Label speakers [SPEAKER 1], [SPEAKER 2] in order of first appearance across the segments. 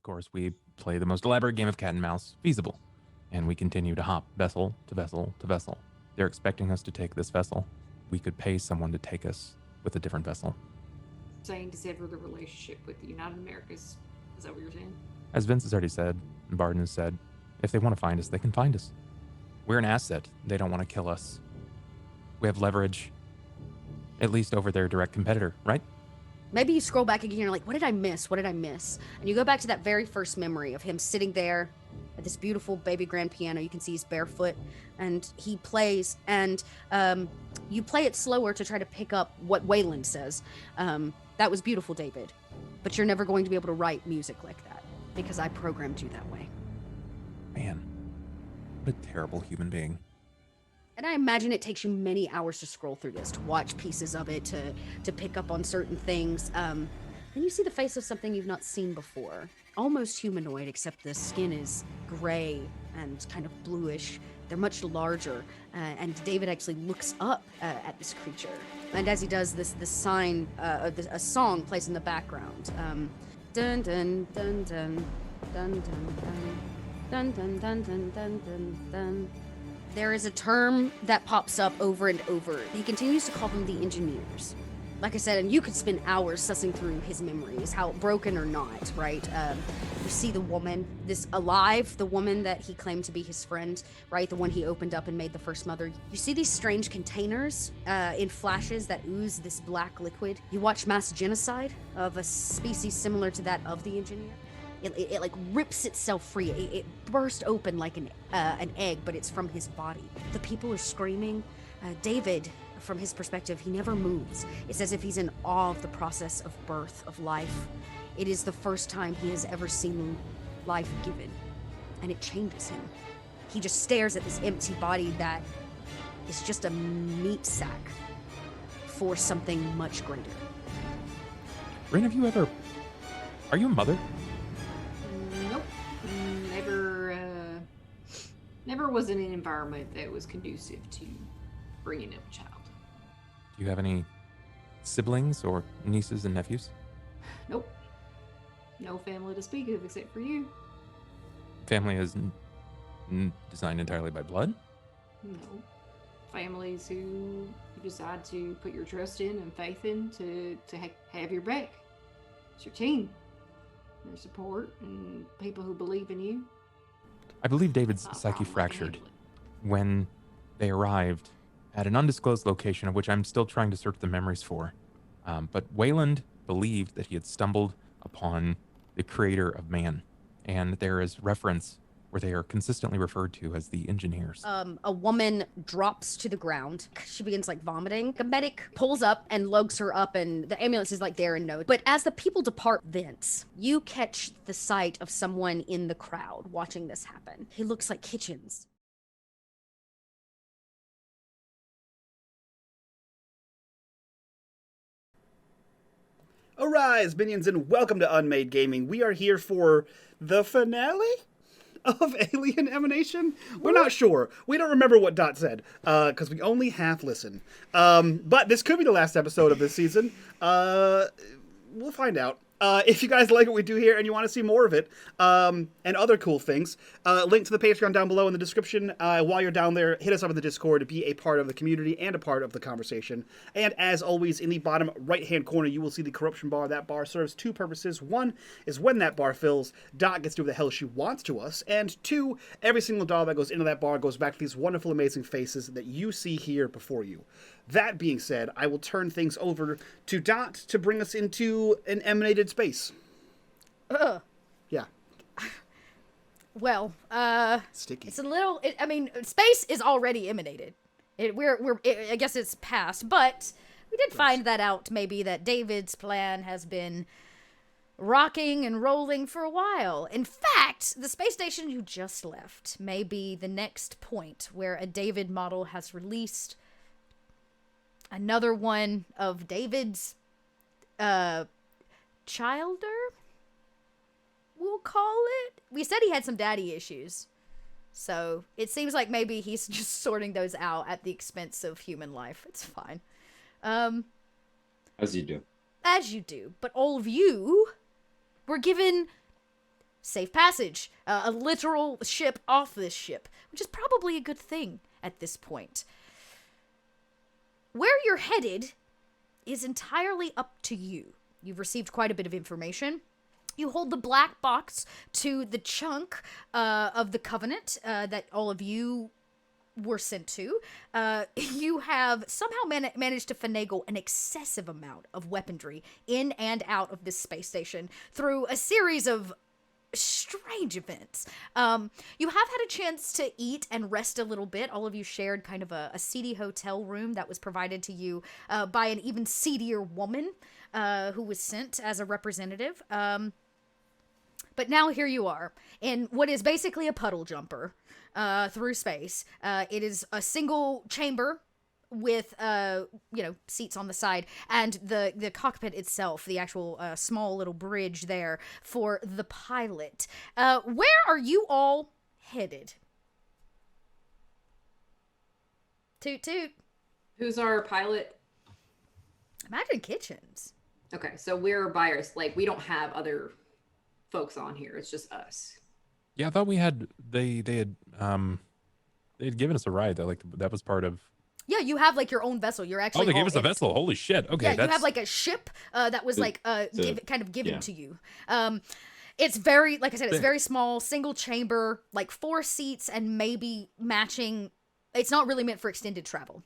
[SPEAKER 1] course, we play the most elaborate game of cat and mouse feasible, and we continue to hop vessel to vessel to vessel. They're expecting us to take this vessel. We could pay someone to take us with a different vessel.
[SPEAKER 2] Saying to sever the relationship with the United Americas. Is that what you're saying?
[SPEAKER 1] As Vince has already said, and Barden has said, if they want to find us, they can find us. We're an asset. They don't want to kill us. We have leverage, at least over their direct competitor, right?
[SPEAKER 3] Maybe you scroll back again and you're like, what did I miss? What did I miss? And you go back to that very first memory of him sitting there at this beautiful baby grand piano. You can see he's barefoot and he plays, and you play it slower to try to pick up what Wayland says. That was beautiful, David, but you're never going to be able to write music like that because I programmed you that way.
[SPEAKER 1] Man, what a terrible human being.
[SPEAKER 3] And I imagine it takes you many hours to scroll through this, to watch pieces of it, to pick up on certain things. Then you see the face of something you've not seen before. Almost humanoid, except the skin is gray and kind of bluish. They're much larger, and David actually looks up at this creature. And as he does this, a song plays in the background. Dun dun dun dun dun dun dun dun dun dun dun dun dun dun. There is a term that pops up over and over. He continues to call them the engineers. Like I said, and you could spend hours sussing through his memories, how broken or not, right? You see the woman, the woman that he claimed to be his friend, right? The one he opened up and made the first mother. You see these strange containers in flashes that ooze this black liquid. You watch mass genocide of a species similar to that of the engineer. It like rips itself free. It burst open like an egg, but it's from his body. The people are screaming. David, from his perspective, he never moves. It's as if he's in awe of the process of birth, of life. It is the first time he has ever seen life given, and it changes him. He just stares at this empty body that is just a meat sack for something much greater.
[SPEAKER 1] Rin, are you a mother?
[SPEAKER 2] Nope. Never was in an environment that was conducive to bringing up a child.
[SPEAKER 1] Do you have any siblings or nieces and nephews?
[SPEAKER 2] Nope. No family to speak of except for you.
[SPEAKER 1] Family is designed entirely by blood?
[SPEAKER 2] No. Families who you decide to put your trust in and faith in to have your back. It's your team. Your support and people who believe in you.
[SPEAKER 1] I believe David's
[SPEAKER 2] Not a
[SPEAKER 1] psyche
[SPEAKER 2] problem, I can
[SPEAKER 1] fractured
[SPEAKER 2] handle it.
[SPEAKER 1] when they arrived at an undisclosed location of which I'm still trying to search the memories for. But Wayland believed that he had stumbled upon the creator of man, and there is reference where they are consistently referred to as the engineers.
[SPEAKER 3] A woman drops to the ground. She begins like vomiting. A medic pulls up and lugs her up, and the ambulance is like there and no. But as the people depart, Vince, you catch the sight of someone in the crowd watching this happen. He looks like Kitchens.
[SPEAKER 4] Arise, minions, and welcome to unMadeGaming. We are here for the finale of Alien Emanation? We're not sure. We don't remember what Dot said, because we only half listen. But this could be the last episode of this season. We'll find out. If you guys like what we do here and you want to see more of it, and other cool things, link to the Patreon down below in the description. While you're down there, hit us up in the Discord to be a part of the community and a part of the conversation. And as always, in the bottom right-hand corner, you will see the corruption bar. That bar serves two purposes. One is when that bar fills, Dot gets to do what the hell she wants to us. And two, every single dollar that goes into that bar goes back to these wonderful, amazing faces that you see here before you. That being said, I will turn things over to Dot to bring us into an emanated space.
[SPEAKER 3] Ugh.
[SPEAKER 4] Yeah.
[SPEAKER 3] Well,
[SPEAKER 4] Sticky.
[SPEAKER 3] it's a little. Space is already emanated. I guess it's past, but we did find that out. Maybe that David's plan has been rocking and rolling for a while. In fact, the space station you just left may be the next point where a David model has released another one of David's childer, we'll call it. We said he had some daddy issues, so it seems like maybe he's just sorting those out at the expense of human life. It's fine.
[SPEAKER 5] As you do.
[SPEAKER 3] As you do. But all of you were given safe passage, a literal ship off this ship, which is probably a good thing at this point. Where you're headed is entirely up to you. You've received quite a bit of information. You hold the black box to the chunk of the Covenant that all of you were sent to. You have somehow managed to finagle an excessive amount of weaponry in and out of this space station through a series of strange events. You have had a chance to eat and rest a little bit. All of you shared kind of a seedy hotel room that was provided to you by an even seedier woman who was sent as a representative. But now here you are in what is basically a puddle jumper through space. It is a single chamber with seats on the side, and the cockpit itself, the actual small little bridge there for the pilot. Where are you all headed? Toot toot.
[SPEAKER 2] Who's our pilot?
[SPEAKER 3] Imagine Kitchens.
[SPEAKER 2] Okay, so we're buyers. Like, we don't have other folks on here. It's just us.
[SPEAKER 1] Yeah, I thought we had they had given us a ride that was part of.
[SPEAKER 3] Yeah, you have like your own vessel. You're actually.
[SPEAKER 1] Oh, they gave us a vessel. Holy shit! Okay,
[SPEAKER 3] yeah, you have like a ship that was given to you. It's very, like I said, it's very small, single chamber, like 4 seats, and maybe matching. It's not really meant for extended travel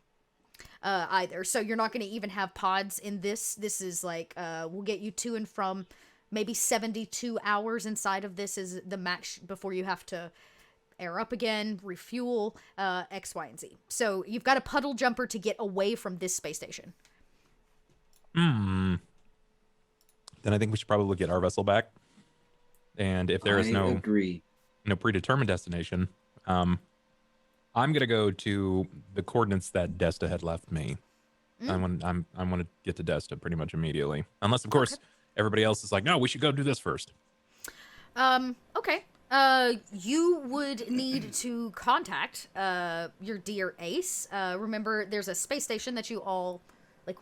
[SPEAKER 3] either. So you're not going to even have pods in this. This is like we'll get you to and from. Maybe 72 hours inside of this is the max before you have to air up again, refuel, X, Y, and Z. So you've got a puddle jumper to get away from this space station.
[SPEAKER 1] Then I think we should probably get our vessel back. And if there is no predetermined destination, I'm gonna go to the coordinates that Desta had left me. I want to get to Desta pretty much immediately, unless of course. Okay. Everybody else is like, no, we should go do this first.
[SPEAKER 3] Okay. You would need to contact your dear Ace. Remember, there's a space station that you all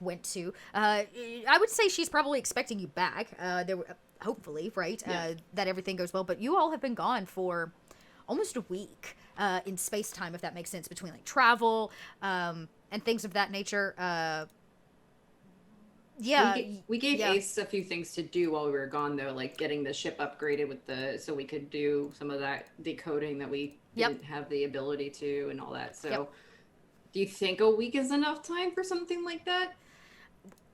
[SPEAKER 3] went to. I would say she's probably expecting you back. Hopefully, right? Yeah. That everything goes well. But you all have been gone for almost a week in space time, if that makes sense, between travel and things of that nature. Yeah,
[SPEAKER 2] we gave Ace a few things to do while we were gone, though, like getting the ship upgraded so we could do some of that decoding that we didn't have the ability to and all that. So do you think a week is enough time for something like that?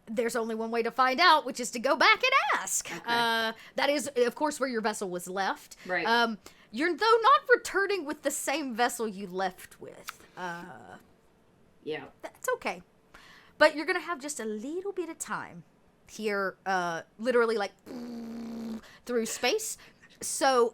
[SPEAKER 3] There's only one way to find out, which is to go back and ask. Okay. That is, of course, where your vessel was left.
[SPEAKER 2] Right.
[SPEAKER 3] You're, though, not returning with the same vessel you left with.
[SPEAKER 2] Yeah.
[SPEAKER 3] That's okay. But you're going to have just a little bit of time here, literally through space. So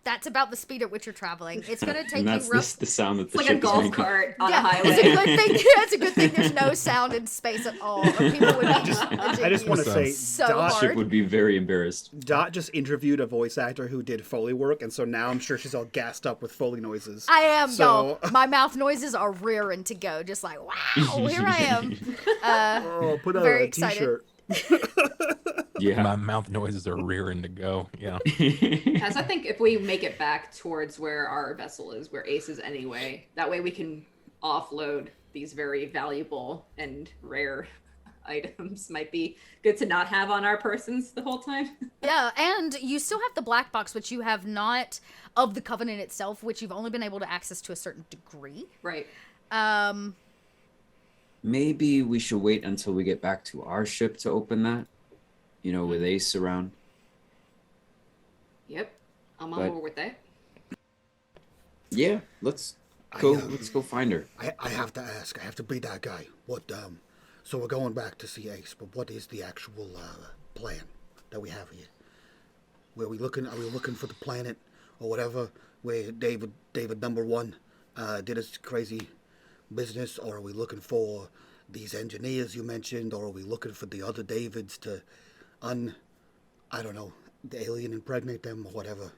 [SPEAKER 3] that's about the speed at which you're traveling. It's going to take
[SPEAKER 5] you
[SPEAKER 3] rough...
[SPEAKER 5] the sound that the
[SPEAKER 2] it's
[SPEAKER 5] ship
[SPEAKER 2] like a golf
[SPEAKER 5] making.
[SPEAKER 2] cart on a highway.
[SPEAKER 3] It's a good thing. It's a good thing there's no sound in space at all. Or people would be
[SPEAKER 4] I just want to say,
[SPEAKER 3] so
[SPEAKER 4] Dot
[SPEAKER 5] Ship would be very embarrassed.
[SPEAKER 4] Dot just interviewed a voice actor who did Foley work, and so now I'm sure she's all gassed up with Foley noises.
[SPEAKER 3] I am, y'all. My mouth noises are rearing to go. Just like, wow, here I am.
[SPEAKER 4] Put out
[SPEAKER 3] very
[SPEAKER 4] a t-shirt.
[SPEAKER 5] Yeah,
[SPEAKER 1] my mouth noises are rearing to go. Yeah.
[SPEAKER 2] As I think if we make it back towards where our vessel is, where Ace is anyway, that way we can offload these very valuable and rare items. Might be good to not have on our persons the whole time.
[SPEAKER 3] Yeah, and you still have the black box, which you have not of the Covenant itself, which you've only been able to access to a certain degree.
[SPEAKER 2] Right.
[SPEAKER 5] Maybe we should wait until we get back to our ship to open that. With Ace around.
[SPEAKER 2] Yep, I'm on board with that.
[SPEAKER 5] Yeah, let's go. Let's go find her.
[SPEAKER 6] I have to ask. I have to be that guy. What? So we're going back to see Ace, but what is the actual plan that we have here? Are we looking for the planet or whatever where David number 1 did his crazy business, or are we looking for these engineers you mentioned, or are we looking for the other Davids to I don't know, the alien impregnate them or whatever?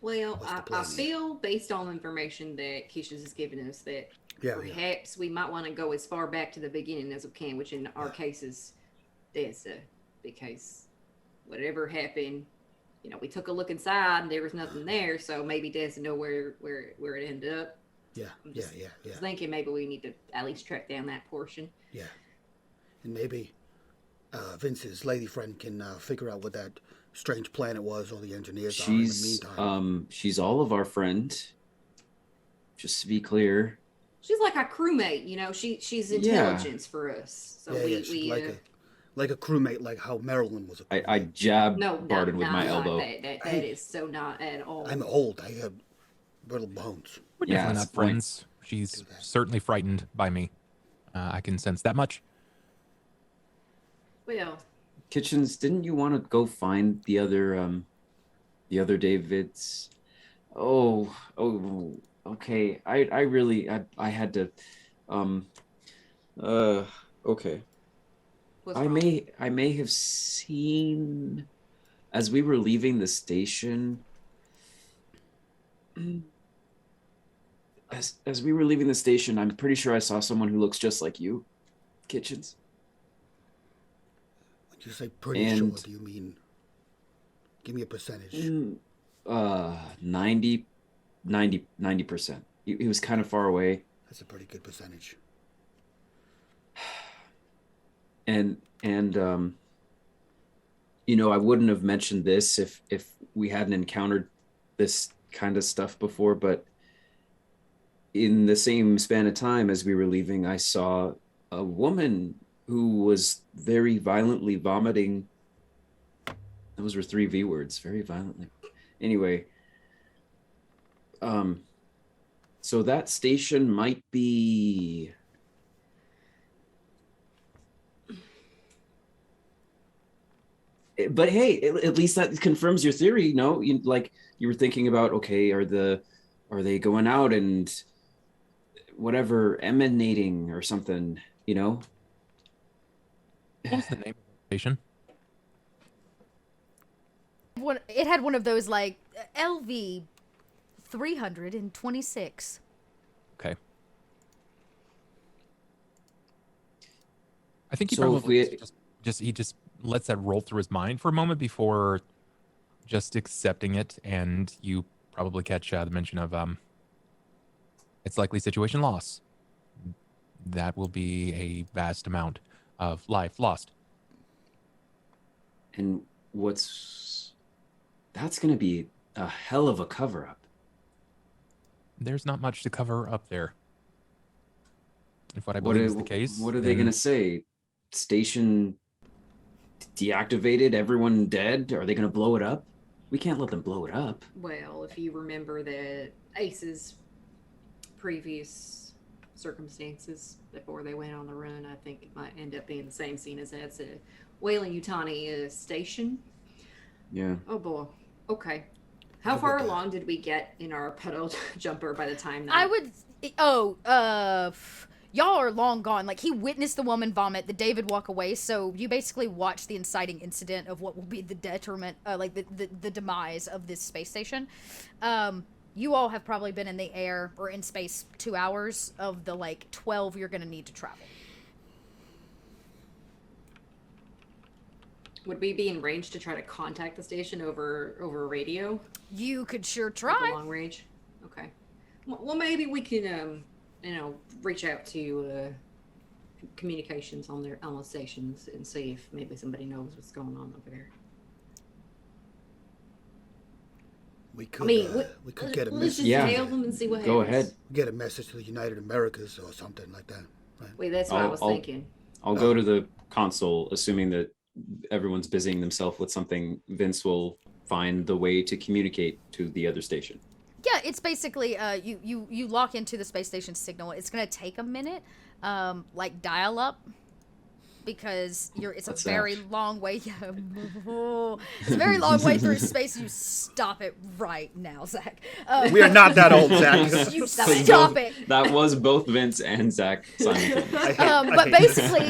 [SPEAKER 2] Well, I feel based on information that Keisha's has given us that perhaps we might want to go as far back to the beginning as we can, which in our case is Desta, because whatever happened you know, we took a look inside and there was nothing there, so maybe doesn't know where it ended up.
[SPEAKER 6] Yeah,
[SPEAKER 2] I'm
[SPEAKER 6] yeah,
[SPEAKER 2] just,
[SPEAKER 6] yeah, yeah,
[SPEAKER 2] just thinking maybe we need to at least track down that portion.
[SPEAKER 6] yeah. And maybe Vince's lady friend can figure out what that strange planet was, or the engineers are in the meantime.
[SPEAKER 5] She's all of our friend. Just to be clear.
[SPEAKER 2] She's like a crewmate, you know. She's intelligence for us. So
[SPEAKER 6] yeah,
[SPEAKER 2] we
[SPEAKER 6] she's like a crewmate, like how Marilyn was a crewmate.
[SPEAKER 5] I jabbed
[SPEAKER 2] no,
[SPEAKER 5] Barton with my elbow.
[SPEAKER 2] That is so not at all.
[SPEAKER 6] I'm old. I have brittle bones.
[SPEAKER 1] We're
[SPEAKER 5] Yeah,
[SPEAKER 1] definitely
[SPEAKER 5] that's
[SPEAKER 1] not
[SPEAKER 5] the point.
[SPEAKER 1] friends. She's certainly frightened by me. I can sense that much.
[SPEAKER 2] Well,
[SPEAKER 5] Kitchens, didn't you want to go find the other Davids? Oh, okay. I really I had to okay.
[SPEAKER 2] what's wrong?
[SPEAKER 5] I may have seen as we were leaving the station. As we were leaving the station, I'm pretty sure I saw someone who looks just like you, Kitchens.
[SPEAKER 6] When you say pretty
[SPEAKER 5] And-
[SPEAKER 6] sure, do you mean? Give me a percentage.
[SPEAKER 5] 90%. He was kind of far away.
[SPEAKER 6] That's a pretty good percentage.
[SPEAKER 5] And you know, I wouldn't have mentioned this if we hadn't encountered this kind of stuff before, but in the same span of time as we were leaving, I saw a woman who was very violently vomiting. Those were 3 V words, very violently. Anyway, so that station might be but hey, at least that confirms your theory. No, you were thinking about, okay, are they going out and whatever, emanating or something, you know?
[SPEAKER 1] What was the name of the station?
[SPEAKER 3] It had one of those like LV 326.
[SPEAKER 1] Okay. I think he
[SPEAKER 5] So if
[SPEAKER 1] probably
[SPEAKER 5] we-
[SPEAKER 1] he just lets that roll through his mind for a moment before just accepting it, and you probably catch the mention of its likely situation loss. That will be a vast amount of life lost.
[SPEAKER 5] And that's going to be a hell of a cover up.
[SPEAKER 1] There's not much to cover up there. If what I believe is the case,
[SPEAKER 5] What are they
[SPEAKER 1] then
[SPEAKER 5] going to say? Station deactivated, everyone dead? Are they going to blow it up? We can't let them blow it up.
[SPEAKER 2] Well, if you remember that Ace's previous circumstances before they went on the run, I think it might end up being the same scene as that's a Whaling Utani station.
[SPEAKER 5] Yeah.
[SPEAKER 2] Oh boy. Okay. How far along did we get in our pedal jumper by the time that?
[SPEAKER 3] I would. Y'all are long gone. Like, he witnessed the woman vomit, the David walk away, so you basically watched the inciting incident of what will be the detriment, like the demise of this space station. You all have probably been in the air or in space 2 hours of the, like, 12 you're going to need to travel.
[SPEAKER 2] Would we be in range to try to contact the station over radio?
[SPEAKER 3] You could sure
[SPEAKER 2] Like
[SPEAKER 3] try.
[SPEAKER 2] a long range? Okay. Well, maybe we can, reach out to communications on the stations and see if maybe somebody knows what's going on over there.
[SPEAKER 6] We could,
[SPEAKER 2] I mean,
[SPEAKER 6] we could get a
[SPEAKER 2] let's just
[SPEAKER 6] message.
[SPEAKER 5] Yeah.
[SPEAKER 2] hail them and see what
[SPEAKER 5] Go
[SPEAKER 2] happens.
[SPEAKER 5] ahead.
[SPEAKER 6] Get a message to the United Americas or something like that. Right?
[SPEAKER 2] Wait, that's what I was
[SPEAKER 5] I'll-
[SPEAKER 2] thinking.
[SPEAKER 5] I'll go to the console, assuming that everyone's busying themselves with something. Vince will find the way to communicate to the other station.
[SPEAKER 3] Yeah, it's basically you lock into the space station signal. It's gonna take a minute, like dial up, because it's
[SPEAKER 5] What's
[SPEAKER 3] a very
[SPEAKER 5] that?
[SPEAKER 3] long way. It's a very long way through space. You stop it right now, Zach.
[SPEAKER 6] We are not that old, Zach.
[SPEAKER 3] You stop it.
[SPEAKER 5] That was both Vince and Zach simultaneously.
[SPEAKER 3] But basically,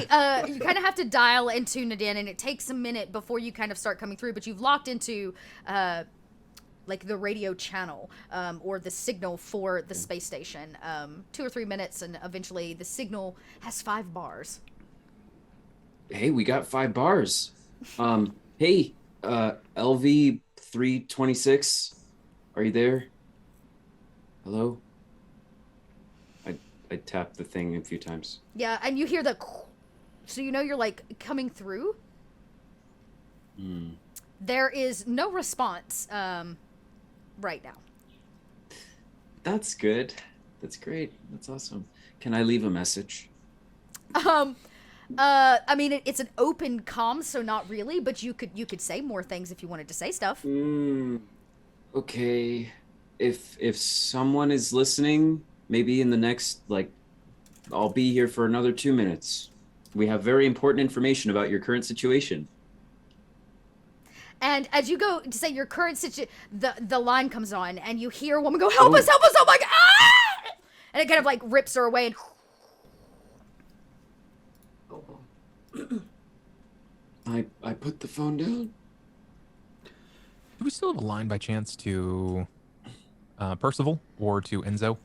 [SPEAKER 3] you kind of have to dial and tune it in, and it takes a minute before you kind of start coming through. But you've locked into like the radio channel or the signal for the space station. 2 or 3 minutes, and eventually the signal has 5 bars.
[SPEAKER 5] Hey, we got 5 bars. Hey, LV 326. Are you there? Hello? I tapped the thing a few times.
[SPEAKER 3] Yeah, and you hear the so you know you're like coming through. There is no response right now.
[SPEAKER 5] That's good. That's great. That's awesome. Can I leave a message?
[SPEAKER 3] I mean it's an open comm, so not really, but you could say more things if you wanted to say stuff.
[SPEAKER 5] Okay. If someone is listening, maybe in the next, like, I'll be here for another 2 minutes. We have very important information about your current situation.
[SPEAKER 3] And as you go to say your current situation, the line comes on, and you hear a woman go, "Help us! Help us! Oh my god!" Ah! And it kind of like rips her away, and
[SPEAKER 5] I put the phone down.
[SPEAKER 1] Do we still have a line by chance to Percival or to Enzo?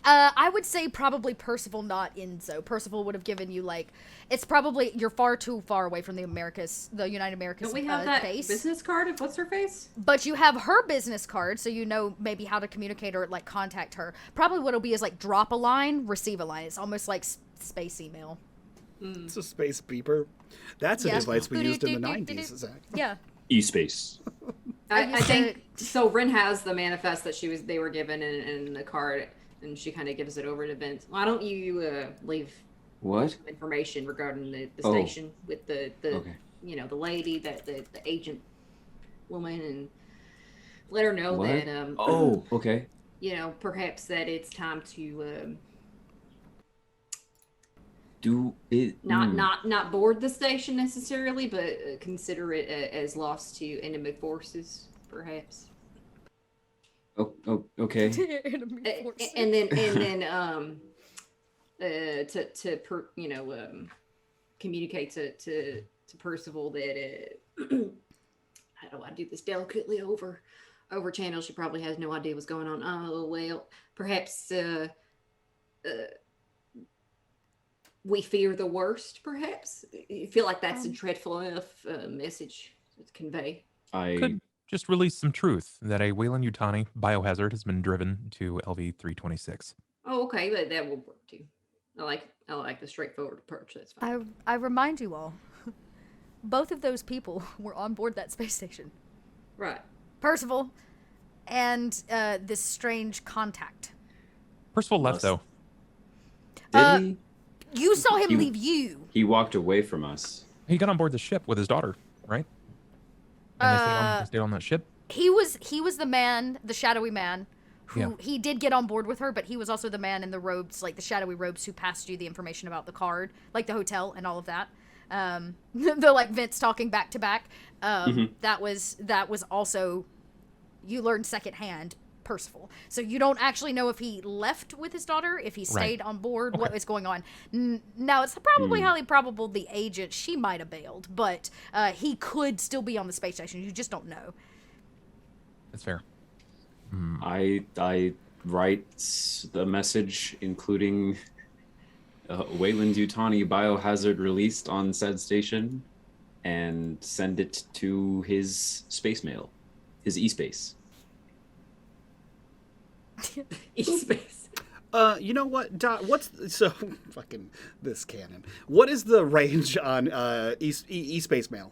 [SPEAKER 3] I would say probably Percival, not Enzo. Percival would have given you like, it's probably you're far too far away from the United Americas.
[SPEAKER 2] Don't we have that
[SPEAKER 3] base.
[SPEAKER 2] business card of what's her face?
[SPEAKER 3] But you have her business card, so you know maybe how to communicate or like contact her. Probably what it'll be is like drop a line, receive a line. It's almost like space email.
[SPEAKER 4] It's a space beeper. That's a device we used in the 90s, Zach.
[SPEAKER 3] Yeah.
[SPEAKER 5] E-space.
[SPEAKER 2] I think so. Ren has the manifest that they were given in the card, and she kind of gives it over to Vince. Why don't you leave
[SPEAKER 5] What?
[SPEAKER 2] information regarding the station with the
[SPEAKER 5] Okay.
[SPEAKER 2] you know, the lady, the agent woman, and let her know
[SPEAKER 5] What?
[SPEAKER 2] that
[SPEAKER 5] Okay.
[SPEAKER 2] you know, perhaps that it's time to
[SPEAKER 5] Do it.
[SPEAKER 2] not board the station necessarily, but consider it as lost to enemy forces, perhaps.
[SPEAKER 5] Okay.
[SPEAKER 2] And then communicate to Percival that how do I do this delicately over channel? She probably has no idea what's going on. Oh well, perhaps we fear the worst. Perhaps you feel like that's a dreadful enough message to convey.
[SPEAKER 1] Could just release some truth that a Wayland Yutani biohazard has been driven to LV-326.
[SPEAKER 2] Oh, okay, but that will work too. I like the straightforward approach. That's fine.
[SPEAKER 3] I remind you all, both of those people were on board that space station.
[SPEAKER 2] Right.
[SPEAKER 3] Percival and this strange contact.
[SPEAKER 1] Percival left, though.
[SPEAKER 5] Did he?
[SPEAKER 3] You saw him leave you.
[SPEAKER 5] He walked away from us.
[SPEAKER 1] He got on board the ship with his daughter, right? And they stayed on that ship?
[SPEAKER 3] He was the man, the shadowy man, who
[SPEAKER 1] Yeah.
[SPEAKER 3] he did get on board with her, but he was also the man in the robes, like the shadowy robes, who passed you the information about the card, like the hotel and all of that. The like Vince talking back to back. That was also, you learned secondhand, Percival. So you don't actually know if he left with his daughter, if he stayed on board, what was going on. Now, it's probably highly probable the agent, she might have bailed, but he could still be on the space station. You just don't know.
[SPEAKER 1] That's fair.
[SPEAKER 5] I write the message including Wayland Yutani biohazard released on said station, and send it to his space mail, his e-space.
[SPEAKER 2] E-space.
[SPEAKER 4] You know what, Dot? Fucking this cannon? What is the range on e-space mail?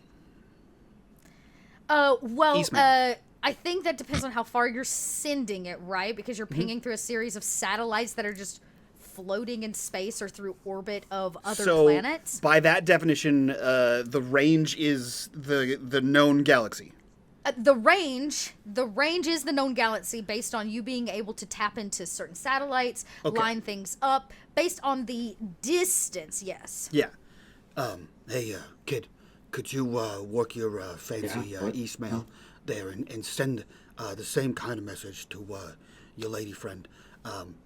[SPEAKER 3] I think that depends on how far you're sending it, right? Because you're pinging through a series of satellites that are just floating in space or through orbit of other planets.
[SPEAKER 4] By that definition, the range is the known galaxy.
[SPEAKER 3] The range is the known galaxy based on you being able to tap into certain satellites, line things up, based on the distance, yes.
[SPEAKER 4] Yeah.
[SPEAKER 6] Hey, kid, could you work your fancy e-mail there and send the same kind of message to your lady friend?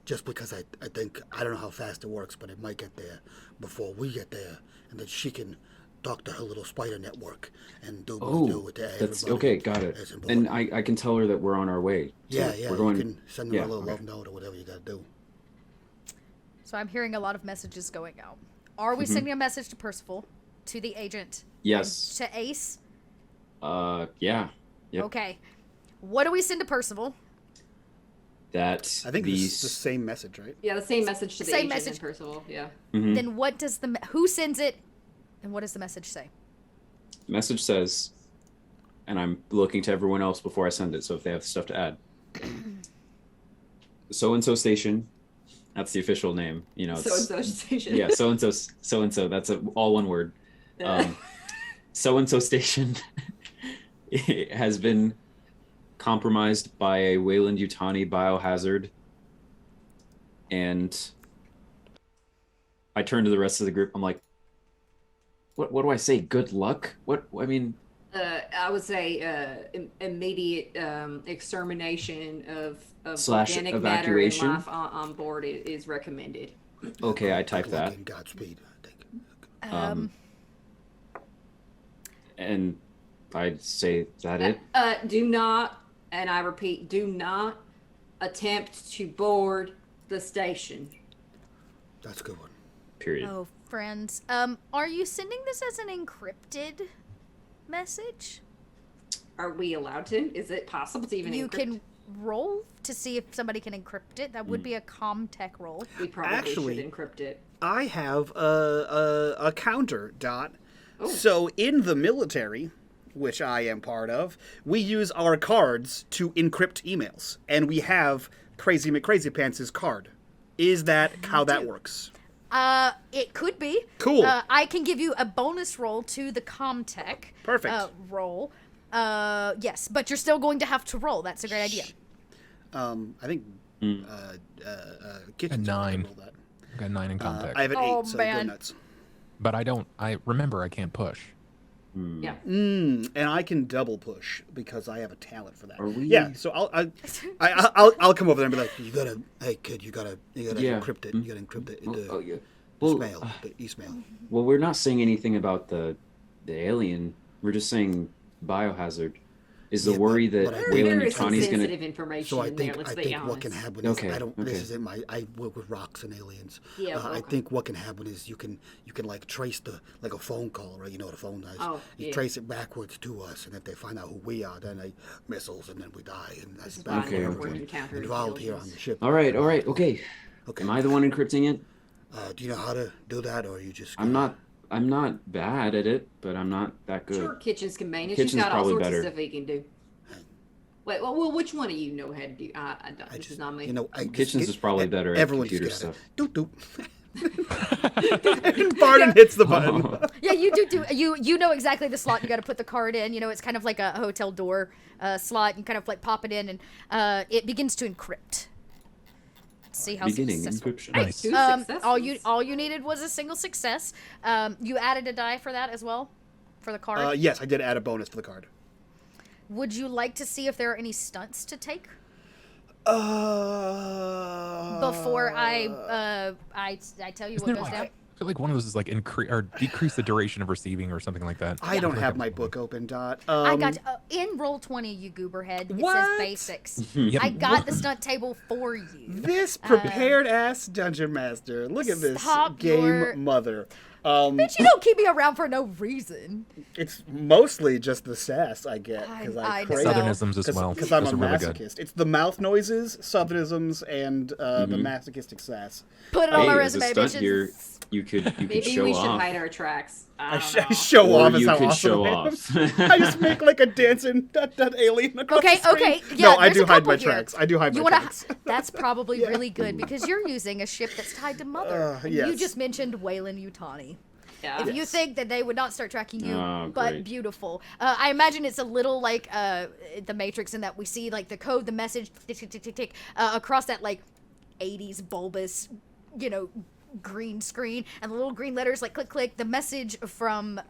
[SPEAKER 6] Just because I think, I don't know how fast it works, but it might get there before we get there, and then she can talk to her little spider network and do what we do with everybody.
[SPEAKER 5] That's okay. Got it. And I can tell her that we're on our way.
[SPEAKER 6] Yeah.
[SPEAKER 5] We're going.
[SPEAKER 6] You can send her a little love note or whatever you got to do.
[SPEAKER 3] So I'm hearing a lot of messages going out. Are we sending a message to Percival, to the agent?
[SPEAKER 5] Yes.
[SPEAKER 3] To Ace?
[SPEAKER 5] Yeah. Yep.
[SPEAKER 3] Okay. What do we send to Percival?
[SPEAKER 5] That
[SPEAKER 4] I think
[SPEAKER 5] these
[SPEAKER 4] it's the same message, right?
[SPEAKER 2] Yeah, the same message to the
[SPEAKER 3] Same
[SPEAKER 2] agent
[SPEAKER 3] message.
[SPEAKER 2] and Percival. Yeah.
[SPEAKER 5] Mhm.
[SPEAKER 3] Then what does who sends it, and what does the message say?
[SPEAKER 5] message says, and I'm looking to everyone else before I send it, so if they have stuff to add. So and so station, that's the official name. You know,
[SPEAKER 2] So and so station.
[SPEAKER 5] yeah, so and so. That's all one word. So and so station has been compromised by a Wayland Yutani biohazard, and I turn to the rest of the group. I'm like, what do I say? Good luck? What I mean?
[SPEAKER 2] I would say immediate extermination of
[SPEAKER 5] Slash
[SPEAKER 2] organic
[SPEAKER 5] evacuation?
[SPEAKER 2] matter and life on board is recommended.
[SPEAKER 5] Okay, I type
[SPEAKER 6] Good luck
[SPEAKER 5] that.
[SPEAKER 6] and Godspeed, I think.
[SPEAKER 5] And I'd say that it.
[SPEAKER 2] Do not, and I repeat, do not attempt to board the station.
[SPEAKER 6] That's a good one.
[SPEAKER 5] Period.
[SPEAKER 3] Oh, friends. Are you sending this as an encrypted message?
[SPEAKER 2] Are we allowed to? Is it possible to even
[SPEAKER 3] You
[SPEAKER 2] encrypt?
[SPEAKER 3] can roll to see if somebody can encrypt it. That would be a Comtech roll.
[SPEAKER 2] We probably
[SPEAKER 4] Actually-
[SPEAKER 2] should encrypt it.
[SPEAKER 4] I have a counter, Dot. So in the military, which I am part of, we use our cards to encrypt emails, and we have Crazy McCrazy Pants' card. Is that how that works?
[SPEAKER 3] It could be.
[SPEAKER 4] Cool.
[SPEAKER 3] I can give you a bonus roll to the Comtech.
[SPEAKER 4] Perfect.
[SPEAKER 3] Roll. Yes, but you're still going to have to roll. That's a great idea.
[SPEAKER 4] I think Kitchen's
[SPEAKER 1] A
[SPEAKER 4] gonna
[SPEAKER 1] 9.
[SPEAKER 4] roll that.
[SPEAKER 1] I got 9 in contact.
[SPEAKER 4] I have an 8,
[SPEAKER 3] Oh,
[SPEAKER 4] so
[SPEAKER 3] man.
[SPEAKER 4] go nuts.
[SPEAKER 1] But I remember I can't push.
[SPEAKER 2] Yeah.
[SPEAKER 4] And I can double push because I have a talent for that.
[SPEAKER 5] Are we-
[SPEAKER 4] Yeah, so I'll come over there and be like, you gotta, hey kid, you gotta
[SPEAKER 5] Yeah.
[SPEAKER 4] encrypt it. You gotta encrypt it into
[SPEAKER 5] Oh, yeah. Well,
[SPEAKER 4] Ismail, the Ismail.
[SPEAKER 5] well, we're not saying anything about the alien. We're just saying biohazard. Is the
[SPEAKER 6] Yeah,
[SPEAKER 5] worry
[SPEAKER 6] but
[SPEAKER 5] that
[SPEAKER 6] I think-
[SPEAKER 5] Wayland
[SPEAKER 2] There is some
[SPEAKER 5] Yutani's
[SPEAKER 2] sensitive
[SPEAKER 5] gonna?
[SPEAKER 2] information
[SPEAKER 6] So I
[SPEAKER 2] in there.
[SPEAKER 6] think
[SPEAKER 2] Let's
[SPEAKER 6] I
[SPEAKER 2] be
[SPEAKER 6] think
[SPEAKER 2] honest.
[SPEAKER 6] what can happen is
[SPEAKER 5] Okay,
[SPEAKER 6] I don't.
[SPEAKER 5] okay.
[SPEAKER 6] This isn't my. I work with rocks and aliens.
[SPEAKER 2] Yeah,
[SPEAKER 6] I
[SPEAKER 2] okay.
[SPEAKER 6] think what can happen is you can like trace like a phone call, right? You know what a phone does.
[SPEAKER 2] Oh,
[SPEAKER 6] you
[SPEAKER 2] yeah.
[SPEAKER 6] trace it backwards to us, and if they find out who we are, then they missiles, and then we die, and that's
[SPEAKER 2] This is
[SPEAKER 6] bad
[SPEAKER 2] why I
[SPEAKER 6] for
[SPEAKER 5] Okay,
[SPEAKER 2] never
[SPEAKER 6] everyone
[SPEAKER 2] would encounter
[SPEAKER 6] involved here on
[SPEAKER 2] aliens.
[SPEAKER 6] the ship.
[SPEAKER 5] All right, okay.
[SPEAKER 6] Okay.
[SPEAKER 5] Am I the one encrypting it?
[SPEAKER 6] Do you know how to do that, or are you just?
[SPEAKER 5] I'm not bad at it, but I'm not that good.
[SPEAKER 2] Sure, Kitchen's can manage.
[SPEAKER 5] Kitchen's
[SPEAKER 2] He's got all
[SPEAKER 5] probably
[SPEAKER 2] sorts
[SPEAKER 5] better.
[SPEAKER 2] of stuff he can do. Wait, well, which one of you know how to do? I don't.
[SPEAKER 6] I
[SPEAKER 2] This is
[SPEAKER 6] just,
[SPEAKER 2] not me.
[SPEAKER 6] you know,
[SPEAKER 5] Kitchens is probably better at
[SPEAKER 6] everyone
[SPEAKER 5] computer
[SPEAKER 6] just
[SPEAKER 5] stuff.
[SPEAKER 6] Doot doot.
[SPEAKER 4] And Barton hits the button.
[SPEAKER 3] Yeah, you do. You know exactly the slot you got to put the card in. You know, it's kind of like a hotel door slot. You kind of like pop it in, and it begins to encrypt. See how
[SPEAKER 5] Beginning
[SPEAKER 3] successful.
[SPEAKER 5] encryption.
[SPEAKER 1] Nice.
[SPEAKER 2] Two
[SPEAKER 3] All you needed was a single success. You added a die for that as well, for the card.
[SPEAKER 4] Yes, I did add a bonus for the card.
[SPEAKER 3] Would you like to see if there are any stunts to take before I tell you
[SPEAKER 1] Isn't
[SPEAKER 3] what
[SPEAKER 1] there
[SPEAKER 3] goes
[SPEAKER 1] like,
[SPEAKER 3] down?
[SPEAKER 1] I feel like one of those is like increase or decrease the duration of receiving or something like that.
[SPEAKER 4] I don't have my book open, Dot.
[SPEAKER 3] I got in roll 20, you gooberhead. It
[SPEAKER 4] What?
[SPEAKER 3] says basics.
[SPEAKER 1] Yep.
[SPEAKER 3] I got the stunt table for you.
[SPEAKER 4] This prepared ass dungeon master. Look at this
[SPEAKER 3] Stop
[SPEAKER 4] game
[SPEAKER 3] your-
[SPEAKER 4] mother.
[SPEAKER 3] Bitch, you don't keep me around for no reason.
[SPEAKER 4] It's mostly just the sass I get because
[SPEAKER 3] I
[SPEAKER 4] I
[SPEAKER 3] know.
[SPEAKER 4] crave
[SPEAKER 1] Southernisms as well.
[SPEAKER 4] because I'm a
[SPEAKER 1] Those are really good.
[SPEAKER 4] masochist. It's the mouth noises, southernisms, and the masochistic sass.
[SPEAKER 3] Put it on my
[SPEAKER 5] Hey, as a
[SPEAKER 3] resume,
[SPEAKER 5] stunt
[SPEAKER 3] bitches.
[SPEAKER 5] here, you could
[SPEAKER 2] Maybe
[SPEAKER 5] show
[SPEAKER 2] we should
[SPEAKER 5] off.
[SPEAKER 2] hide our tracks.
[SPEAKER 4] I,
[SPEAKER 2] I
[SPEAKER 4] sh-
[SPEAKER 2] don't
[SPEAKER 4] I
[SPEAKER 2] know.
[SPEAKER 4] show
[SPEAKER 5] Or
[SPEAKER 4] off as
[SPEAKER 5] you
[SPEAKER 4] how
[SPEAKER 5] could
[SPEAKER 4] awesome
[SPEAKER 5] show
[SPEAKER 4] I am.
[SPEAKER 5] off.
[SPEAKER 4] I just make like a dancing alien across
[SPEAKER 3] Okay,
[SPEAKER 4] the screen.
[SPEAKER 3] okay, yeah,
[SPEAKER 4] No, I
[SPEAKER 3] there's
[SPEAKER 4] do
[SPEAKER 3] a
[SPEAKER 4] hide
[SPEAKER 3] couple
[SPEAKER 4] my
[SPEAKER 3] here.
[SPEAKER 4] tracks. I do hide
[SPEAKER 3] You
[SPEAKER 4] my
[SPEAKER 3] wanna?
[SPEAKER 4] tracks.
[SPEAKER 3] That's probably really good because you're using a ship that's tied to Mother. And You
[SPEAKER 4] yes.
[SPEAKER 3] just mentioned Wayland Yutani.
[SPEAKER 2] Yeah.
[SPEAKER 3] If you think that they would not start tracking you,
[SPEAKER 5] Oh,
[SPEAKER 3] but
[SPEAKER 5] great.
[SPEAKER 3] beautiful. I imagine it's a little like the Matrix in that we see like the code, the message, tick, tick, tick, tick, tick, across that like 80s bulbous, green screen, and the little green letters like click, click, the message from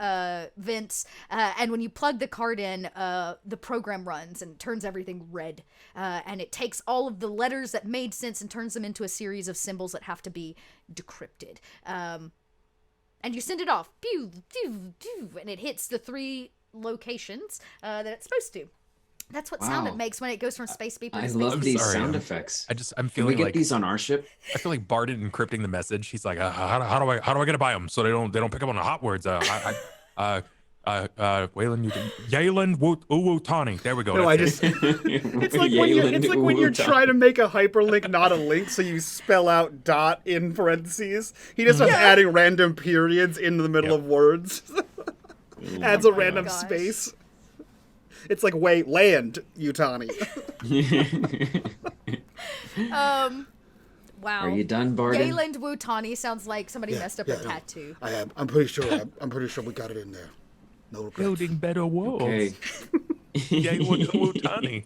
[SPEAKER 3] Vince. And when you plug the card in, the program runs and turns everything red. And it takes all of the letters that made sense and turns them into a series of symbols that have to be decrypted. And you send it off, pew, pew, pew, and it hits the 3 locations that it's supposed to. That's what sound it
[SPEAKER 5] Wow.
[SPEAKER 3] makes when it goes from space beeper
[SPEAKER 5] I
[SPEAKER 3] to space
[SPEAKER 5] love
[SPEAKER 3] beeper.
[SPEAKER 5] these
[SPEAKER 1] Sorry,
[SPEAKER 5] sound
[SPEAKER 1] I'm-
[SPEAKER 5] effects.
[SPEAKER 1] I'm
[SPEAKER 5] Can we
[SPEAKER 1] feeling
[SPEAKER 5] get
[SPEAKER 1] like
[SPEAKER 5] these on our ship?
[SPEAKER 1] I feel like Barton encrypting the message. He's like, how do I get to buy them so they don't pick up on the hot words? Waylon, you can Yayland Uwutani. There we go.
[SPEAKER 4] No, I
[SPEAKER 1] that's
[SPEAKER 4] just.
[SPEAKER 1] it.
[SPEAKER 4] It's like when you're trying to make a hyperlink, not a link, so you spell out dot in parentheses. He just starts adding random periods into the middle of words. Adds a random
[SPEAKER 3] gosh.
[SPEAKER 4] space. It's like land Utani.
[SPEAKER 3] Wow.
[SPEAKER 5] Are you done, Barden?
[SPEAKER 3] Yayland Wutani sounds like somebody messed up a
[SPEAKER 6] no,
[SPEAKER 3] tattoo.
[SPEAKER 6] I am. I'm pretty sure. I'm pretty sure we got it in there. No regrets.
[SPEAKER 1] Building better worlds.
[SPEAKER 5] Okay.
[SPEAKER 1] Yayland Uwutani.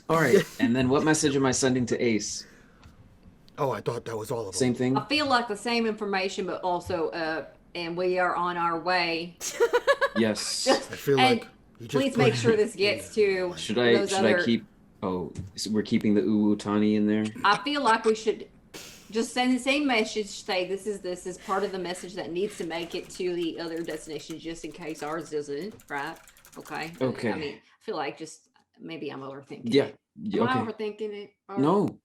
[SPEAKER 5] All right. And then what message am I sending to Ace?
[SPEAKER 6] Oh, I thought that was all of them.
[SPEAKER 5] Same thing?
[SPEAKER 2] I feel like the same information, but also, and we are on our way.
[SPEAKER 5] Yes.
[SPEAKER 6] I feel
[SPEAKER 2] And
[SPEAKER 6] like you just
[SPEAKER 2] please make sure this gets to
[SPEAKER 5] Should
[SPEAKER 2] those
[SPEAKER 5] I keep? Oh, so we're keeping the Uwutani in there.
[SPEAKER 2] I feel like we should just send the same message. Say this is part of the message that needs to make it to the other destinations, just in case ours doesn't. Right? Okay.
[SPEAKER 5] Okay.
[SPEAKER 2] I mean, I feel like just maybe I'm overthinking.
[SPEAKER 5] Yeah.
[SPEAKER 2] It.
[SPEAKER 5] Yeah,
[SPEAKER 2] Am I
[SPEAKER 5] okay.
[SPEAKER 2] overthinking it? Or-
[SPEAKER 5] No.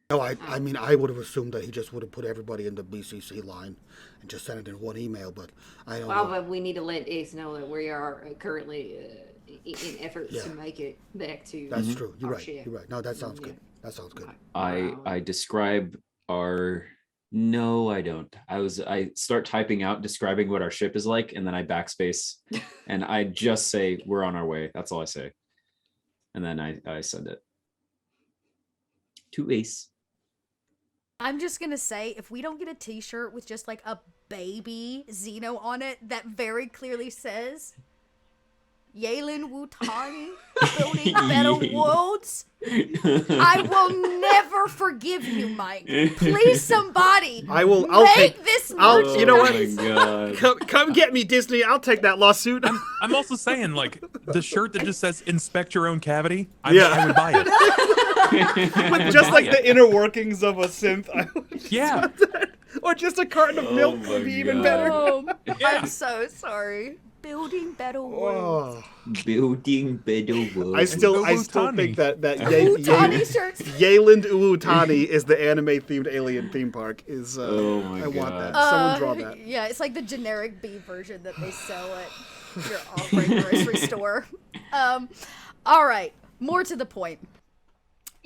[SPEAKER 6] No, I mean, I would have assumed that he just would have put everybody in the BCC line and just sent it in one email, but I don't
[SPEAKER 2] Well,
[SPEAKER 6] know.
[SPEAKER 2] but we need to let Ace know that we are currently in efforts
[SPEAKER 6] Yeah.
[SPEAKER 2] to make it back to.
[SPEAKER 6] That's true. You're
[SPEAKER 2] our
[SPEAKER 6] right.
[SPEAKER 2] ship.
[SPEAKER 6] You're right. No, that sounds
[SPEAKER 2] Yeah.
[SPEAKER 6] good. That sounds good.
[SPEAKER 5] I describe our. No, I don't. I start typing out describing what our ship is like, and then I backspace, and I just say we're on our way. That's all I say, and then I send it to Ace.
[SPEAKER 3] I'm just gonna say, if we don't get a t-shirt with just like a baby Xeno on it that very clearly says Yaylan Wutani building better worlds, I will never forgive you, Mike. Please, somebody,
[SPEAKER 4] I'll
[SPEAKER 3] make
[SPEAKER 4] take
[SPEAKER 3] this
[SPEAKER 4] I'll- you know what?
[SPEAKER 3] merchandise.
[SPEAKER 4] Come get me, Disney. I'll take that lawsuit.
[SPEAKER 1] I'm also saying, like, the shirt that just says "Inspect your own cavity." I would buy it.
[SPEAKER 4] With just like the inner workings of a synth.
[SPEAKER 1] Yeah.
[SPEAKER 4] Or just a carton of milk
[SPEAKER 5] my
[SPEAKER 4] would be even
[SPEAKER 5] God.
[SPEAKER 4] better.
[SPEAKER 1] Yeah.
[SPEAKER 3] I'm so sorry. Building better worlds.
[SPEAKER 4] Oh.
[SPEAKER 5] Building better world.
[SPEAKER 4] I still
[SPEAKER 1] Uwutani.
[SPEAKER 4] think that
[SPEAKER 3] Wutani shirts.
[SPEAKER 4] Yayland Uwutani is the anime themed alien theme park.
[SPEAKER 5] Oh my
[SPEAKER 4] I want
[SPEAKER 5] God.
[SPEAKER 4] that. Someone draw that.
[SPEAKER 3] Yeah, it's like the generic B version that they sell at your off-brand grocery store. All right, more to the point.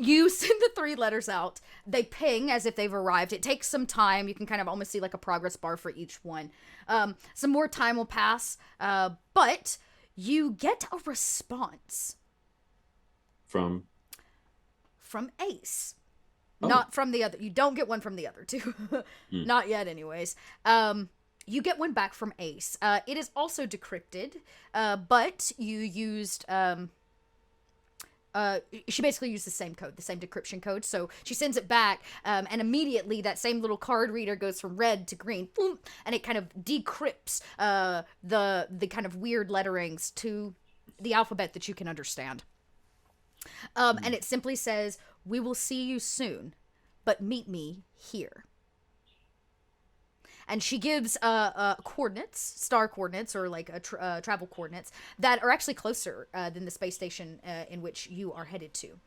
[SPEAKER 3] You send the 3 letters out. They ping as if they've arrived. It takes some time. You can kind of almost see like a progress bar for each one. Some more time will pass, but you get a response
[SPEAKER 5] From
[SPEAKER 3] from Ace.
[SPEAKER 5] Oh.
[SPEAKER 3] Not from the other. You don't get one from the other two. Not yet, anyways. You get one back from Ace. It is also decrypted, but you used... she basically used the same code, the same decryption code. So she sends it back, and immediately that same little card reader goes from red to green, boom, and it kind of decrypts the kind of weird letterings to the alphabet that you can understand. And it simply says, "We will see you soon, but meet me here." And she gives coordinates, star coordinates, or like travel coordinates that are actually closer than the space station in which you are headed to.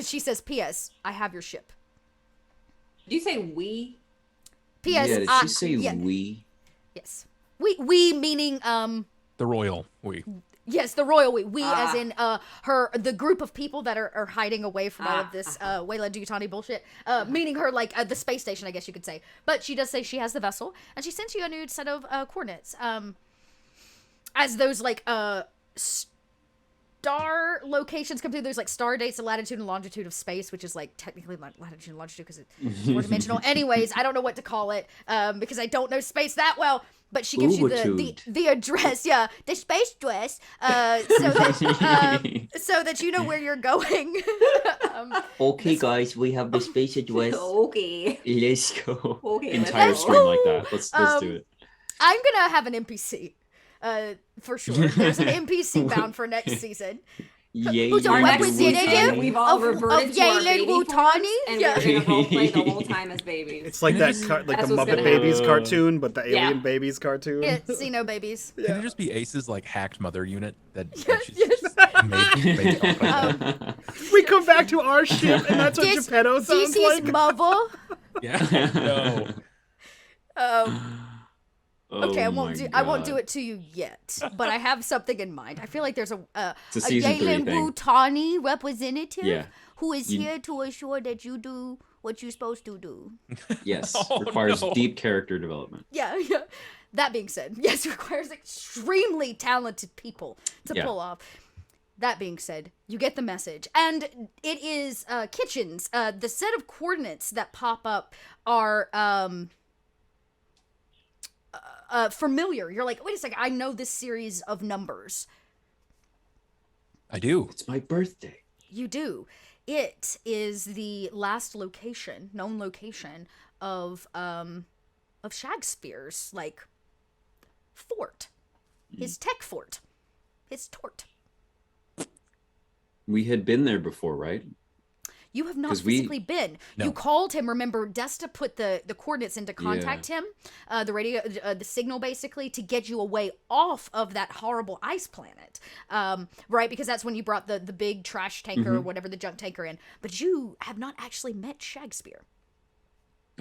[SPEAKER 3] She says, "P.S. I have your ship."
[SPEAKER 2] Did you say we?
[SPEAKER 3] P.S.
[SPEAKER 5] yeah, did she say
[SPEAKER 3] yeah,
[SPEAKER 5] we?
[SPEAKER 3] yes. We meaning
[SPEAKER 1] The royal we.
[SPEAKER 3] yes, the royal we as in the group of people that are hiding away from all of this Wayland Yutani bullshit, meaning her like the space station, I guess you could say. But she does say she has the vessel, and she sends you a new set of coordinates. As those like star locations come through, there's like star dates, the latitude and longitude of space, which is like technically latitude and longitude because it's four dimensional. Anyways, I don't know what to call it because I don't know space that well. But she gives you the address, yeah, the space address, so that you know where you're going.
[SPEAKER 5] Okay, guys, we have the space address.
[SPEAKER 2] Okay.
[SPEAKER 5] Let's go.
[SPEAKER 2] Okay,
[SPEAKER 5] Entire
[SPEAKER 2] let's
[SPEAKER 5] screen
[SPEAKER 2] go.
[SPEAKER 5] like that. Let's do it.
[SPEAKER 3] I'm gonna have an NPC, for sure. There's an NPC bound for next season.
[SPEAKER 5] Yay!
[SPEAKER 3] Who's a
[SPEAKER 2] Our next
[SPEAKER 3] representative
[SPEAKER 2] season, we've all
[SPEAKER 3] of
[SPEAKER 2] reverted to our
[SPEAKER 3] Yaylan
[SPEAKER 2] baby
[SPEAKER 3] Wutani?
[SPEAKER 2] forms, and
[SPEAKER 3] Yeah.
[SPEAKER 2] we're gonna roleplay the whole time as babies.
[SPEAKER 4] It's like that, like
[SPEAKER 2] That's
[SPEAKER 4] the
[SPEAKER 2] what's
[SPEAKER 4] Muppet
[SPEAKER 2] gonna
[SPEAKER 4] Babies
[SPEAKER 5] happen.
[SPEAKER 4] cartoon, but the Alien
[SPEAKER 2] Yeah.
[SPEAKER 4] Babies cartoon.
[SPEAKER 3] Yeah, Xeno babies.
[SPEAKER 1] Can it just be Ace's like hacked mother unit that she's
[SPEAKER 3] Yes.
[SPEAKER 1] just made
[SPEAKER 4] We come back to our ship, and that's what
[SPEAKER 3] This
[SPEAKER 4] Geppetto sounds
[SPEAKER 3] is
[SPEAKER 4] like.
[SPEAKER 3] mother.
[SPEAKER 1] Yeah. No.
[SPEAKER 3] Okay,
[SPEAKER 5] Oh my
[SPEAKER 3] I won't do
[SPEAKER 5] God.
[SPEAKER 3] it to you yet, but I have something in mind. I feel like there's
[SPEAKER 5] It's a
[SPEAKER 3] a
[SPEAKER 5] season 3
[SPEAKER 3] Yalen
[SPEAKER 5] thing.
[SPEAKER 3] Wutani representative
[SPEAKER 5] Yeah.
[SPEAKER 3] who is
[SPEAKER 5] You,
[SPEAKER 3] here to assure that you do what you're supposed to do.
[SPEAKER 5] yes.
[SPEAKER 1] Oh,
[SPEAKER 5] Requires
[SPEAKER 1] no.
[SPEAKER 5] deep character development.
[SPEAKER 3] Yeah, yeah. That being said, yes, requires extremely talented people to
[SPEAKER 5] Yeah.
[SPEAKER 3] pull off. That being said, you get the message, and it is kitchens. The set of coordinates that pop up are familiar. You're like, wait a second, I know this series of numbers.
[SPEAKER 1] I do.
[SPEAKER 5] It's my birthday.
[SPEAKER 3] You do. It is the last known location of Shakespeare's like fort, his tech fort, his tort.
[SPEAKER 5] We had been there before, right?
[SPEAKER 3] You have not
[SPEAKER 5] 'Cause we-
[SPEAKER 3] physically been.
[SPEAKER 1] No.
[SPEAKER 3] You called him. Remember, Desta put the coordinates in to contact him, the radio, the signal basically to get you away off of that horrible ice planet, right? Because that's when you brought the big trash tanker or whatever, the junk tanker in. But you have not actually met Shakespeare.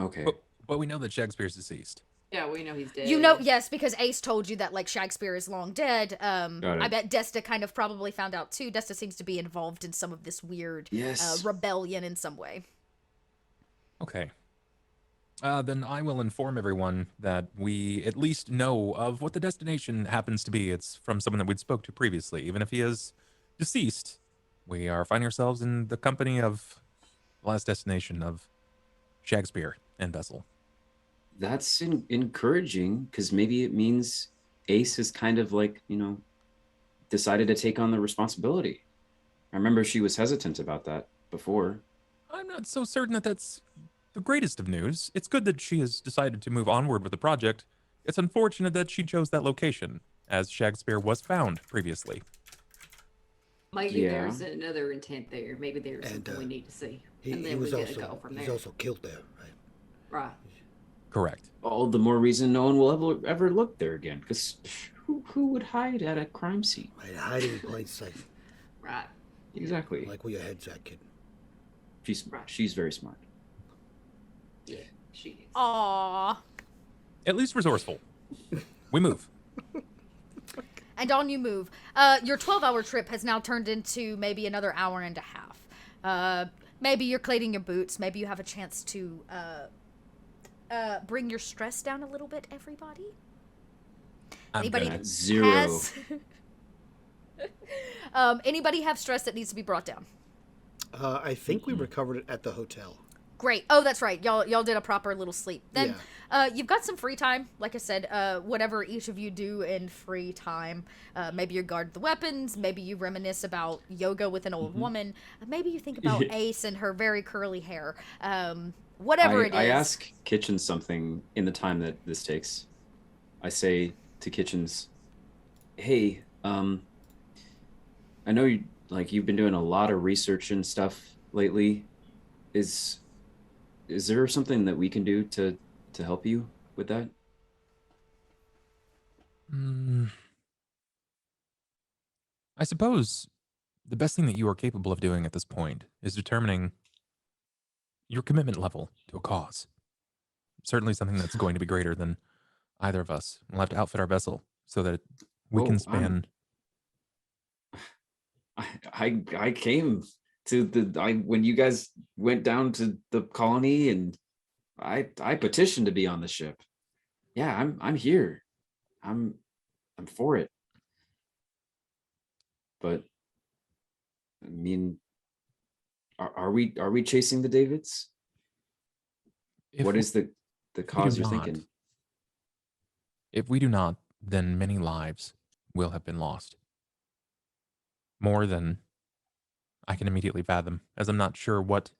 [SPEAKER 5] Okay.
[SPEAKER 1] But we know that Shakespeare's deceased.
[SPEAKER 2] Yeah, we know he's dead.
[SPEAKER 3] You know, yes, because Ace told you that like Shakespeare is long dead.
[SPEAKER 5] Got it.
[SPEAKER 3] I bet Desta kind of probably found out too. Desta seems to be involved in some of this weird
[SPEAKER 5] Yes.
[SPEAKER 3] rebellion in some way.
[SPEAKER 1] Okay. Then I will inform everyone that we at least know of what the destination happens to be. It's from someone that we'd spoke to previously. Even if he is deceased, we are finding ourselves in the company of the last destination of Shakespeare and Vessel.
[SPEAKER 5] That's encouraging because maybe it means Ace has kind of like, decided to take on the responsibility. I remember she was hesitant about that before.
[SPEAKER 1] I'm not so certain that that's the greatest of news. It's good that she has decided to move onward with the project. It's unfortunate that she chose that location, as Shakespeare was found previously.
[SPEAKER 2] Maybe
[SPEAKER 5] Yeah.
[SPEAKER 2] there's another intent there. Maybe there's
[SPEAKER 6] And,
[SPEAKER 2] something we need to see.
[SPEAKER 6] He,
[SPEAKER 2] And
[SPEAKER 6] he
[SPEAKER 2] then we
[SPEAKER 6] was
[SPEAKER 2] get a go from
[SPEAKER 6] he's
[SPEAKER 2] there.
[SPEAKER 6] also killed there, right?
[SPEAKER 2] Right.
[SPEAKER 1] Correct.
[SPEAKER 5] All the more reason no one will ever look there again. Because who would hide at a crime scene?
[SPEAKER 6] Right, hiding in plain sight.
[SPEAKER 2] Right.
[SPEAKER 5] Exactly.
[SPEAKER 6] Like where your head's at, kid.
[SPEAKER 5] She's very smart.
[SPEAKER 2] Yeah, she is.
[SPEAKER 3] Aww.
[SPEAKER 1] At least resourceful. We move.
[SPEAKER 3] And on you move. Your 12-hour trip has now turned into maybe another hour and a half. Maybe you're cleaning your boots. Maybe you have a chance to bring your stress down a little bit, everybody. Anybody
[SPEAKER 5] At 0.
[SPEAKER 3] Anybody have stress that needs to be brought down?
[SPEAKER 4] I think we recovered it at the hotel.
[SPEAKER 3] Great. Oh, that's right. Y'all did a proper little sleep. Then you've got some free time. Like I said, whatever each of you do in free time. Maybe you guard the weapons. Maybe you reminisce about yoga with an old woman. Maybe you think about Ace and her very curly hair. Whatever it is.
[SPEAKER 5] I ask Kitchens something in the time that this takes. I say to Kitchens, "Hey, I know you've been doing a lot of research and stuff lately. Is there something that we can do to help you with that?"
[SPEAKER 1] I suppose the best thing that you are capable of doing at this point is determining your commitment level to a cause. Certainly something that's going to be greater than either of us. We'll have to outfit our vessel so that we can span.
[SPEAKER 5] I came to when you guys went down to the colony, and I petitioned to be on the ship. Yeah, I'm here. I'm for it. But I mean, are we chasing the Davids? What is the cause you're thinking?
[SPEAKER 1] If we do not, then many lives will have been lost. More than I can immediately fathom, as I'm not sure what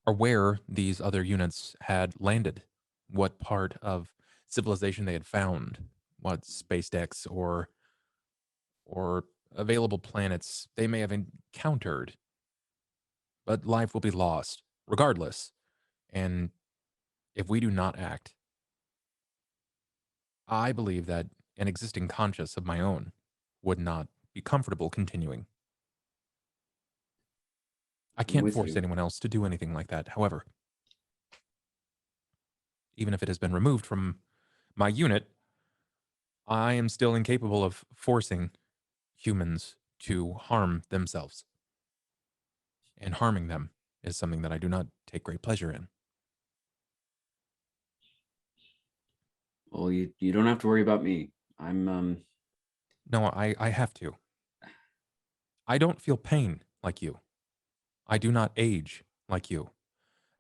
[SPEAKER 1] or where these other units had landed, what part of civilization they had found, what space decks or available planets they may have encountered. But life will be lost, regardless. And if we do not act, I believe that an existing conscience of my own would not be comfortable continuing. I can't
[SPEAKER 5] with
[SPEAKER 1] force
[SPEAKER 5] you.
[SPEAKER 1] anyone else to do anything like that, however. even if it has been removed from my unit, I am still incapable of forcing humans to harm themselves. And harming them is something that I do not take great pleasure in.
[SPEAKER 5] Well, you don't have to worry about me. I'm
[SPEAKER 1] No, I have to. I don't feel pain like you. I do not age like you.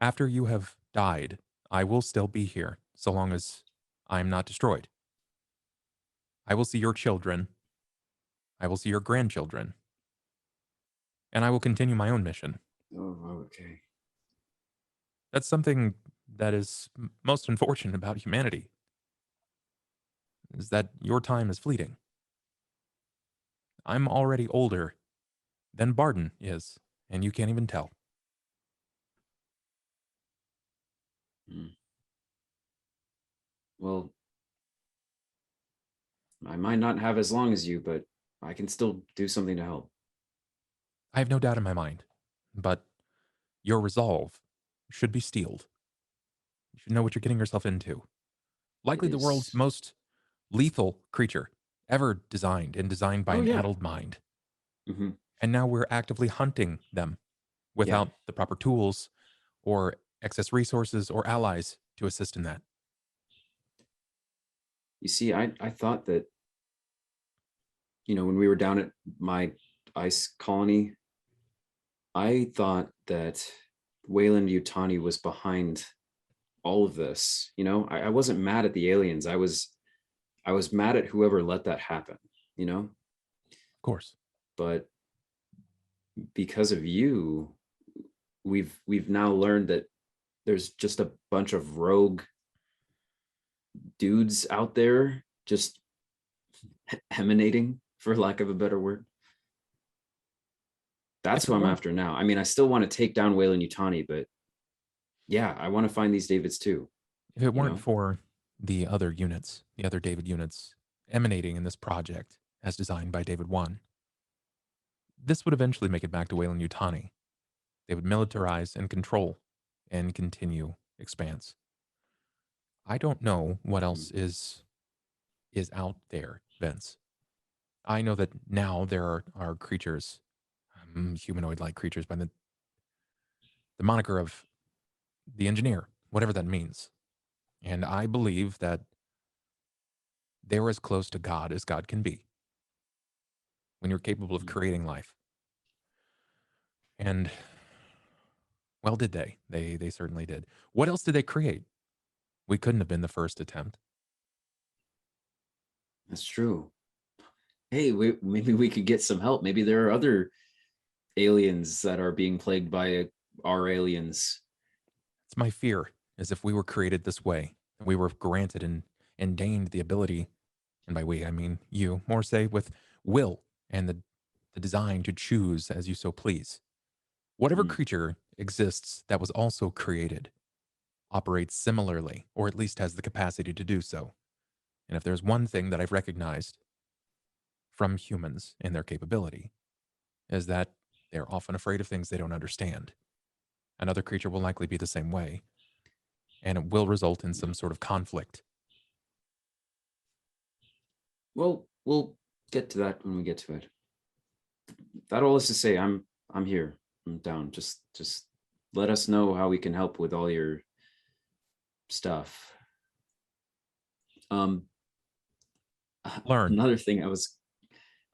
[SPEAKER 1] After you have died, I will still be here so long as I am not destroyed. I will see your children. I will see your grandchildren. And I will continue my own mission.
[SPEAKER 5] oh, okay.
[SPEAKER 1] That's something that is most unfortunate about humanity, is that your time is fleeting. I'm already older than Barden is, and you can't even tell.
[SPEAKER 5] Hmm. Well, I might not have as long as you, but I can still do something to help.
[SPEAKER 1] I have no doubt in my mind, but your resolve should be steeled. You should know what you're getting yourself into.
[SPEAKER 5] It
[SPEAKER 1] Likely the world's
[SPEAKER 5] is.
[SPEAKER 1] most lethal creature ever designed, and designed by
[SPEAKER 5] Oh
[SPEAKER 1] an
[SPEAKER 5] yeah.
[SPEAKER 1] addled mind.
[SPEAKER 5] Mm-hmm.
[SPEAKER 1] And now we're actively hunting them without the proper tools or excess resources or allies to assist in that.
[SPEAKER 5] You see, I thought that, when we were down at my ice colony, I thought that Wayland Yutani was behind all of this. I wasn't mad at the aliens. I was mad at whoever let that happen,
[SPEAKER 1] Of course.
[SPEAKER 5] but because of you, we've now learned that there's just a bunch of rogue dudes out there just emanating, for lack of a better word. That's
[SPEAKER 1] If
[SPEAKER 5] who
[SPEAKER 1] it
[SPEAKER 5] I'm
[SPEAKER 1] weren't-
[SPEAKER 5] after now. I mean, I still want to take down Wayland Yutani, but yeah, I want to find these Davids too.
[SPEAKER 1] If it weren't
[SPEAKER 5] know?
[SPEAKER 1] for the other units, the other David units emanating in this project as designed by David 1, this would eventually make it back to Wayland Yutani. They would militarize and control and continue expanse. I don't know what else is out there, Vince. I know that now there are creatures, humanoid-like creatures by the moniker of the engineer, whatever that means. And I believe that they're as close to God as God can be when you're capable of creating life. And well, did they? They certainly did. What else did they create? We couldn't have been the first attempt.
[SPEAKER 5] That's true. Hey, maybe we could get some help. Maybe there are other aliens that are being plagued by our aliens.
[SPEAKER 1] It's my fear, as if we were created this way, and we were granted and deigned the ability, and by we I mean you, more say with will and the design to choose as you so please. Whatever
[SPEAKER 5] Hmm.
[SPEAKER 1] creature exists that was also created operates similarly, or at least has the capacity to do so. And if there's one thing that I've recognized from humans in their capability, is that they're often afraid of things they don't understand. Another creature will likely be the same way, and it will result in some sort of conflict.
[SPEAKER 5] Well, we'll get to that when we get to it. That all is to say, I'm here. I'm down. Just let us know how we can help with all your stuff.
[SPEAKER 1] Learn.
[SPEAKER 5] Another thing I was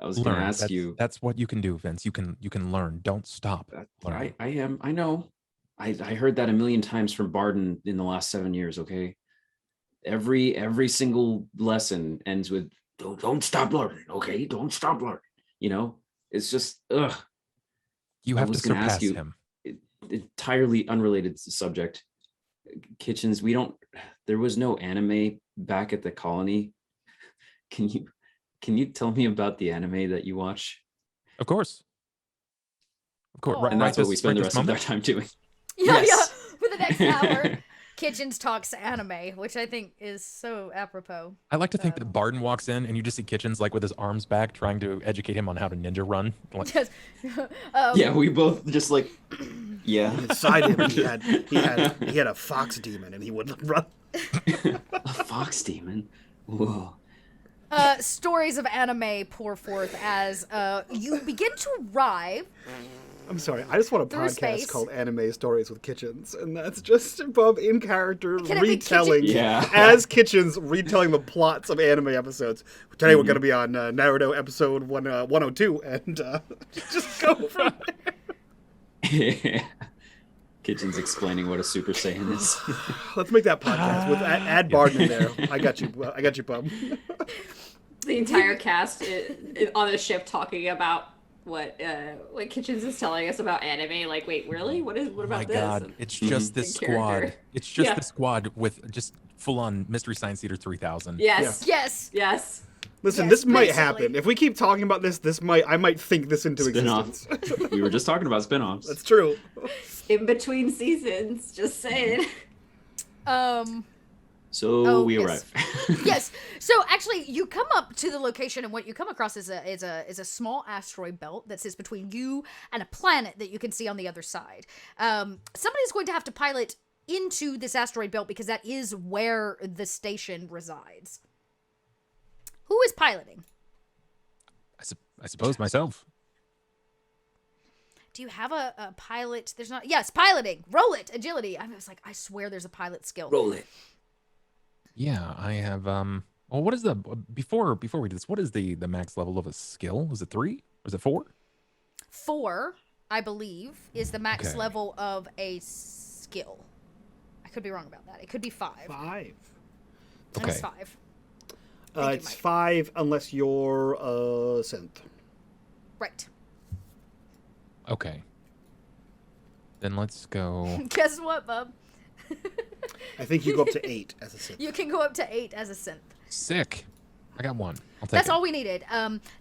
[SPEAKER 5] going to ask you.
[SPEAKER 1] That's what you can do, Vince. You can learn. Don't stop learning.
[SPEAKER 5] I know. I heard that a million times from Barden in the last 7 years. Okay, every single lesson ends with don't stop learning. Okay, don't stop learning. It's just ugh.
[SPEAKER 1] You
[SPEAKER 5] I
[SPEAKER 1] have to
[SPEAKER 5] was going to ask
[SPEAKER 1] surpass
[SPEAKER 5] you
[SPEAKER 1] him.
[SPEAKER 5] entirely unrelated subject. Kitchens. There was no anime back at the colony. Can you tell me about the anime that you watch?
[SPEAKER 1] Of course. Of course.
[SPEAKER 3] Aw.
[SPEAKER 5] And that's what we spend the
[SPEAKER 1] this
[SPEAKER 5] rest of our
[SPEAKER 1] moment.
[SPEAKER 5] time doing.
[SPEAKER 3] Yeah,
[SPEAKER 5] Yes.
[SPEAKER 3] for the next hour. Kitchens talks anime, which I think is so apropos.
[SPEAKER 1] I like to think that Barden walks in and you just see Kitchens like with his arms back trying to educate him on how to ninja run. Like,
[SPEAKER 3] Just,
[SPEAKER 5] Yeah, we both just like, yeah.
[SPEAKER 6] Inside him, he had a fox demon, and he would run.
[SPEAKER 5] A fox demon. Whoa.
[SPEAKER 3] Stories of anime pour forth as you begin to arrive.
[SPEAKER 4] I'm sorry, I just want a
[SPEAKER 3] Through
[SPEAKER 4] podcast
[SPEAKER 3] space.
[SPEAKER 4] called Anime Stories with Kitchens, and that's just Bob in character
[SPEAKER 3] Can it be
[SPEAKER 4] retelling,
[SPEAKER 3] Kitchen-
[SPEAKER 5] Yeah.
[SPEAKER 4] as Kitchens retelling the plots of anime episodes. Today we're going to be on Naruto episode 102, and just go from there.
[SPEAKER 5] Kitchen's explaining what a Super Saiyan is.
[SPEAKER 4] Let's make that podcast with add Barton in there. I got you, Bob.
[SPEAKER 2] The entire cast on the ship talking about what Kitchens is telling us about anime. Like, wait, really? What about
[SPEAKER 1] My
[SPEAKER 2] this?
[SPEAKER 1] God, it's just this
[SPEAKER 2] Big character.
[SPEAKER 1] squad. It's just
[SPEAKER 2] Yeah.
[SPEAKER 1] the squad with just full on Mystery Science Theater 3000.
[SPEAKER 2] Yes.
[SPEAKER 3] Yes.
[SPEAKER 2] Yes.
[SPEAKER 4] Listen,
[SPEAKER 3] Yes,
[SPEAKER 4] this might
[SPEAKER 3] basically.
[SPEAKER 4] happen. If we keep talking about this, I might think this into
[SPEAKER 5] Spin-off.
[SPEAKER 4] existence.
[SPEAKER 5] We were just talking about spin-offs.
[SPEAKER 4] That's true.
[SPEAKER 2] In between seasons, just saying.
[SPEAKER 5] So
[SPEAKER 3] Oh,
[SPEAKER 5] we
[SPEAKER 3] yes.
[SPEAKER 5] arrive.
[SPEAKER 3] Yes. So actually, you come up to the location, and what you come across is a small asteroid belt that sits between you and a planet that you can see on the other side. Somebody's going to have to pilot into this asteroid belt because that is where the station resides. Who is piloting?
[SPEAKER 1] I suppose myself.
[SPEAKER 3] Do you have a pilot? There's not. Yes, piloting. Roll it. Agility. I was like, I swear there's a pilot skill.
[SPEAKER 5] Roll it.
[SPEAKER 1] Yeah, I have. Well, what is the before we do this? What is the max level of a skill? Is it 3 or is it 4?
[SPEAKER 3] 4, I believe, is the max
[SPEAKER 1] Okay.
[SPEAKER 3] level of a skill. I could be wrong about that. It could be 5.
[SPEAKER 4] 5.
[SPEAKER 3] And It's
[SPEAKER 1] Okay.
[SPEAKER 3] 5. Thank you,
[SPEAKER 4] It's
[SPEAKER 3] Mike.
[SPEAKER 4] 5 unless you're synth.
[SPEAKER 3] Right.
[SPEAKER 1] Okay. Then let's go.
[SPEAKER 3] Guess what, bub?
[SPEAKER 4] I think you go up to 8 as a synth.
[SPEAKER 3] You can go up to 8 as a synth.
[SPEAKER 1] Sick. I got 1. I'll take
[SPEAKER 3] That's
[SPEAKER 1] it.
[SPEAKER 3] all we needed.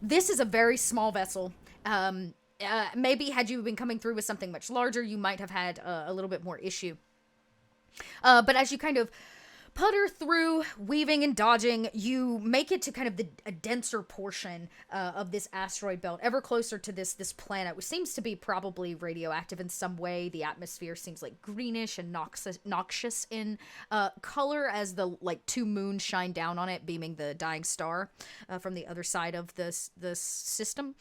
[SPEAKER 3] This is a very small vessel. Maybe had you been coming through with something much larger, you might have had a little bit more issue. But as you kind of putter through, weaving and dodging, you make it to kind of a denser portion of this asteroid belt, ever closer to this planet, which seems to be probably radioactive in some way. The atmosphere seems like greenish and noxious in color as the two moons shine down on it, beaming the dying star from the other side of this system.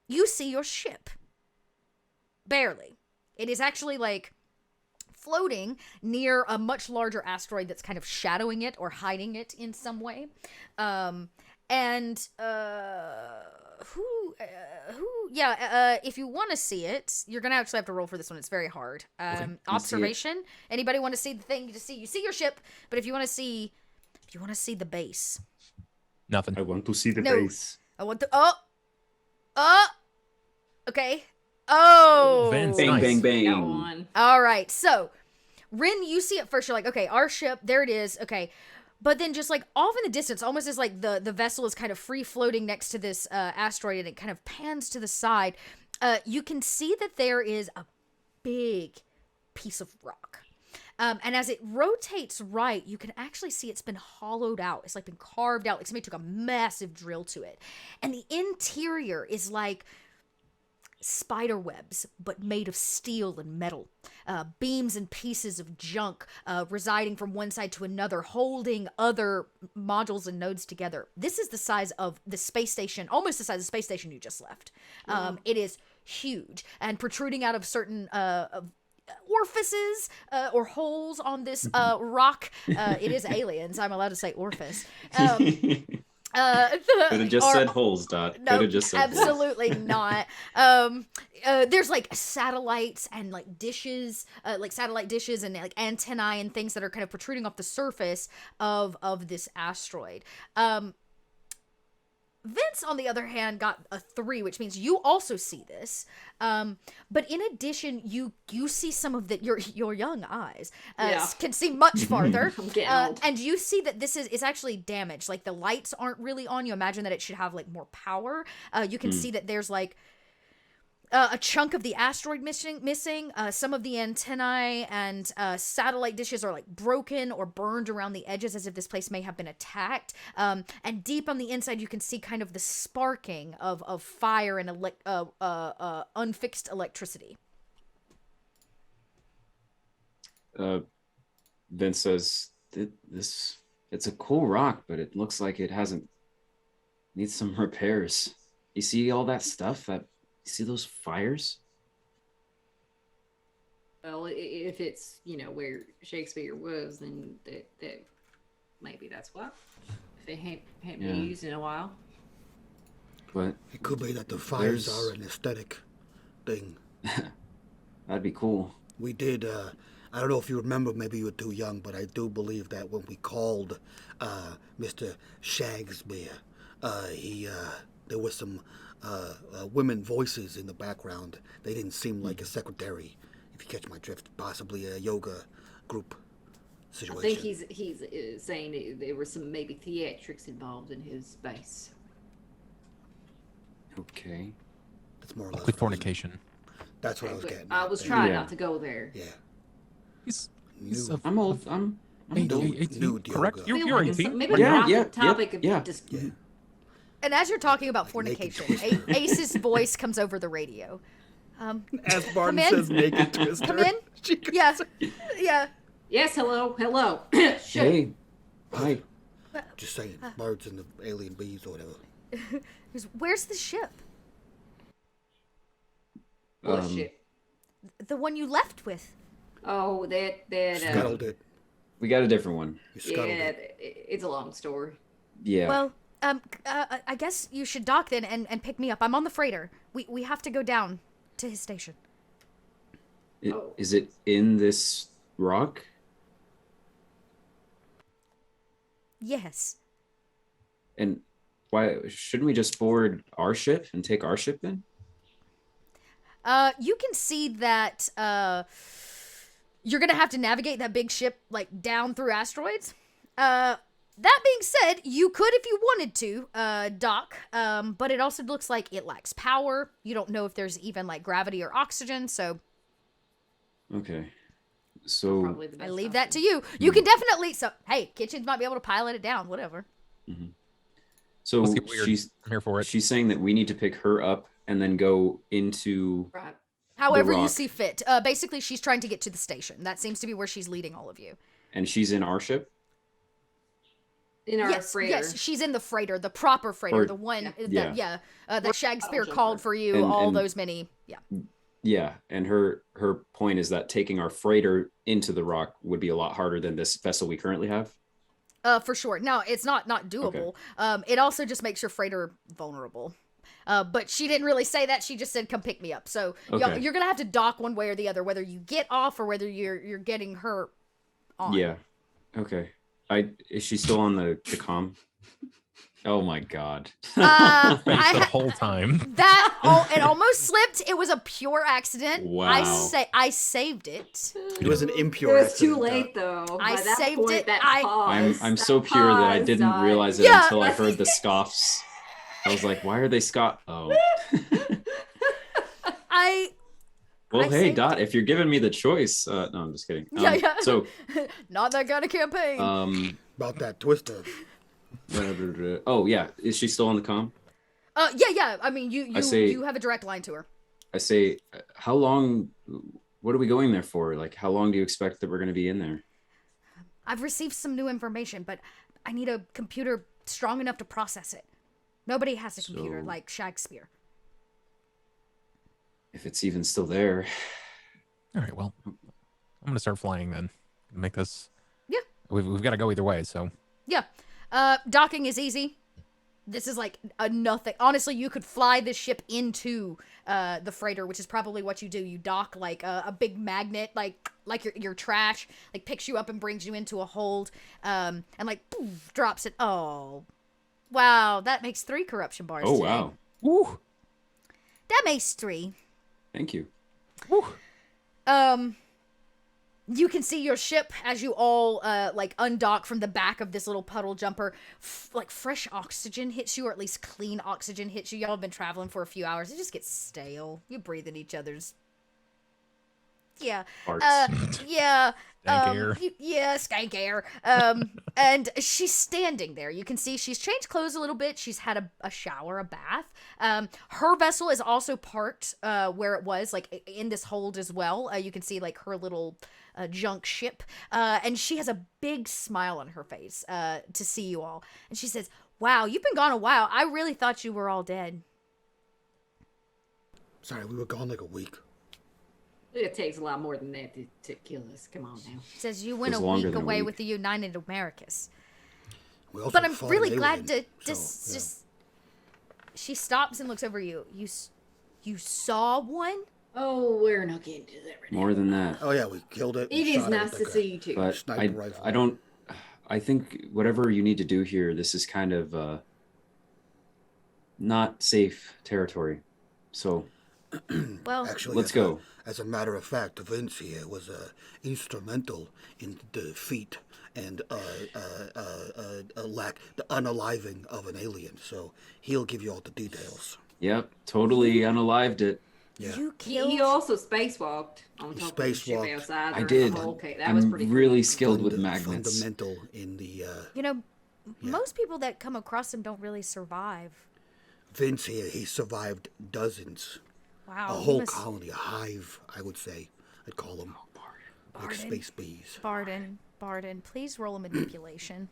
[SPEAKER 3] You see your ship. Barely. It is actually floating near a much larger asteroid that's kind of shadowing it or hiding it in some way. If you want to see it, you're gonna actually have to roll for this one. It's very hard. Observation. Anybody want to see the thing? You see your ship, but if you want to see the base,
[SPEAKER 1] Nothing.
[SPEAKER 5] I want to see the
[SPEAKER 3] No.
[SPEAKER 5] face.
[SPEAKER 3] I want the okay. Oh,
[SPEAKER 1] Vince.
[SPEAKER 5] Bang,
[SPEAKER 1] Nice.
[SPEAKER 5] bang, bang.
[SPEAKER 2] Got one.
[SPEAKER 3] all right. So, Rin, you see it first. You're like, okay, our ship, there it is. Okay. But then just off in the distance, almost as the vessel is kind of free floating next to this asteroid and it kind of pans to the side, you can see that there is a big piece of rock. And as it rotates right, you can actually see it's been hollowed out. It's been carved out. Somebody took a massive drill to it. And the interior is spider webs, but made of steel and metal. Beams and pieces of junk residing from one side to another, holding other modules and nodes together. This is the size of the space station, almost the size of the space station you just left. It is huge and protruding out of certain orifices or holes on this rock. It is aliens. I'm allowed to say orifice.
[SPEAKER 5] Could have just said holes, Dot.
[SPEAKER 3] No,
[SPEAKER 5] Could have just said holes.
[SPEAKER 3] absolutely not. There's satellites and dishes, satellite dishes and antennae and things that are kind of protruding off the surface of this asteroid. Vince, on the other hand, got a 3, which means you also see this. But in addition, you see some of your young eyes can see much farther.
[SPEAKER 2] I'm getting old.
[SPEAKER 3] And you see that this is actually damaged. The lights aren't really on. You imagine that it should have more power. You can see that there's a chunk of the asteroid missing. Some of the antennae and satellite dishes are broken or burned around the edges as if this place may have been attacked. And deep on the inside, you can see kind of the sparking of fire and unfixed electricity.
[SPEAKER 5] Vince says, "This it's a cool rock, but it looks like it hasn't needs some repairs. You see all that stuff? You see those fires?"
[SPEAKER 2] Well, if it's where Shakespeare was, then that maybe that's why. If it hadn't been used in a while.
[SPEAKER 5] But
[SPEAKER 6] It could be that the fires are an aesthetic thing.
[SPEAKER 5] that'd be cool.
[SPEAKER 6] We did, I don't know if you remember, maybe you were too young, but I do believe that when we called Mr. Shakespeare, there was some women voices in the background. They didn't seem like a secretary, if you catch my drift, possibly a yoga group situation.
[SPEAKER 2] I think he's saying there was some maybe theatrics involved in his space.
[SPEAKER 5] Okay.
[SPEAKER 6] That's more or less
[SPEAKER 1] With
[SPEAKER 6] what I was-
[SPEAKER 1] fornication.
[SPEAKER 6] That's what I was
[SPEAKER 2] But
[SPEAKER 6] getting
[SPEAKER 2] I
[SPEAKER 6] at.
[SPEAKER 2] was trying
[SPEAKER 5] Yeah.
[SPEAKER 2] not to go there.
[SPEAKER 6] Yeah.
[SPEAKER 1] He's
[SPEAKER 6] New-
[SPEAKER 5] I'm old. I'm
[SPEAKER 1] Hey,
[SPEAKER 5] adult.
[SPEAKER 1] hey, hey,
[SPEAKER 6] Nude
[SPEAKER 1] correct?
[SPEAKER 6] yoga.
[SPEAKER 1] You're,
[SPEAKER 2] Feel
[SPEAKER 1] you're
[SPEAKER 2] like it's
[SPEAKER 1] 18.
[SPEAKER 2] maybe
[SPEAKER 5] Yeah,
[SPEAKER 2] a
[SPEAKER 5] yeah,
[SPEAKER 2] topic of
[SPEAKER 5] yeah.
[SPEAKER 6] Yeah.
[SPEAKER 3] And as you're talking about
[SPEAKER 6] Naked
[SPEAKER 3] fornication, Ace's voice comes over the radio.
[SPEAKER 4] As Barton
[SPEAKER 3] Come in.
[SPEAKER 4] says, naked twister.
[SPEAKER 3] Come in.
[SPEAKER 4] She goes,
[SPEAKER 3] Yeah, yeah.
[SPEAKER 2] Yes, hello. Shut.
[SPEAKER 5] Hey. Hi.
[SPEAKER 6] Just saying, birds and the alien bees or whatever.
[SPEAKER 3] He goes, where's the ship?
[SPEAKER 2] Bullshit.
[SPEAKER 3] The one you left with?
[SPEAKER 2] Oh, that
[SPEAKER 6] Scuttled it.
[SPEAKER 5] We got a different one.
[SPEAKER 6] You scuttled
[SPEAKER 2] yeah,
[SPEAKER 6] it.
[SPEAKER 2] it's a long story.
[SPEAKER 5] Yeah.
[SPEAKER 3] Well, I guess you should dock then and pick me up. I'm on the freighter. We have to go down to his station.
[SPEAKER 5] Is it in this rock?
[SPEAKER 3] Yes.
[SPEAKER 5] And why shouldn't we just board our ship and take our ship in?
[SPEAKER 3] You can see that you're gonna have to navigate that big ship like down through asteroids. That being said, you could if you wanted to dock, but it also looks like it lacks power. You don't know if there's even like gravity or oxygen, so
[SPEAKER 5] Okay. So
[SPEAKER 2] Probably the best
[SPEAKER 3] I leave
[SPEAKER 2] option.
[SPEAKER 3] that to you. You can definitely. So hey, kitchens might be able to pilot it down, whatever.
[SPEAKER 5] so
[SPEAKER 1] Let's get weird.
[SPEAKER 5] she's
[SPEAKER 1] I'm here for it.
[SPEAKER 5] she's saying that we need to pick her up and then go into
[SPEAKER 2] Right.
[SPEAKER 3] However you
[SPEAKER 5] rock.
[SPEAKER 3] see fit. Basically, she's trying to get to the station. That seems to be where she's leading all of you.
[SPEAKER 5] and she's in our ship.
[SPEAKER 2] In our
[SPEAKER 3] Yes,
[SPEAKER 2] freighter.
[SPEAKER 3] yes, she's in the freighter, the proper freighter,
[SPEAKER 5] Or-
[SPEAKER 3] the one
[SPEAKER 5] Yeah.
[SPEAKER 3] that Shakespeare
[SPEAKER 2] jumper.
[SPEAKER 3] called for you.
[SPEAKER 5] And-
[SPEAKER 3] all
[SPEAKER 5] and-
[SPEAKER 3] those many,
[SPEAKER 5] Yeah, and her point is that taking our freighter into the rock would be a lot harder than this vessel we currently have.
[SPEAKER 3] for sure. No, it's not doable. It also just makes your freighter vulnerable. But she didn't really say that. She just said, "Come pick me up." So
[SPEAKER 5] Okay.
[SPEAKER 3] you're gonna have to dock one way or the other, whether you get off or whether you're getting her on.
[SPEAKER 5] Yeah. Okay. Is she still on the comm? Oh my god.
[SPEAKER 1] Face the
[SPEAKER 3] I
[SPEAKER 1] whole time.
[SPEAKER 3] it almost slipped. It was a pure accident.
[SPEAKER 5] Wow.
[SPEAKER 3] I saved it.
[SPEAKER 4] It was an impure
[SPEAKER 2] It was too
[SPEAKER 4] accident,
[SPEAKER 2] late though.
[SPEAKER 3] I
[SPEAKER 2] By that
[SPEAKER 3] saved
[SPEAKER 2] point,
[SPEAKER 3] it.
[SPEAKER 2] That
[SPEAKER 5] I'm
[SPEAKER 2] pause,
[SPEAKER 5] so pure that I
[SPEAKER 2] pause
[SPEAKER 5] didn't
[SPEAKER 2] died.
[SPEAKER 5] realize it
[SPEAKER 3] Yeah.
[SPEAKER 5] until I heard the scoffs. I was like, why are they scoff? Oh.
[SPEAKER 3] I
[SPEAKER 5] Well,
[SPEAKER 3] I
[SPEAKER 5] hey,
[SPEAKER 3] saved
[SPEAKER 5] Dot, if you're giving me the choice, no, I'm just kidding.
[SPEAKER 3] Yeah.
[SPEAKER 5] So,
[SPEAKER 3] not that kind of campaign.
[SPEAKER 6] About that twister.
[SPEAKER 5] oh yeah, is she still on the comm?
[SPEAKER 3] Yeah. I mean, you
[SPEAKER 5] say-
[SPEAKER 3] you have a direct line to her.
[SPEAKER 5] I say, how long? What are we going there for? Like, how long do you expect that we're going to be in there?
[SPEAKER 3] I've received some new information, but I need a computer strong enough to process it. Nobody has a computer
[SPEAKER 5] So-
[SPEAKER 3] like Shakespeare.
[SPEAKER 5] If it's even still there.
[SPEAKER 1] All right, well, I'm gonna start flying then. Make this.
[SPEAKER 3] Yeah.
[SPEAKER 1] We've got to go either way. So
[SPEAKER 3] Yeah. Docking is easy. This is like a nothing. Honestly, you could fly this ship into the freighter, which is probably what you do. You dock like a big magnet, like your trash, like picks you up and brings you into a hold, and like poof, drops it. Oh, wow! That makes 3 corruption bars.
[SPEAKER 5] Oh
[SPEAKER 3] today.
[SPEAKER 5] wow,
[SPEAKER 1] woo,
[SPEAKER 3] That makes 3.
[SPEAKER 5] thank you.
[SPEAKER 1] woo.
[SPEAKER 3] You can see your ship as you all like undock from the back of this little puddle jumper. Like fresh oxygen hits you, or at least clean oxygen hits you. Y'all have been traveling for a few hours. It just gets stale. You breathe in each other's Yeah.
[SPEAKER 5] Farts.
[SPEAKER 3] Yeah.
[SPEAKER 1] Dank air.
[SPEAKER 3] Yeah, skank air. And she's standing there. You can see she's changed clothes a little bit. She's had a shower, a bath. Her vessel is also parked where it was, like in this hold as well. You can see like her little junk ship. And she has a big smile on her face to see you all. And she says, "Wow, you've been gone a while. I really thought you were all dead."
[SPEAKER 6] Sorry, we were gone like a week.
[SPEAKER 2] It takes a lot more than that to kill us. Come on now.
[SPEAKER 3] She says, "You went
[SPEAKER 5] was
[SPEAKER 3] a
[SPEAKER 5] longer
[SPEAKER 3] week
[SPEAKER 5] than a
[SPEAKER 3] away
[SPEAKER 5] week.
[SPEAKER 3] with the United Americas."
[SPEAKER 6] We also
[SPEAKER 3] But I'm
[SPEAKER 6] fought
[SPEAKER 3] really
[SPEAKER 6] an
[SPEAKER 3] glad to
[SPEAKER 6] alien,
[SPEAKER 3] just
[SPEAKER 6] so, yeah.
[SPEAKER 3] just. She stops and looks over you. You saw one?
[SPEAKER 2] Oh, we're not getting to that right
[SPEAKER 5] More than that.
[SPEAKER 6] Oh yeah, we killed it.
[SPEAKER 2] now. It
[SPEAKER 6] we
[SPEAKER 2] is
[SPEAKER 6] shot
[SPEAKER 2] nice
[SPEAKER 6] with,
[SPEAKER 2] to
[SPEAKER 6] like, a
[SPEAKER 2] see you too.
[SPEAKER 5] But
[SPEAKER 6] sniper rifle.
[SPEAKER 5] I don't. I think whatever you need to do here, this is kind of not safe territory. So
[SPEAKER 3] Well,
[SPEAKER 6] Actually,
[SPEAKER 5] let's
[SPEAKER 6] as
[SPEAKER 5] go.
[SPEAKER 6] As a matter of fact, Vince here was instrumental in the defeat and the unaliving of an alien. So he'll give you all the details.
[SPEAKER 5] Yep, totally unalived it.
[SPEAKER 6] Yeah.
[SPEAKER 3] you
[SPEAKER 2] He
[SPEAKER 3] killed.
[SPEAKER 2] also spacewalked on top of the ship
[SPEAKER 6] Spacewalked.
[SPEAKER 2] outside.
[SPEAKER 5] I
[SPEAKER 2] There.
[SPEAKER 5] did.
[SPEAKER 2] Oh, okay, that
[SPEAKER 5] I'm
[SPEAKER 2] was pretty
[SPEAKER 5] really
[SPEAKER 2] cool.
[SPEAKER 5] skilled with magnets.
[SPEAKER 6] Fundamental in the
[SPEAKER 3] You know, most people that come across him don't really survive.
[SPEAKER 6] Vince here. He survived dozens,
[SPEAKER 3] Wow.
[SPEAKER 6] a
[SPEAKER 3] you
[SPEAKER 6] whole
[SPEAKER 3] must-
[SPEAKER 6] colony, a hive. I would say. I'd call them like
[SPEAKER 3] Barden.
[SPEAKER 6] space bees.
[SPEAKER 3] Barden, please roll a manipulation.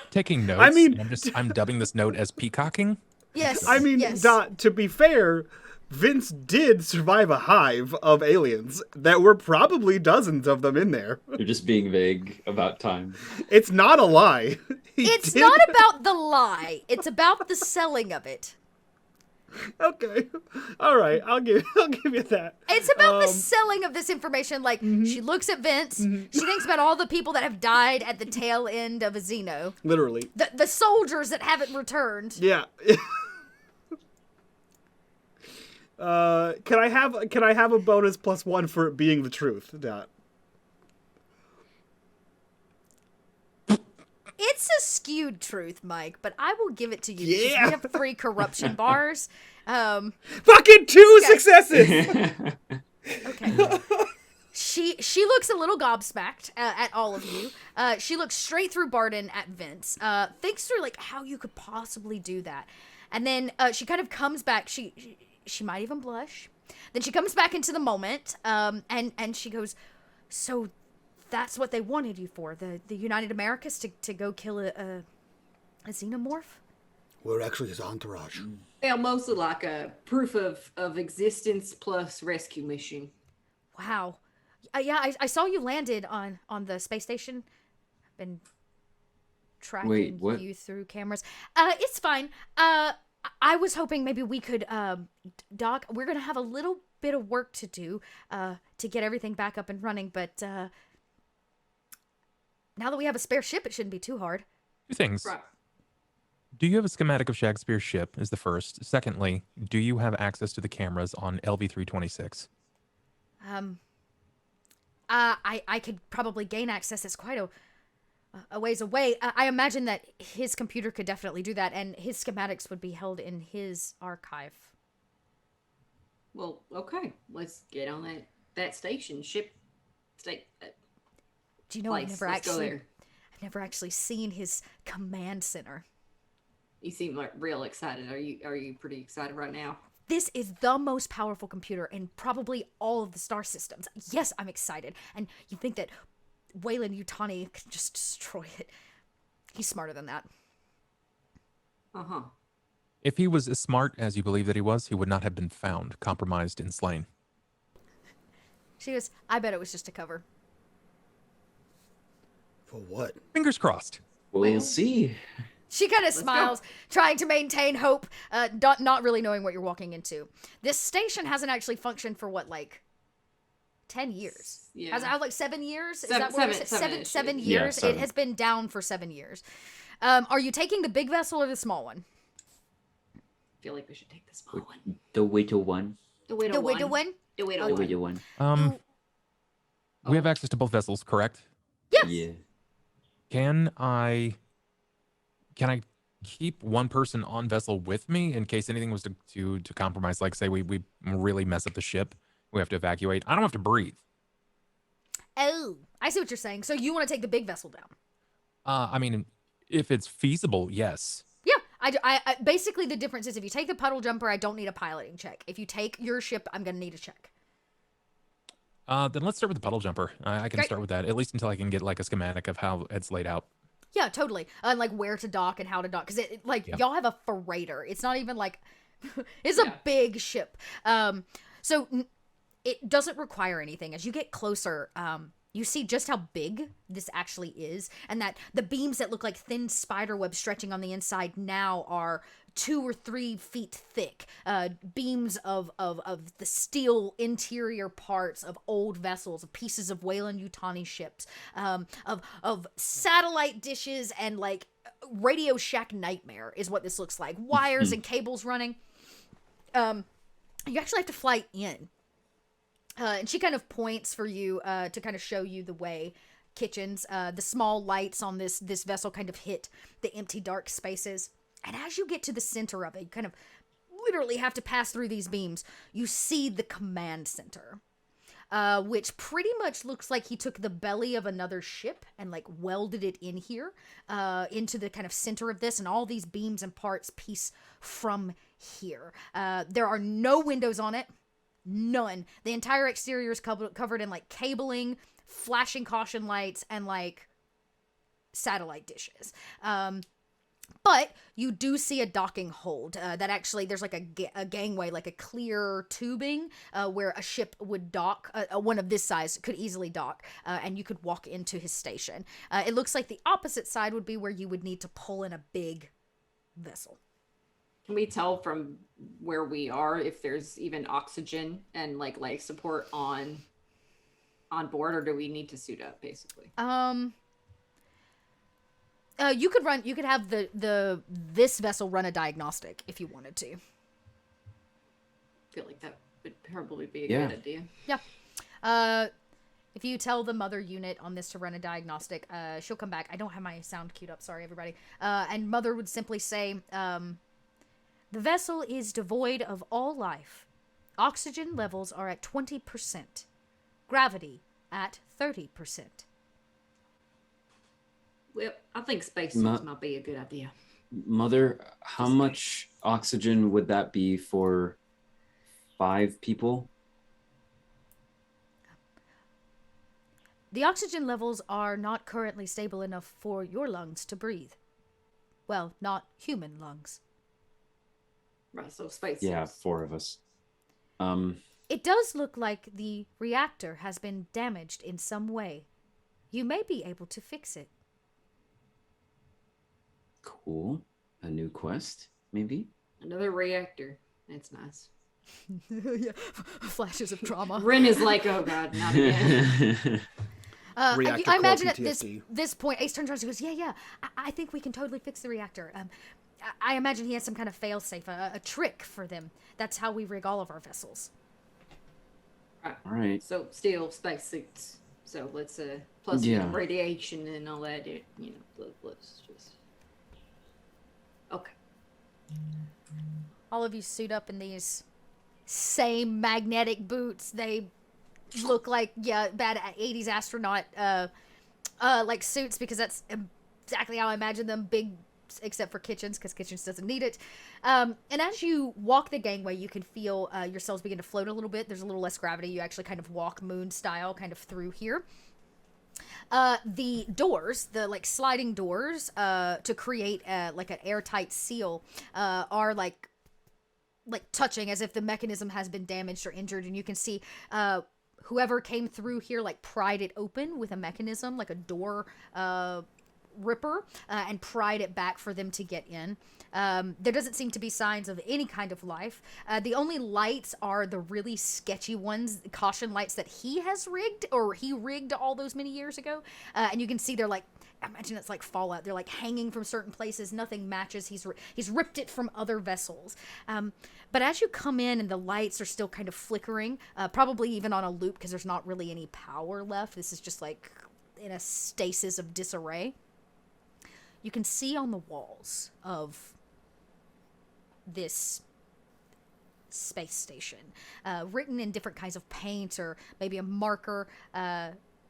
[SPEAKER 1] Taking notes.
[SPEAKER 4] I mean-
[SPEAKER 1] and I'm dubbing this note as peacocking.
[SPEAKER 3] Yes.
[SPEAKER 4] I mean,
[SPEAKER 3] yes.
[SPEAKER 4] Dot, to be fair, Vince did survive a hive of aliens. That were probably dozens of them in there.
[SPEAKER 5] You're just being vague about time.
[SPEAKER 4] It's not a lie. He
[SPEAKER 3] It's
[SPEAKER 4] did-
[SPEAKER 3] not about the lie. It's about the selling of it.
[SPEAKER 4] Okay. All right. I'll give you that.
[SPEAKER 3] It's about the selling of this information. Like, she looks at Vince. She thinks about all the people that have died at the tail end of a Xeno.
[SPEAKER 4] Literally.
[SPEAKER 3] The soldiers that haven't returned.
[SPEAKER 4] Yeah. Can I have a bonus +1 for it being the truth, Dot?
[SPEAKER 3] It's a skewed truth, Mike, but I will give it to you. because
[SPEAKER 4] Yeah.
[SPEAKER 3] We have 3 corruption bars.
[SPEAKER 4] Fucking 2 successes.
[SPEAKER 3] Okay. She looks a little gobsmacked at all of you. She looks straight through Barden at Vince. Thinks through like how you could possibly do that, and then she kind of comes back. She might even blush. Then she comes back into the moment, and she goes, "So that's what they wanted you for? The United Americas to go kill a xenomorph?"
[SPEAKER 6] We're actually his entourage.
[SPEAKER 2] Well, mostly like a proof of existence plus rescue mission.
[SPEAKER 3] Wow. Yeah, I saw you landed on the space station. I've been tracking
[SPEAKER 5] Wait, what?
[SPEAKER 3] you through cameras. It's fine. I was hoping maybe we could, Doc, we're going to have a little bit of work to do to get everything back up and running, but now that we have a spare ship, it shouldn't be too hard.
[SPEAKER 1] 2 things.
[SPEAKER 2] Right.
[SPEAKER 1] Do you have a schematic of Shakespeare's ship? Is the first. Secondly, do you have access to the cameras on LV-326?
[SPEAKER 3] I could probably gain access. It's quite a ways away. I imagine that his computer could definitely do that, and his schematics would be held in his archive.
[SPEAKER 2] Well, okay. Let's get on that station ship.
[SPEAKER 3] Do you know
[SPEAKER 2] Place. Let's go there.
[SPEAKER 3] I've never actually seen his command center.
[SPEAKER 2] You seem like real excited. Are you pretty excited right now?
[SPEAKER 3] This is the most powerful computer in probably all of the star systems. Yes, I'm excited. And you think that Wayland Yutani could just destroy it. He's smarter than that.
[SPEAKER 2] Uh-huh.
[SPEAKER 1] If he was as smart as you believe that he was, he would not have been found, compromised, and slain.
[SPEAKER 3] She goes, I bet it was just a cover.
[SPEAKER 6] For what?
[SPEAKER 1] Fingers crossed.
[SPEAKER 5] We'll see.
[SPEAKER 3] She kind of
[SPEAKER 2] go.
[SPEAKER 3] smiles, trying to maintain hope, not really knowing what you're walking into. This station hasn't actually functioned for what, like 10 years?
[SPEAKER 2] Yeah.
[SPEAKER 3] Has it had like 7 years? Is
[SPEAKER 2] Seven-
[SPEAKER 3] that what
[SPEAKER 2] seven- seven-ish.
[SPEAKER 3] seven
[SPEAKER 5] Yeah,
[SPEAKER 3] years? It
[SPEAKER 5] 7.
[SPEAKER 3] has been down for 7 years. Are you taking the big vessel or the small one?
[SPEAKER 2] I feel like we should take the small one.
[SPEAKER 5] The widow one.
[SPEAKER 2] The widow
[SPEAKER 3] The
[SPEAKER 2] one.
[SPEAKER 3] widow one?
[SPEAKER 2] The widow
[SPEAKER 5] The
[SPEAKER 2] one.
[SPEAKER 5] widow one.
[SPEAKER 1] We have access to both vessels, correct?
[SPEAKER 3] Yes.
[SPEAKER 5] Yeah.
[SPEAKER 1] Can I keep one person on vessel with me in case anything was to compromise? Like, say we really mess up the ship, we have to evacuate. I don't have to breathe.
[SPEAKER 3] Oh, I see what you're saying. So you want to take the big vessel down?
[SPEAKER 1] I mean, if it's feasible, yes.
[SPEAKER 3] Yeah, I basically the difference is if you take the puddle jumper, I don't need a piloting check. If you take your ship, I'm gonna need a check.
[SPEAKER 1] Then let's start with the puddle jumper. I can
[SPEAKER 3] Great.
[SPEAKER 1] start with that, at least until I can get like a schematic of how it's laid out.
[SPEAKER 3] Yeah, totally. And like where to dock and how to dock, because like
[SPEAKER 1] Yeah.
[SPEAKER 3] y'all have a freighter. It's not even like it's a big ship. So it doesn't require anything. As you get closer, you see just how big this actually is, and that the beams that look like thin spider webs stretching on the inside now are 2 or 3 feet thick. Beams of the steel interior parts of old vessels, of pieces of Wayland Yutani ships, of satellite dishes, and like Radio Shack nightmare is what this looks like. Wires and cables running. You actually have to fly in. And she kind of points for you to kind of show you the way. Kitchens, the small lights on this vessel kind of hit the empty dark spaces. And as you get to the center of it, you kind of literally have to pass through these beams. You see the command center, which pretty much looks like he took the belly of another ship and like welded it in here into the kind of center of this, and all these beams and parts piece from here. There are no windows on it. None. The entire exterior is covered in like cabling, flashing caution lights, and like satellite dishes. But you do see a docking hold that actually there's like a gangway, like a clear tubing where a ship would dock. One of this size could easily dock, and you could walk into his station. It looks like the opposite side would be where you would need to pull in a big vessel.
[SPEAKER 2] Can we tell from where we are if there's even oxygen and like life support on board, or do we need to suit up basically?
[SPEAKER 3] You could have this vessel run a diagnostic if you wanted to.
[SPEAKER 2] I feel like that would probably be a good idea.
[SPEAKER 3] Yeah. If you tell the mother unit on this to run a diagnostic, she'll come back. I don't have my sound queued up, sorry everybody. And mother would simply say, the vessel is devoid of all life. Oxygen levels are at 20%. Gravity at 30%.
[SPEAKER 2] Well, I think spacesuits might be a good idea.
[SPEAKER 5] Mother, how much oxygen would that be for 5 people?
[SPEAKER 3] The oxygen levels are not currently stable enough for your lungs to breathe. Well, not human lungs.
[SPEAKER 2] Right, so spacesuits.
[SPEAKER 5] Yeah, 4 of us.
[SPEAKER 3] It does look like the reactor has been damaged in some way. You may be able to fix it.
[SPEAKER 5] Cool. A new quest, maybe?
[SPEAKER 2] Another reactor. That's nice.
[SPEAKER 3] Yeah. Flashes of trauma.
[SPEAKER 2] Ren is like, oh god, not again.
[SPEAKER 4] Reactor
[SPEAKER 3] I
[SPEAKER 4] core
[SPEAKER 3] imagine at
[SPEAKER 4] PTSD.
[SPEAKER 3] this point, Ace turns around and goes, yeah, I think we can totally fix the reactor. I imagine he has some kind of fail-safe, a trick for them. That's how we rig all of our vessels.
[SPEAKER 2] Right.
[SPEAKER 5] All right.
[SPEAKER 2] So still spacesuits. So let's plus radiation and all that. Let's just. Okay.
[SPEAKER 3] All of you suit up in these same magnetic boots. They look like bad 80s astronaut like suits, because that's exactly how I imagine them. Big, except for Kitchens, because Kitchens doesn't need it. And as you walk the gangway, you can feel yourselves begin to float a little bit. There's a little less gravity. You actually kind of walk moon style kind of through here. The doors, the like sliding doors to create like an airtight seal are like touching, as if the mechanism has been damaged or injured, and you can see whoever came through here like pried it open with a mechanism, like a door ripper, and pried it back for them to get in. There doesn't seem to be signs of any kind of life. The only lights are the really sketchy ones, caution lights that he has rigged, or he rigged all those many years ago. And you can see they're like, I imagine it's like Fallout. They're like hanging from certain places. Nothing matches. He's ripped it from other vessels. But as you come in and the lights are still kind of flickering, probably even on a loop because there's not really any power left. This is just like in a stasis of disarray. You can see on the walls of this space station, written in different kinds of paint or maybe a marker,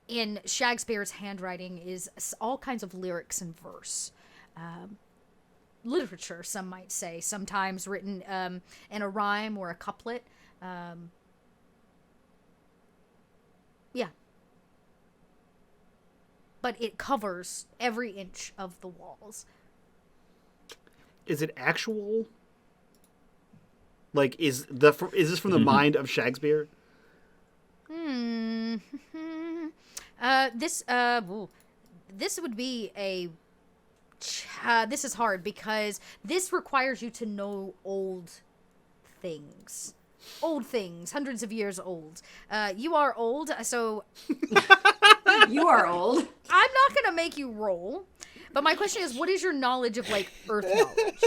[SPEAKER 3] in Shakespeare's handwriting is all kinds of lyrics and verse. Literature, some might say, sometimes written in a rhyme or a couplet. Yeah. But it covers every inch of the walls.
[SPEAKER 4] Is it actual? Like, is this from the mind of Shakespeare?
[SPEAKER 3] This would be a. This is hard because this requires you to know old things. Old things, hundreds of years old. You are old, so
[SPEAKER 2] You are old.
[SPEAKER 3] I'm not gonna make you roll. But my question is, what is your knowledge of like Earth knowledge?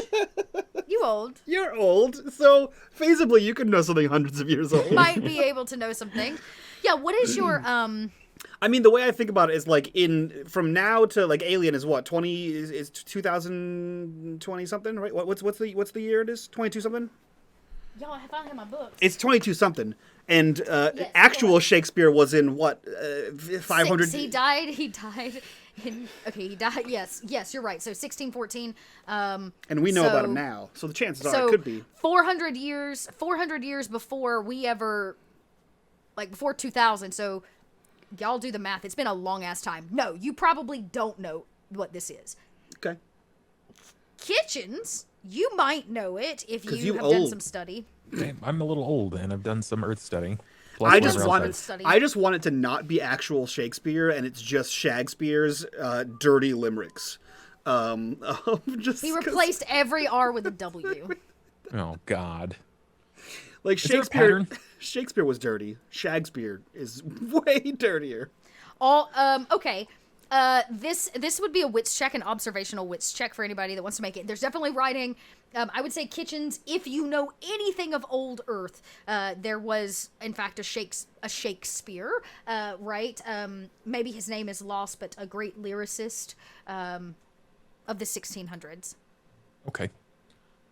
[SPEAKER 3] You old.
[SPEAKER 4] You're old, so feasibly you could know something hundreds of years old.
[SPEAKER 3] Might be able to know something. Yeah, what is your
[SPEAKER 4] I mean, the way I think about it is like from now to like Alien is what 20 is 2020 something, right? What's the year it is? 22 something.
[SPEAKER 3] Y'all, I found it in my book.
[SPEAKER 4] It's 22 something, and
[SPEAKER 3] Yes,
[SPEAKER 4] actual
[SPEAKER 3] go on.
[SPEAKER 4] Shakespeare was in what 500.
[SPEAKER 3] He died in. Okay, he died. Yes, you're right. So 1614.
[SPEAKER 4] And we know about him now, so the chances are it could be
[SPEAKER 3] 400 years. 400 years before we ever, like before 2000. So y'all do the math. It's been a long ass time. No, you probably don't know what this is.
[SPEAKER 4] okay.
[SPEAKER 3] Kitchens. You might know it if
[SPEAKER 4] 'Cause
[SPEAKER 3] you
[SPEAKER 4] you
[SPEAKER 3] have done
[SPEAKER 4] old.
[SPEAKER 3] some study.
[SPEAKER 1] I'm a little old, and I've done some Earth study. Plus
[SPEAKER 4] I
[SPEAKER 1] whatever
[SPEAKER 4] just
[SPEAKER 1] else
[SPEAKER 4] want
[SPEAKER 3] I've
[SPEAKER 4] it.
[SPEAKER 3] studied.
[SPEAKER 4] I just want it to not be actual Shakespeare, and it's just Shakespeare's dirty limericks. Just
[SPEAKER 3] He
[SPEAKER 4] 'cause,
[SPEAKER 3] replaced every R with a W.
[SPEAKER 1] Oh God.
[SPEAKER 4] like
[SPEAKER 1] Is there a
[SPEAKER 4] Shakespeare.
[SPEAKER 1] pattern?
[SPEAKER 4] Shakespeare was dirty. Shakespeare is way dirtier.
[SPEAKER 3] Okay. This would be a wits check, an observational wits check for anybody that wants to make it. There's definitely writing. I would say Kitchens. If you know anything of old Earth, there was in fact a Shakespeare, right? Maybe his name is lost, but a great lyricist of the 1600s.
[SPEAKER 1] Okay.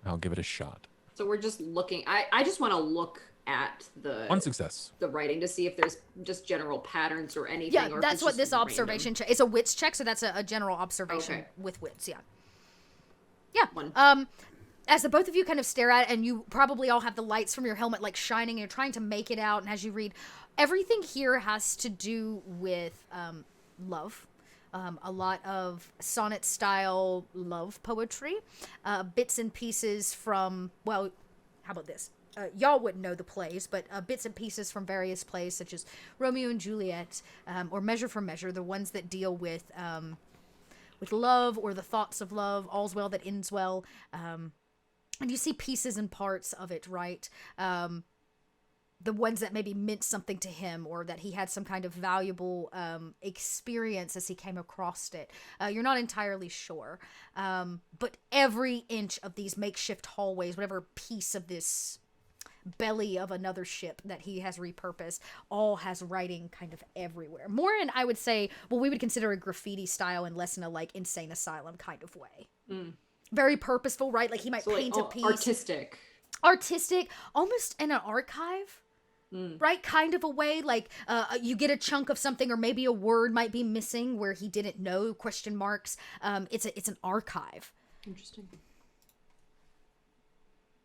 [SPEAKER 1] I'll give it a shot.
[SPEAKER 2] So we're just looking. I just want to look at
[SPEAKER 1] One success.
[SPEAKER 2] the writing to see if there's just general patterns or anything.
[SPEAKER 3] Yeah,
[SPEAKER 2] or if
[SPEAKER 3] that's
[SPEAKER 2] it's
[SPEAKER 3] what
[SPEAKER 2] just
[SPEAKER 3] this
[SPEAKER 2] random.
[SPEAKER 3] observation check. It's a wits check, so that's a general observation
[SPEAKER 2] Okay.
[SPEAKER 3] with wits. Yeah. Yeah.
[SPEAKER 2] One.
[SPEAKER 3] As the both of you kind of stare at it, and you probably all have the lights from your helmet like shining, and you're trying to make it out, and as you read, everything here has to do with love. A lot of sonnet style love poetry, bits and pieces from, well, how about this? Y'all wouldn't know the plays, but bits and pieces from various plays such as Romeo and Juliet, or Measure for Measure, the ones that deal with love or the thoughts of love, all's well that ends well. And you see pieces and parts of it, right? The ones that maybe meant something to him, or that he had some kind of valuable experience as he came across it. You're not entirely sure. But every inch of these makeshift hallways, whatever piece of this belly of another ship that he has repurposed, all has writing kind of everywhere. More in, I would say, what we would consider a graffiti style and less in a like insane asylum kind of way. Very purposeful, right? Like he might
[SPEAKER 2] So
[SPEAKER 3] paint
[SPEAKER 2] like,
[SPEAKER 3] a piece.
[SPEAKER 2] artistic.
[SPEAKER 3] Almost in an archive. Right, kind of a way, like you get a chunk of something, or maybe a word might be missing where he didn't know, question marks. It's an archive.
[SPEAKER 2] Interesting.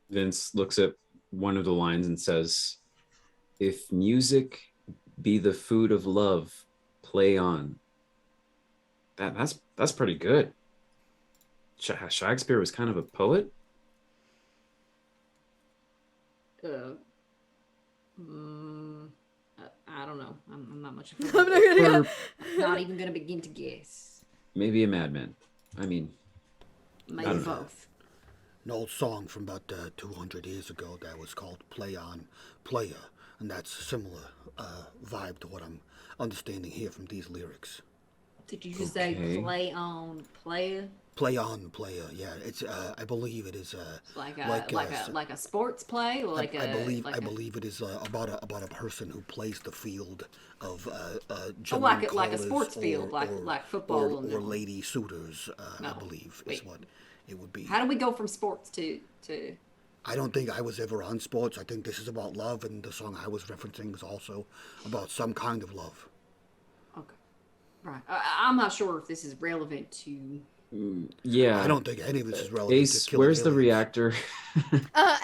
[SPEAKER 5] Vince looks at one of the lines and says, "If music be the food of love, play on." That's pretty good. Shakespeare was kind of a poet.
[SPEAKER 2] I don't know. I'm not much of a
[SPEAKER 5] Or
[SPEAKER 2] not even gonna begin to guess.
[SPEAKER 5] maybe a madman. I mean,
[SPEAKER 2] Maybe
[SPEAKER 5] don't know.
[SPEAKER 2] both.
[SPEAKER 6] An old song from about 200 years ago that was called Play On, Player. And that's a similar vibe to what I'm understanding here from these lyrics.
[SPEAKER 2] Did you just say
[SPEAKER 5] Okay.
[SPEAKER 2] play on player?
[SPEAKER 6] Play on, player. Yeah, it's. I believe it is.
[SPEAKER 2] Like a sports play, or like
[SPEAKER 6] I
[SPEAKER 2] a
[SPEAKER 6] believe it is about a person who plays the field of
[SPEAKER 2] like a sports field, like football
[SPEAKER 6] or
[SPEAKER 2] and
[SPEAKER 6] lady suitors. I
[SPEAKER 2] No,
[SPEAKER 6] believe is
[SPEAKER 2] wait.
[SPEAKER 6] what it would be.
[SPEAKER 2] How do we go from sports to?
[SPEAKER 6] I don't think I was ever on sports. I think this is about love, and the song I was referencing is also about some kind of love.
[SPEAKER 2] Okay. Right. I'm not sure if this is relevant to.
[SPEAKER 5] Yeah.
[SPEAKER 6] I don't think any of this is relevant
[SPEAKER 5] Ace,
[SPEAKER 6] to killing
[SPEAKER 5] where's the
[SPEAKER 6] aliens.
[SPEAKER 5] reactor?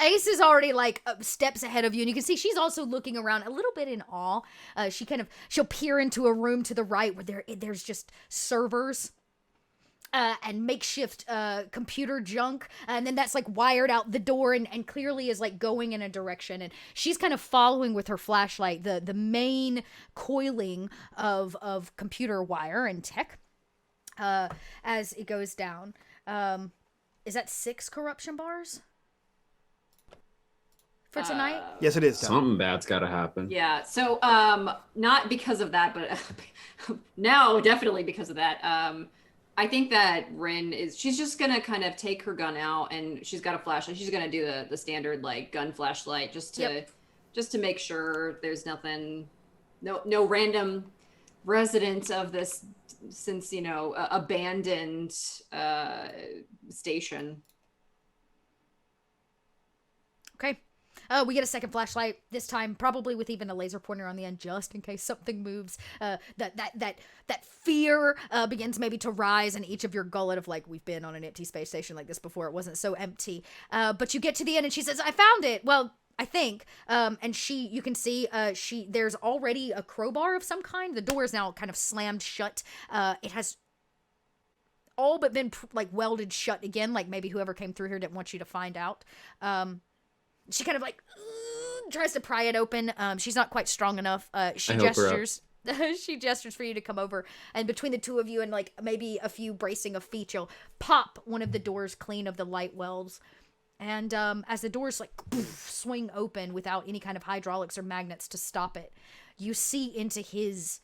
[SPEAKER 3] Ace is already like steps ahead of you, and you can see she's also looking around a little bit in awe. She'll peer into a room to the right where there's just servers. And makeshift computer junk, and then that's like wired out the door and clearly is like going in a direction, and she's kind of following with her flashlight the main coiling of computer wire and tech as it goes down. Is that 6 corruption bars for tonight?
[SPEAKER 4] Yes, it is. Tom.
[SPEAKER 5] Something bad's got to happen.
[SPEAKER 2] Yeah. So not because of that, but no, definitely because of that. I think that she's just gonna kind of take her gun out, and she's got a flashlight. She's gonna do the standard like gun flashlight just to make sure there's nothing, no random residents of this since abandoned station.
[SPEAKER 3] Okay. We get a second flashlight, this time probably with even a laser pointer on the end, just in case something moves. That fear begins maybe to rise in each of your gullet of like, we've been on an empty space station like this before. It wasn't so empty. But you get to the end and she says, I found it. Well, I think. And you can see there's already a crowbar of some kind. The door is now kind of slammed shut. It has all but been like welded shut again. Like maybe whoever came through here didn't want you to find out. She kind of like tries to pry it open. She's not quite strong enough. She gestures. She gestures for you to come over, and between the two of you and like maybe a few bracing of feet, you'll pop one of the doors clean of the light welds. And as the doors like swing open without any kind of hydraulics or magnets to stop it, you see into his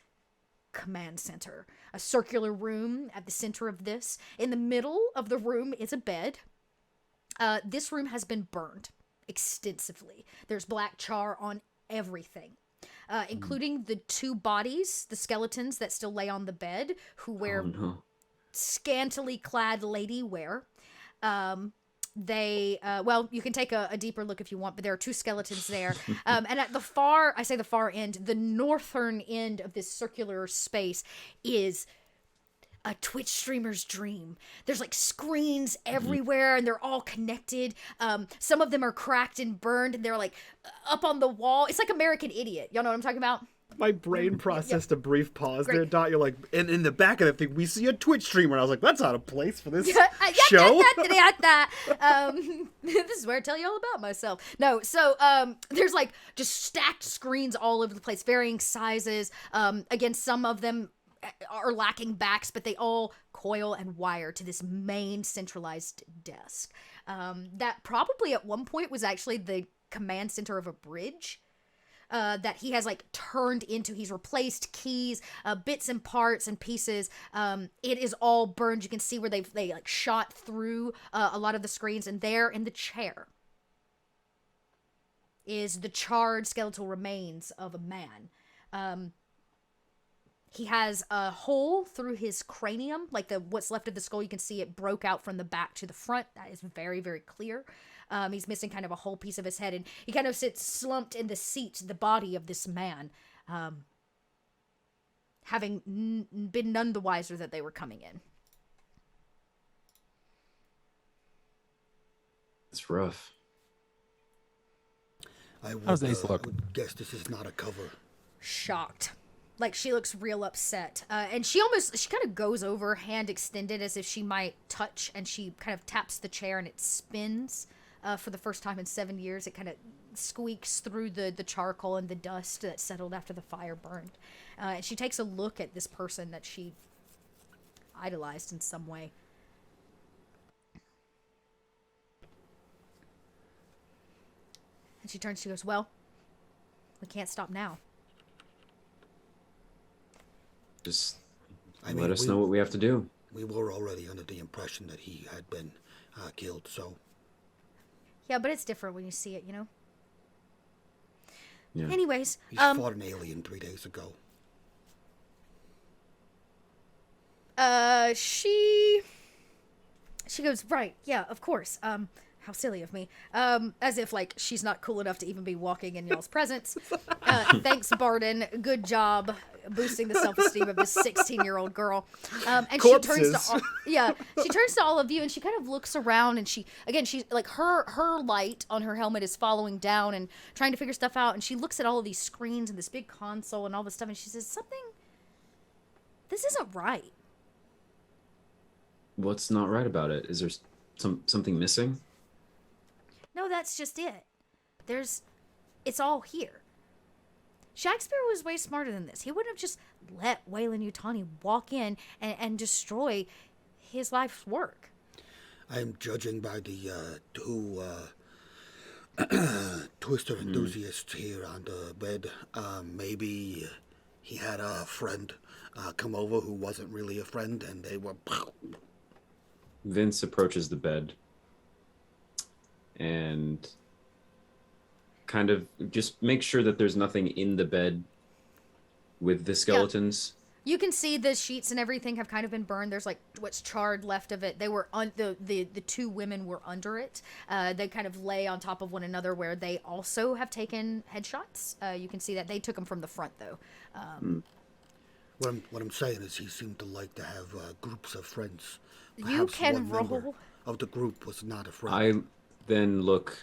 [SPEAKER 3] command center. A circular room at the center of this. In the middle of the room is a bed. This room has been burned extensively. There's black char on everything, including the 2 bodies, the skeletons that still lay on the bed, who wear scantily clad lady wear. You can take a deeper look if you want, but there are 2 skeletons there. And at the far end, the northern end of this circular space is a Twitch streamer's dream. There's like screens everywhere and they're all connected. Some of them are cracked and burned and they're like up on the wall. It's like American Idiot. Y'all know what I'm talking about?
[SPEAKER 4] My brain processed a brief pause there, Dot. You're like, and in the back of that thing, we see a Twitch streamer. And I was like, that's out of place for this show.
[SPEAKER 3] This is where I tell you all about myself. No, so there's like just stacked screens all over the place, varying sizes. Again, some of them are lacking backs, but they all coil and wire to this main centralized desk. That probably at one point was actually the command center of a bridge. That he has like turned into, he's replaced keys, bits and parts and pieces. It is all burned. You can see where they like shot through a lot of the screens, and there in the chair is the charred skeletal remains of a man. He has a hole through his cranium, like what's left of the skull. You can see it broke out from the back to the front. That is very, very clear. He's missing kind of a whole piece of his head, and he kind of sits slumped in the seat, the body of this man, having been none the wiser that they were coming in.
[SPEAKER 5] It's rough.
[SPEAKER 1] How's Ace look?
[SPEAKER 6] I would guess this is not a cover.
[SPEAKER 3] Shocked. Like, she looks real upset. And she kind of goes over, hand extended, as if she might touch, and she kind of taps the chair, and it spins for the first time in 7 years. It kind of squeaks through the charcoal and the dust that settled after the fire burned. And she takes a look at this person that she idolized in some way. And she turns, she goes, well, we can't stop now.
[SPEAKER 5] Just let us know what we have to do.
[SPEAKER 6] We were already under the impression that he had been killed, so...
[SPEAKER 3] Yeah, but it's different when you see it, you know?
[SPEAKER 5] Yeah.
[SPEAKER 3] Anyways,
[SPEAKER 6] He fought an alien 3 days ago.
[SPEAKER 3] She goes, right, yeah, of course. How silly of me. As if, like, she's not cool enough to even be walking in y'all's presence. Thanks, Barden. Good job. boosting the self-esteem of this 16-year-old girl. And
[SPEAKER 4] Corpses.
[SPEAKER 3] she turns to she turns to all of you, and she kind of looks around, and she's like her light on her helmet is following down and trying to figure stuff out, and she looks at all of these screens and this big console and all this stuff, and she says, this isn't right.
[SPEAKER 5] What's not right about it? Is there something missing?
[SPEAKER 3] No, that's just it. It's all here. Shakespeare was way smarter than this. He wouldn't have just let Weyland-Yutani walk in and destroy his life's work.
[SPEAKER 6] I'm judging by the two Twister enthusiasts here on the bed. Maybe he had a friend come over who wasn't really a friend, and they were...
[SPEAKER 5] Vince approaches the bed and kind of just make sure that there's nothing in the bed with the skeletons.
[SPEAKER 3] Yeah. You can see the sheets and everything have kind of been burned. There's like what's charred left of it. They were the two women were under it. They kind of lay on top of one another where they also have taken headshots. You can see that they took them from the front though.
[SPEAKER 6] What I'm saying is he seemed to like to have groups of friends.
[SPEAKER 3] You
[SPEAKER 6] Perhaps
[SPEAKER 3] can
[SPEAKER 6] one member
[SPEAKER 3] roll.
[SPEAKER 6] of the group was not a friend.
[SPEAKER 5] I then look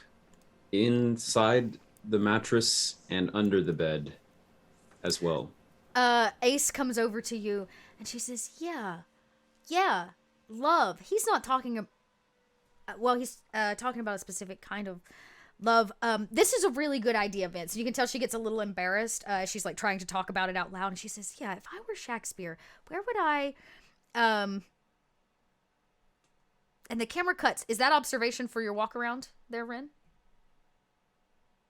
[SPEAKER 5] inside the mattress and under the bed as well.
[SPEAKER 3] Ace comes over to you and she says, yeah, love. He's not talking he's talking about a specific kind of love. This is a really good idea, Vince. You can tell she gets a little embarrassed. She's like trying to talk about it out loud, and she says, yeah, if I were Shakespeare, where would I, and the camera cuts. Is that observation for your walk around there, Ren?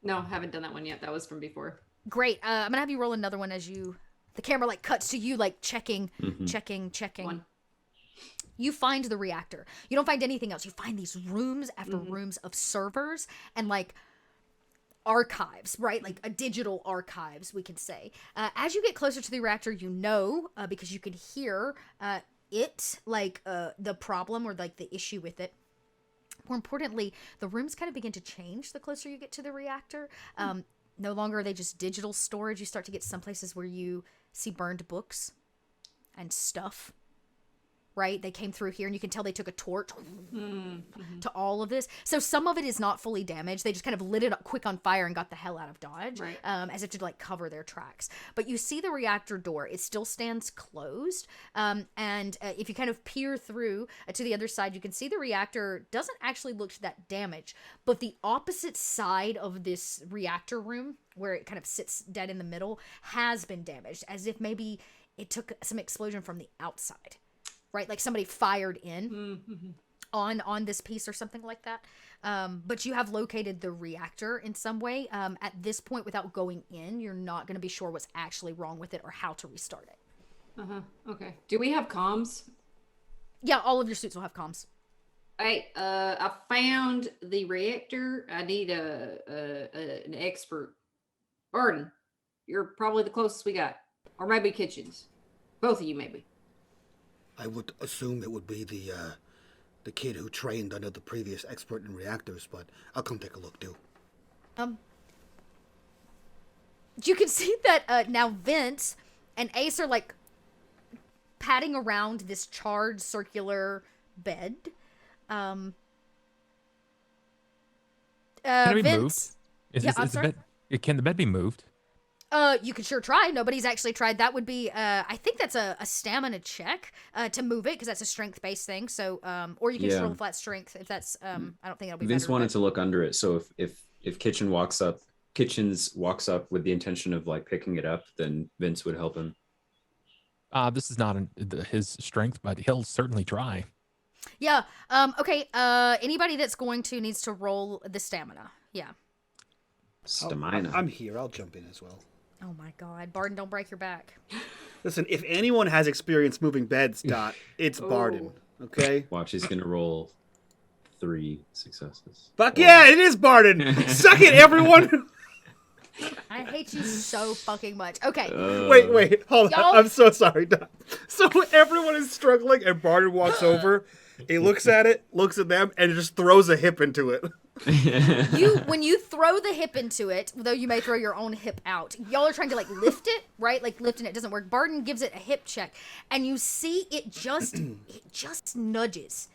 [SPEAKER 2] No, haven't done that one yet. That was from before.
[SPEAKER 3] Great. I'm gonna have you roll another one as the camera like cuts to you like checking.
[SPEAKER 2] One.
[SPEAKER 3] You find the reactor. You don't find anything else. You find these rooms after rooms of servers and like archives, right? Like a digital archives, we can say. As you get closer to the reactor, you know, because you can hear the problem or like the issue with it. More importantly, the rooms kind of begin to change the closer you get to the reactor. No longer are they just digital storage. You start to get some places where you see burned books and stuff. Right? They came through here and you can tell they took a torch to all of this. So some of it is not fully damaged. They just kind of lit it up quick on fire and got the hell out of Dodge,
[SPEAKER 2] right.
[SPEAKER 3] As if to like cover their tracks. But you see the reactor door. It still stands closed. And if you kind of peer through to the other side, you can see the reactor doesn't actually look that damaged. But the opposite side of this reactor room, where it kind of sits dead in the middle, has been damaged. As if maybe it took some explosion from the outside. Right, like somebody fired in on this piece or something like that. But you have located the reactor in some way. At this point, without going in, you're not going to be sure what's actually wrong with it or how to restart it.
[SPEAKER 2] Okay. Do we have comms?
[SPEAKER 3] Yeah, all of your suits will have comms.
[SPEAKER 2] I found the reactor. I need an expert. Barden, you're probably the closest we got, or maybe Kitchens. Both of you, maybe.
[SPEAKER 6] I would assume it would be the kid who trained under the previous expert in reactors, but I'll come take a look too.
[SPEAKER 3] You can see that now Vince and Ace are like patting around this charred circular bed.
[SPEAKER 1] Can it be moved? Can the bed be moved?
[SPEAKER 3] You could sure try. Nobody's actually tried. That would be, I think that's a stamina check to move it, because that's a strength-based thing. So, or you can just roll flat strength if that's, I don't think that'll be
[SPEAKER 5] Vince
[SPEAKER 3] better,
[SPEAKER 5] wanted to look under it, so if Kitchens walks up with the intention of like picking it up, then Vince would help him.
[SPEAKER 1] This is not his strength, but he'll certainly try.
[SPEAKER 3] Yeah. Okay. Anybody that's going to needs to roll the stamina. Yeah.
[SPEAKER 5] Stamina.
[SPEAKER 4] I'm here. I'll jump in as well.
[SPEAKER 3] Oh my God, Barden, don't break your back.
[SPEAKER 4] Listen, if anyone has experience moving beds, Dot, it's Barden. Okay.
[SPEAKER 5] Watch, he's gonna roll 3 successes.
[SPEAKER 4] Fuck yeah, it is Barden. Suck it, everyone.
[SPEAKER 3] I hate you so fucking much. Okay.
[SPEAKER 4] Wait, hold on. I'm so sorry, Dot. So everyone is struggling, and Barden walks over. He looks at it, looks at them, and just throws a hip into it.
[SPEAKER 3] When you throw the hip into it, though you may throw your own hip out, y'all are trying to like lift it, right? Like lifting it doesn't work. Barden gives it a hip check, and you see it just nudges.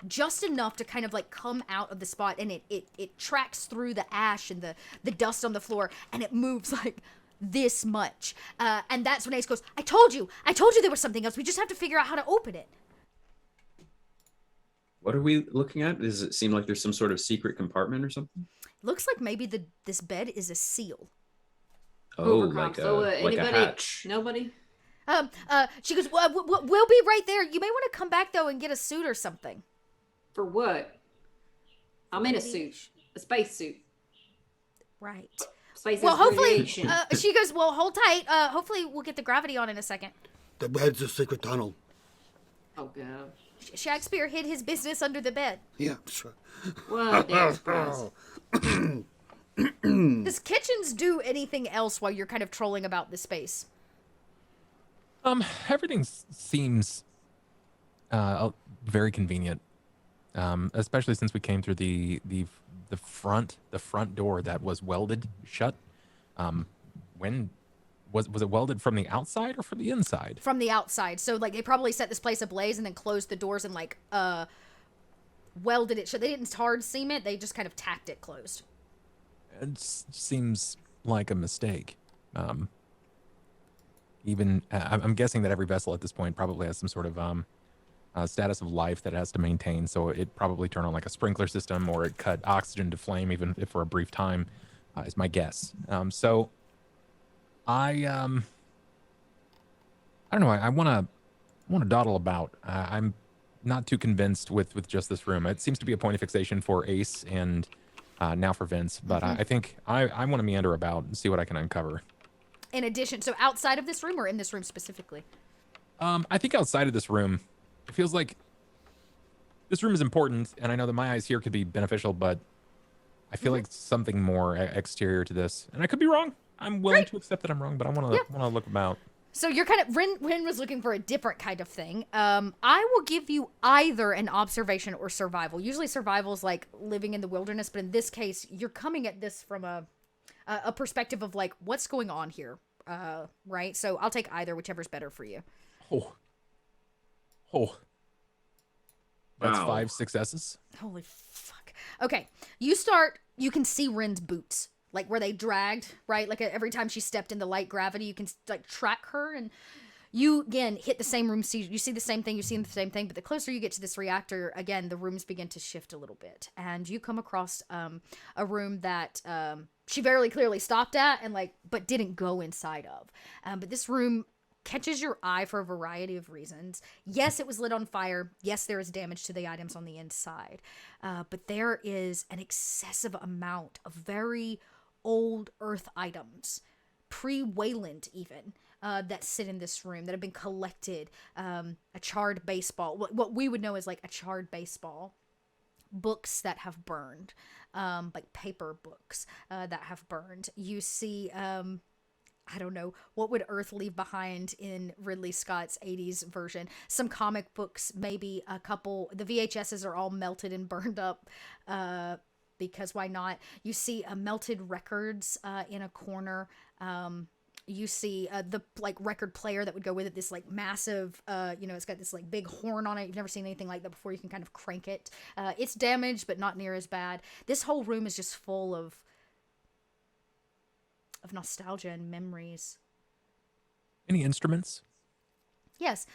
[SPEAKER 3] Just enough to kind of like come out of the spot, and it tracks through the ash and the dust on the floor, and it moves like this much. And that's when Ace goes, I told you there was something else. We just have to figure out how to open it.
[SPEAKER 5] What are we looking at? Does it seem like there's some sort of secret compartment or something?
[SPEAKER 3] Looks like maybe this bed is a seal.
[SPEAKER 5] Oh, like a hatch.
[SPEAKER 2] Nobody?
[SPEAKER 3] She goes, well, we'll be right there. You may want to come back though and get a suit or something.
[SPEAKER 2] For what? I'm in a suit. A space suit.
[SPEAKER 3] Right.
[SPEAKER 2] Space
[SPEAKER 3] well, hopefully,
[SPEAKER 2] radiation.
[SPEAKER 3] she goes, well, hold tight. Hopefully we'll get the gravity on in a second.
[SPEAKER 6] The bed's a secret tunnel.
[SPEAKER 2] Oh, God.
[SPEAKER 3] Shakespeare hid his business under the bed.
[SPEAKER 6] Yeah, sure.
[SPEAKER 2] What a damn surprise.
[SPEAKER 3] Does Kitchens do anything else while you're kind of trolling about this space?
[SPEAKER 1] Everything seems very convenient, especially since we came through the front door that was welded shut. When was it welded from the outside or from the inside?
[SPEAKER 3] From the outside. So like they probably set this place ablaze and then closed the doors and like welded it shut. They didn't hard seam it. They just kind of tacked it closed.
[SPEAKER 1] It seems like a mistake. Even I'm guessing that every vessel at this point probably has some sort of status of life that it has to maintain. So it probably turned on like a sprinkler system, or it cut oxygen to flame, even if for a brief time, is my guess. So I don't know. I want to dawdle about. I'm not too convinced with just this room. It seems to be a point of fixation for Ace and now for Vince. But I think I want to meander about and see what I can uncover.
[SPEAKER 3] In addition, so outside of this room or in this room specifically?
[SPEAKER 1] I think outside of this room, it feels like this room is important, and I know that my eyes here could be beneficial, but I feel like something more exterior to this, and I could be wrong. I'm willing to accept that I'm wrong, but I want to look about.
[SPEAKER 3] So you're kind of Rin was looking for a different kind of thing. I will give you either an observation or survival. Usually survival is like living in the wilderness, but in this case, you're coming at this from a perspective of like what's going on here, right? So I'll take either, whichever's better for you.
[SPEAKER 1] That's
[SPEAKER 5] Wow.
[SPEAKER 1] 5 successes.
[SPEAKER 3] Holy fuck. Okay, you can see Rin's boots, like where they dragged, right? Like every time she stepped in the light gravity, you can like track her, and you again hit the same room. You see the same thing, but the closer you get to this reactor, again, the rooms begin to shift a little bit, and you come across a room that she very clearly stopped at and but didn't go inside of. But this room catches your eye for a variety of reasons. Yes, it was lit on fire. Yes, there is damage to the items on the inside. But there is an excessive amount of very old earth items, pre-Wayland even, that sit in this room that have been collected. A charred baseball, what we would know as like a charred baseball. Books that have burned, like paper books that have burned. You see I don't know, what would Earth leave behind in Ridley Scott's 80s version? Some comic books, maybe a couple. The VHSs are all melted and burned up because why not? You see melted records in a corner. You see the record player that would go with it, this massive, it's got this big horn on it. You've never seen anything like that before. You can kind of crank it. It's damaged, but not near as bad. This whole room is just full of nostalgia and memories.
[SPEAKER 1] Any instruments?
[SPEAKER 3] Yes.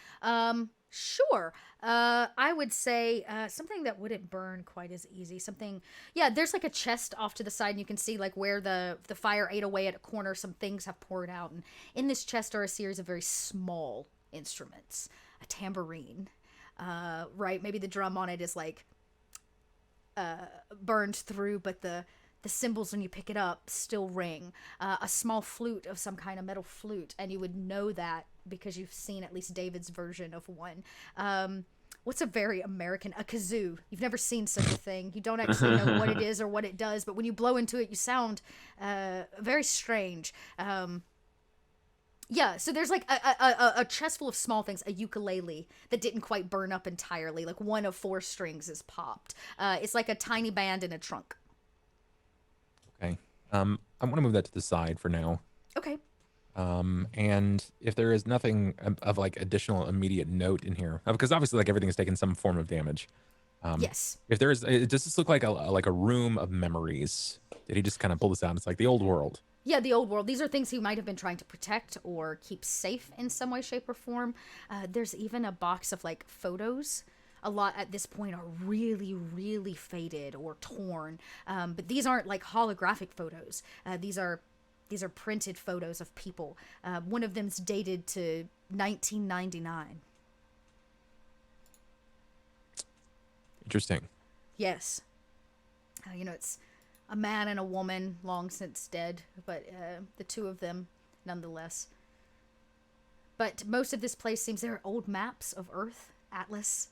[SPEAKER 3] Sure. I would say something that wouldn't burn quite as easy. Something, yeah, there's a chest off to the side, and you can see where the fire ate away at a corner. Some things have poured out, and in this chest are a series of very small instruments. A tambourine, right? Maybe the drum on it is burned through, but the cymbals when you pick it up still ring. A small flute of some kind of metal flute, and you would know that because you've seen at least David's version of one. What's a very American, a kazoo. You've never seen such a thing. You don't actually know what it is or what it does, but when you blow into it, you sound very strange. Yeah, so there's a chest full of small things, a ukulele that didn't quite burn up entirely. One of 4 strings is popped. It's like a tiny band in a trunk.
[SPEAKER 1] I want to move that to the side for now.
[SPEAKER 3] Okay.
[SPEAKER 1] And if there is nothing of like additional immediate note in here, because obviously like everything has taken some form of damage.
[SPEAKER 3] Yes.
[SPEAKER 1] If there is, does this look like a room of memories? Did he just kind of pull this out? It's like the old world.
[SPEAKER 3] Yeah, the old world. These are things he might have been trying to protect or keep safe in some way, shape, or form. There's even a box of like photos. A lot at this point are really, really faded or torn. But these aren't like holographic photos. These are printed photos of people. One of them's dated to 1999.
[SPEAKER 1] Interesting.
[SPEAKER 3] Yes. It's a man and a woman long since dead, but the two of them nonetheless. But most of this place seems there are old maps of Earth, Atlas.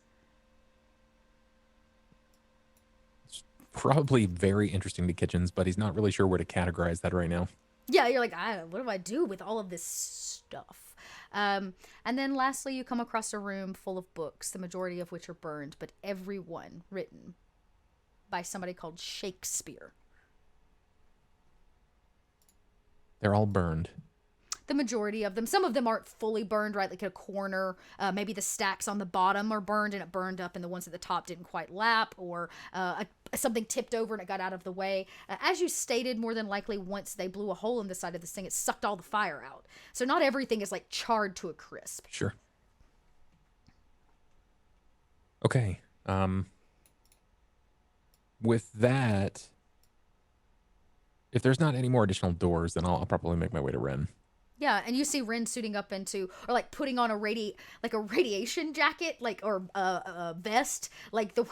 [SPEAKER 1] It's probably very interesting to Kitchens, but he's not really sure where to categorize that right now.
[SPEAKER 3] Yeah, you're like, what do I do with all of this stuff? And then lastly, you come across a room full of books, the majority of which are burned, but every one written by somebody called Shakespeare.
[SPEAKER 1] They're all burned.
[SPEAKER 3] The majority of them. Some of them aren't fully burned, right? Like in a corner. Maybe the stacks on the bottom are burned and it burned up and the ones at the top didn't quite lap, or something tipped over and it got out of the way. As you stated, more than likely, once they blew a hole in the side of this thing, it sucked all the fire out. So not everything is like charred to a crisp.
[SPEAKER 1] Sure. Okay. With that, if there's not any more additional doors, then I'll probably make my way to Ren.
[SPEAKER 3] Yeah, and you see Ren suiting up into, or like putting on a radiation jacket, like, or a vest, like the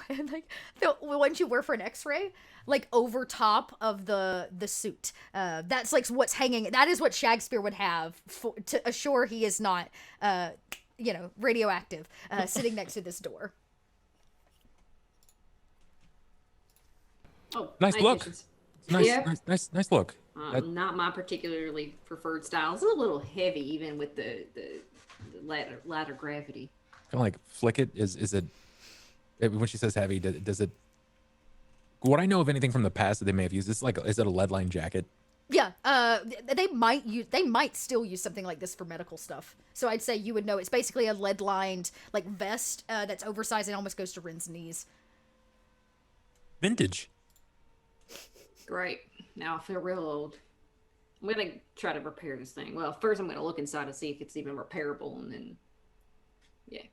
[SPEAKER 3] ones you wear for an X-ray, like over top of the suit. That's like what's hanging. That is what Shakespeare would have to assure he is not, radioactive, sitting next to this door.
[SPEAKER 2] Oh,
[SPEAKER 1] Nice
[SPEAKER 2] hi,
[SPEAKER 1] look.
[SPEAKER 2] Kitchens.
[SPEAKER 1] Nice,
[SPEAKER 2] Yep.
[SPEAKER 1] nice look.
[SPEAKER 2] Not my particularly preferred style. It's a little heavy, even with the ladder gravity.
[SPEAKER 1] Kind of like flick it. Is it when she says heavy? Does it? What I know of anything from the past that they may have used, is it a lead line jacket?
[SPEAKER 3] Yeah, they might still use something like this for medical stuff. So I'd say you would know. It's basically a lead lined like vest that's oversized and almost goes to Ren's knees.
[SPEAKER 1] Vintage.
[SPEAKER 2] Great. Now I feel real old. I'm gonna try to repair this thing. Well, first I'm gonna look inside to see if it's even repairable, and then, yeah.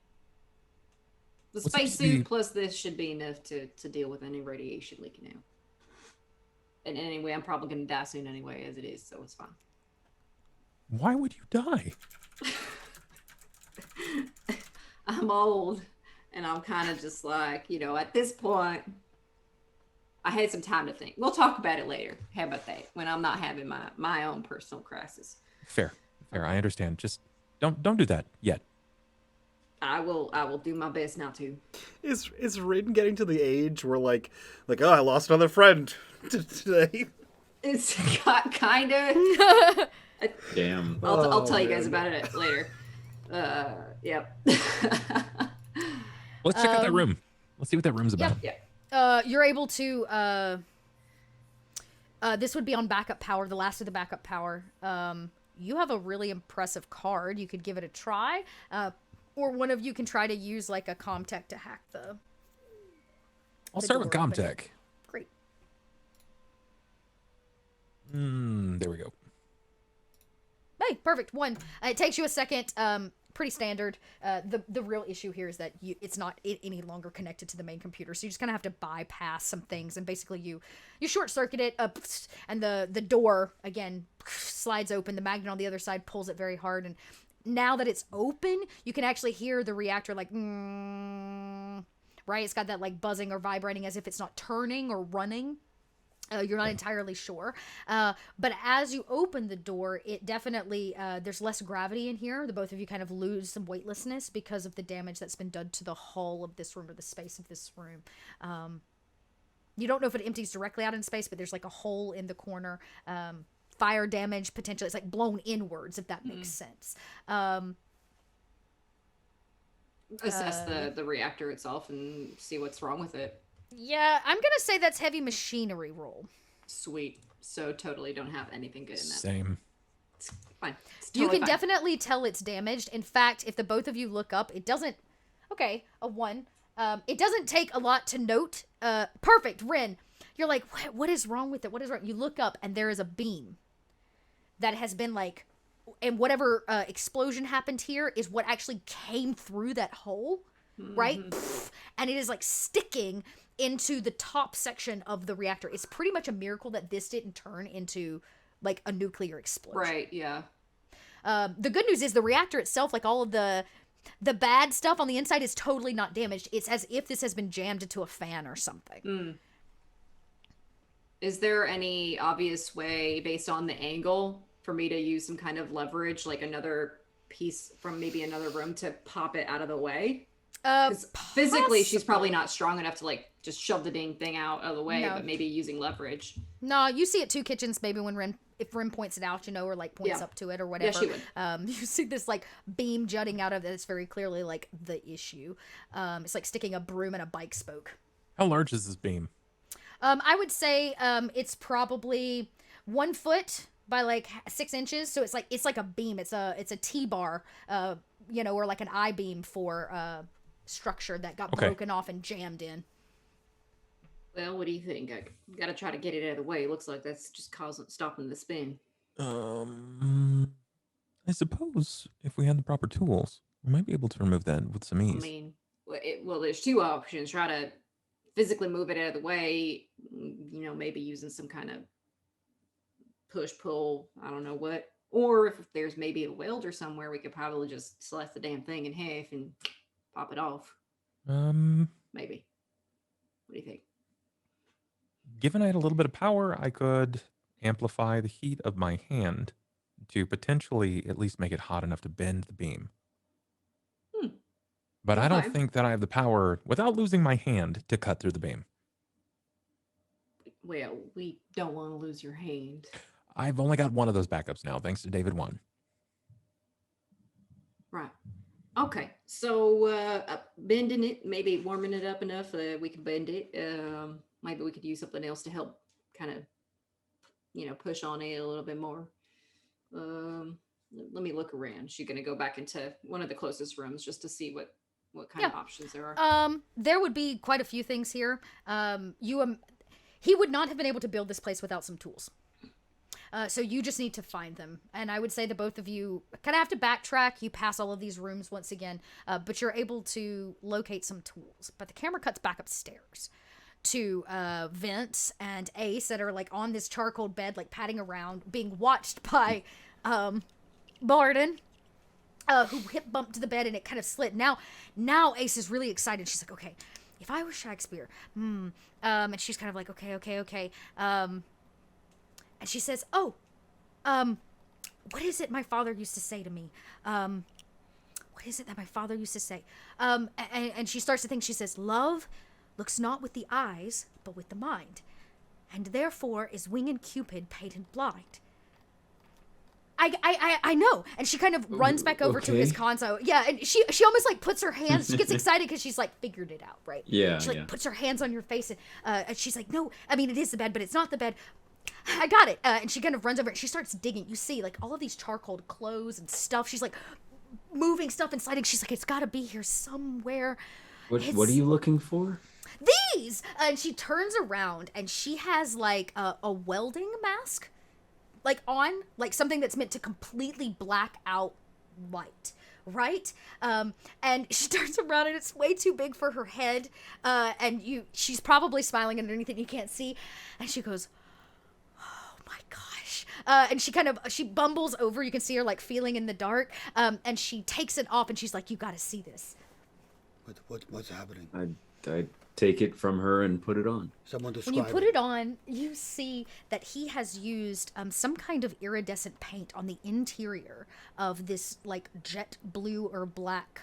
[SPEAKER 2] The spacesuit plus this should be enough to deal with any radiation leaking out. And anyway, I'm probably gonna die soon anyway, as it is, so it's fine.
[SPEAKER 1] Why would you die?
[SPEAKER 2] I'm old, and I'm kind of just like, at this point, I had some time to think. We'll talk about it later. How about that? When I'm not having my own personal crisis.
[SPEAKER 1] Fair. I understand. Just don't do that yet.
[SPEAKER 2] I will do my best not to.
[SPEAKER 4] Is Rin getting to the age where like oh, I lost another friend today?
[SPEAKER 2] It's kind of.
[SPEAKER 5] Damn.
[SPEAKER 2] I'll tell you guys about it later. Yep.
[SPEAKER 1] Let's check out that room. Let's see what that room's about.
[SPEAKER 2] Yeah.
[SPEAKER 3] You're able to, this would be on backup power, the last of the backup power. You have a really impressive card. You could give it a try. Or one of you can try to use like a Comtech to hack
[SPEAKER 1] I'll start with Comtech.
[SPEAKER 3] Great.
[SPEAKER 1] There we go.
[SPEAKER 3] Hey, perfect. One. It takes you a second. Pretty standard. The real issue here is that it's not any longer connected to the main computer, so you just kind of have to bypass some things, and basically you short circuit it, and the door again slides open. The magnet on the other side pulls it very hard, and now that it's open, you can actually hear the reactor like right. It's got that like buzzing or vibrating as if it's not turning or running. You're not entirely sure. But as you open the door, it definitely, there's less gravity in here. The both of you kind of lose some weightlessness because of the damage that's been done to the hull of this room or the space of this room. You don't know if it empties directly out in space, but there's like a hole in the corner. Fire damage, potentially. It's like blown inwards, if that makes sense.
[SPEAKER 2] Assess the reactor itself and see what's wrong with it.
[SPEAKER 3] Yeah, I'm going to say that's heavy machinery roll.
[SPEAKER 2] Sweet. so totally don't have anything good in that.
[SPEAKER 1] Same.
[SPEAKER 2] It's fine. It's
[SPEAKER 7] You
[SPEAKER 2] totally
[SPEAKER 7] can
[SPEAKER 2] fine.
[SPEAKER 7] definitely tell it's damaged. In fact, if the both of you look up, it doesn't. Okay, a 1. It doesn't take a lot to note. Perfect, Rin. You're like, what is wrong with it? What is wrong? You look up, and there is a beam that has been like, and whatever explosion happened here is what actually came through that hole, right? And it is like sticking into the top section of the reactor. It's pretty much a miracle that this didn't turn into like a nuclear explosion.
[SPEAKER 2] Right, yeah.
[SPEAKER 7] The good news is the reactor itself, like all of the bad stuff on the inside, is totally not damaged. It's as if this has been jammed into a fan or something.
[SPEAKER 2] Is there any obvious way, based on the angle, for me to use some kind of leverage, like another piece from maybe another room to pop it out of the way? Because physically, she's probably not strong enough to like just shove the dang thing out of the way,
[SPEAKER 7] No.
[SPEAKER 2] but maybe using leverage.
[SPEAKER 7] No, you see it 2 kitchens maybe when if Ren points it out, or like points
[SPEAKER 2] Yeah.
[SPEAKER 7] up to it or whatever.
[SPEAKER 2] Yeah, she would.
[SPEAKER 7] You see this like beam jutting out of it. It's very clearly like the issue. It's like sticking a broom in a bike spoke.
[SPEAKER 1] How large is this beam?
[SPEAKER 7] I would say it's probably 1 foot by like 6 inches. So it's like a beam. It's a T-bar, or like an I-beam for structure that got broken off and jammed in.
[SPEAKER 2] Well, what do you think? I gotta try to get it out of the way. It looks like that's just stopping the spin.
[SPEAKER 1] I suppose if we had the proper tools, we might be able to remove that with some
[SPEAKER 2] I
[SPEAKER 1] ease.
[SPEAKER 2] mean, well, there's 2 options. Try to physically move it out of the way, maybe using some kind of push-pull, I don't know what. Or if there's maybe a welder somewhere, we could probably just slice the damn thing in half and pop it off. Maybe. What do you think?
[SPEAKER 1] Given I had a little bit of power, I could amplify the heat of my hand to potentially at least make it hot enough to bend the beam. But I don't
[SPEAKER 2] Okay.
[SPEAKER 1] think that I have the power, without losing my hand, to cut through the beam.
[SPEAKER 2] Well, we don't want to lose your hand.
[SPEAKER 1] I've only got one of those backups now, thanks to David 1.
[SPEAKER 2] Right. Okay. So bending it, maybe warming it up enough we can bend it. Maybe we could use something else to help kind of, push on it a little bit more. Let me look around. She's gonna go back into one of the closest rooms just to see what kind of options there are.
[SPEAKER 7] There would be quite a few things here. He would not have been able to build this place without some tools. So you just need to find them. And I would say the both of you kind of have to backtrack. You pass all of these rooms once again, but you're able to locate some tools. But the camera cuts back upstairs to Vince and Ace that are like on this charcoal bed, like padding around, being watched by Barden, who hip bumped the bed and it kind of slid. Now Ace is really excited. She's like, okay, if I was Shakespeare, and she's kind of like, okay. And she says, what is it my father used to say to me? What is it that my father used to say? And she starts to think. She says, love looks not with the eyes, but with the mind. And therefore is winged Cupid painted blind. I know. And she kind of runs back over to his console. Yeah, and she almost like puts her hands, she gets excited because she's like figured it out, right?
[SPEAKER 5] Yeah.
[SPEAKER 7] She like puts her hands on your face and she's like, no, I mean, it is the bed, but it's not the bed. I got it. And she kind of runs over and she starts digging. You see like all of these charcoal clothes and stuff. She's like moving stuff and sliding. She's like, it's got to be here somewhere.
[SPEAKER 5] What are you looking for?
[SPEAKER 7] These! And she turns around and she has like a welding mask like on, like something that's meant to completely black out light, right? And she turns around and it's way too big for her head. And she's probably smiling underneath it, you can't see. And she goes, oh my gosh. And she bumbles over, you can see her like feeling in the dark. And she takes it off and she's like, you gotta see this.
[SPEAKER 6] What's happening?
[SPEAKER 5] I take it from her and put it on.
[SPEAKER 6] Someone describe
[SPEAKER 7] When you put it on, you see that he has used some kind of iridescent paint on the interior of this like jet blue or black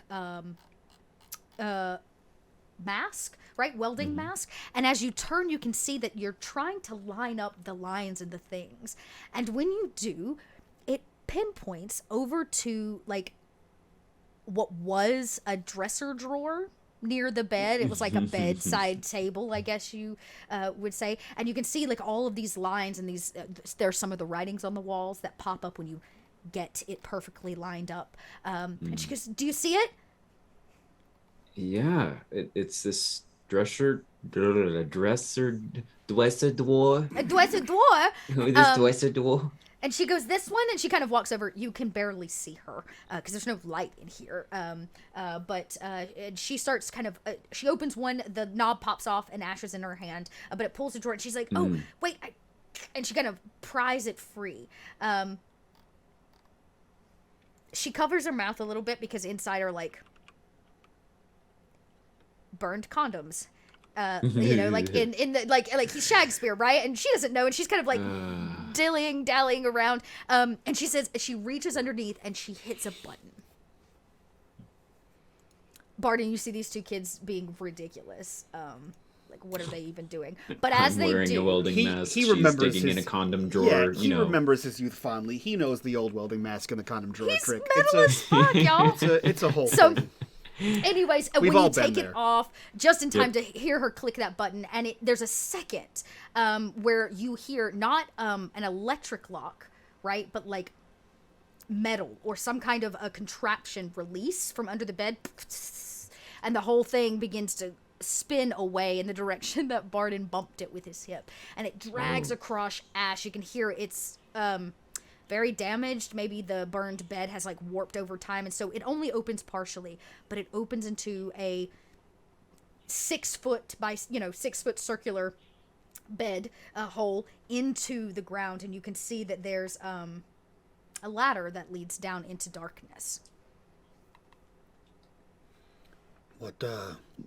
[SPEAKER 7] mask, right? Welding mask. And as you turn, you can see that you're trying to line up the lines and the things. And when you do, it pinpoints over to like what was a dresser drawer near the bed. It was like a bedside table, I guess you would say. And you can see like all of these lines and these. There's some of the writings on the walls that pop up when you get it perfectly lined up. And she goes, "Do you see it?"
[SPEAKER 5] Yeah, it's this dresser door.
[SPEAKER 7] Do I say door?
[SPEAKER 5] This dresser door.
[SPEAKER 7] And she goes, "This one," and she kind of walks over. You can barely see her because there's no light in here. But and she starts kind of, she opens one, the knob pops off, and Ash is in her hand. But it pulls the drawer, and she's like, "Oh, wait!" And she kind of pries it free. She covers her mouth a little bit because inside are like burned condoms. You know, like in the like he's Shakespeare, right? And she doesn't know, and she's kind of like dallying around. And she says, she reaches underneath and she hits a button. Barton, you see these two kids being ridiculous. Like, what are they even doing? But as they
[SPEAKER 8] wearing
[SPEAKER 7] do,
[SPEAKER 8] a welding mask.
[SPEAKER 4] he
[SPEAKER 8] She's
[SPEAKER 4] remembers
[SPEAKER 8] digging in a
[SPEAKER 4] his-
[SPEAKER 8] condom drawer.
[SPEAKER 4] Yeah, he remembers his youth fondly. He knows the old welding mask and the condom drawer
[SPEAKER 7] he's
[SPEAKER 4] trick.
[SPEAKER 7] metal as fuck, y'all.
[SPEAKER 4] It's a whole
[SPEAKER 7] So,
[SPEAKER 4] thing.
[SPEAKER 7] anyways,
[SPEAKER 4] We've
[SPEAKER 7] when
[SPEAKER 4] all
[SPEAKER 7] you
[SPEAKER 4] been
[SPEAKER 7] take it
[SPEAKER 4] there.
[SPEAKER 7] off, just in time to hear her click that button, and there's a second where you hear not an electric lock, right, but like metal or some kind of a contraption release from under the bed, and the whole thing begins to spin away in the direction that Barton bumped it with his hip, and it drags across Ash. You can hear it's very damaged. Maybe the burned bed has like warped over time, and so it only opens partially, but it opens into a 6 foot by 6 foot circular bed hole into the ground, and you can see that there's a ladder that leads down into darkness.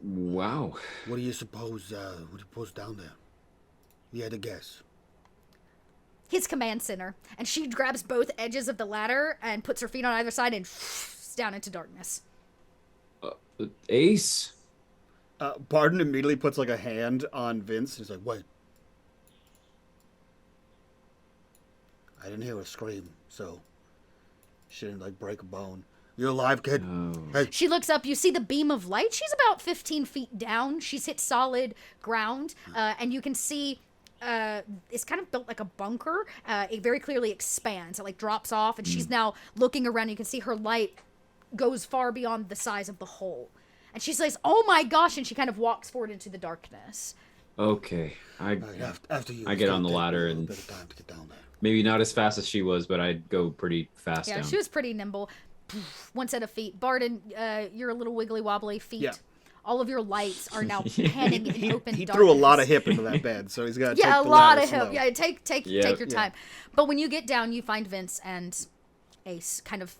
[SPEAKER 5] Wow.
[SPEAKER 6] What do you suppose? What do you suppose down there? You had to guess.
[SPEAKER 7] His command center, and she grabs both edges of the ladder and puts her feet on either side and down into darkness.
[SPEAKER 5] Ace.
[SPEAKER 4] Barton immediately puts like a hand on Vince. He's like, "Wait, I didn't hear a scream, so she didn't like break a bone. You're alive, kid. Hey,
[SPEAKER 7] She looks up. You see the beam of light. She's about 15 feet down. She's hit solid ground, and you can see it's kind of built like a bunker. It very clearly expands. It like drops off, and she's now looking around. You can see her light goes far beyond the size of the hole. And she says, "Oh my gosh," and she kind of walks forward into the darkness.
[SPEAKER 5] Okay.
[SPEAKER 6] all right, after you.
[SPEAKER 8] I
[SPEAKER 6] it's
[SPEAKER 8] get
[SPEAKER 6] gonna
[SPEAKER 8] on the
[SPEAKER 6] take me
[SPEAKER 8] ladder
[SPEAKER 6] a little
[SPEAKER 8] and-
[SPEAKER 6] bit of time to get down there.
[SPEAKER 8] Maybe not as fast as she was, but I'd go pretty fast
[SPEAKER 7] Yeah,
[SPEAKER 8] down.
[SPEAKER 7] she was pretty nimble. One set of feet. Barton, you're a little wiggly wobbly feet.
[SPEAKER 4] Yeah.
[SPEAKER 7] All of your lights are now panning in open
[SPEAKER 4] He
[SPEAKER 7] darkness.
[SPEAKER 4] threw a lot of hip into that bed, so he's got to
[SPEAKER 7] Yeah,
[SPEAKER 4] take
[SPEAKER 7] a
[SPEAKER 4] the
[SPEAKER 7] lot
[SPEAKER 4] ladder
[SPEAKER 7] of hip.
[SPEAKER 4] slow.
[SPEAKER 7] Yeah, take
[SPEAKER 8] Yep.
[SPEAKER 7] your time. But when you get down, you find Vince and Ace kind of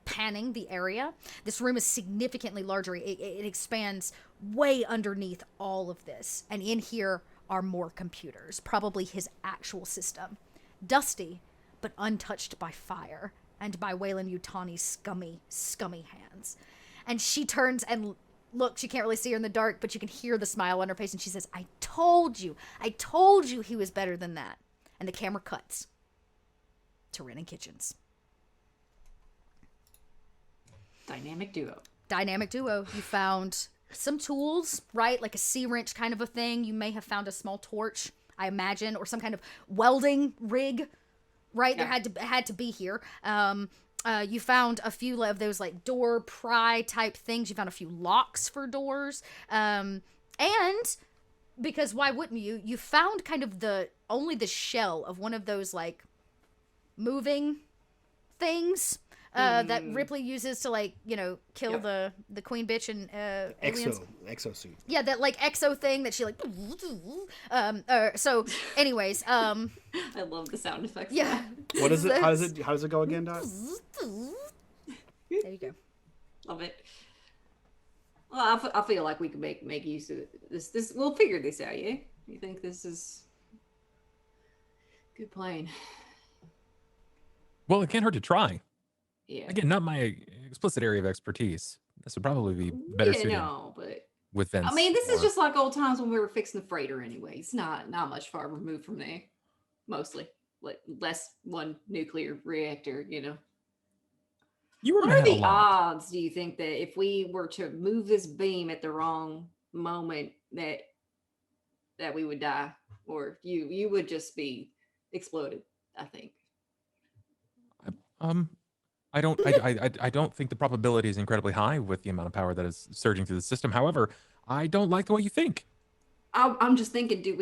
[SPEAKER 7] panning the area. This room is significantly larger. It expands way underneath all of this, and in here are more computers, probably his actual system, dusty but untouched by fire and by Wayland Yutani's scummy hands. And she turns and looks. You can't really see her in the dark, but you can hear the smile on her face, and she says, I told you he was better than that." And the camera cuts to Ren and Kitchens.
[SPEAKER 2] Dynamic duo.
[SPEAKER 7] Dynamic duo. You found some tools, right? Like a C-wrench kind of a thing. You may have found a small torch, I imagine, or some kind of welding rig, right?
[SPEAKER 2] Yeah.
[SPEAKER 7] There had to be here. You found a few of those like door pry type things. You found a few locks for doors. And because why wouldn't you? You found kind of only the shell of one of those like moving things that Ripley uses to like, kill
[SPEAKER 2] Yep.
[SPEAKER 7] the queen bitch and aliens.
[SPEAKER 4] Exosuit.
[SPEAKER 7] Yeah, that like exo thing that she like. So, anyways,
[SPEAKER 2] I love the sound effects. of
[SPEAKER 7] yeah.
[SPEAKER 4] What is it? How does it go again, Dot?
[SPEAKER 7] There you go.
[SPEAKER 2] Love it. Well, I feel like we can make use of this. We'll figure this out. Yeah, you think this is good plan?
[SPEAKER 1] Well, it can't hurt to try.
[SPEAKER 2] Yeah.
[SPEAKER 1] Again, not my explicit area of expertise. This would probably be better
[SPEAKER 2] yeah,
[SPEAKER 1] suited
[SPEAKER 2] no, but
[SPEAKER 1] with Vince.
[SPEAKER 2] I mean, this is
[SPEAKER 1] or-
[SPEAKER 2] just like old times when we were fixing the freighter. Anyway, it's not much far removed from there. Mostly, like less one nuclear reactor.
[SPEAKER 1] You were
[SPEAKER 2] What
[SPEAKER 1] mad
[SPEAKER 2] are
[SPEAKER 1] a
[SPEAKER 2] the
[SPEAKER 1] lot.
[SPEAKER 2] odds, do you think, that if we were to move this beam at the wrong moment that we would die, or you would just be exploded? I think.
[SPEAKER 1] Um, I don't think the probability is incredibly high with the amount of power that is surging through the system. However, I don't like the way you think.
[SPEAKER 2] I'm just thinking, do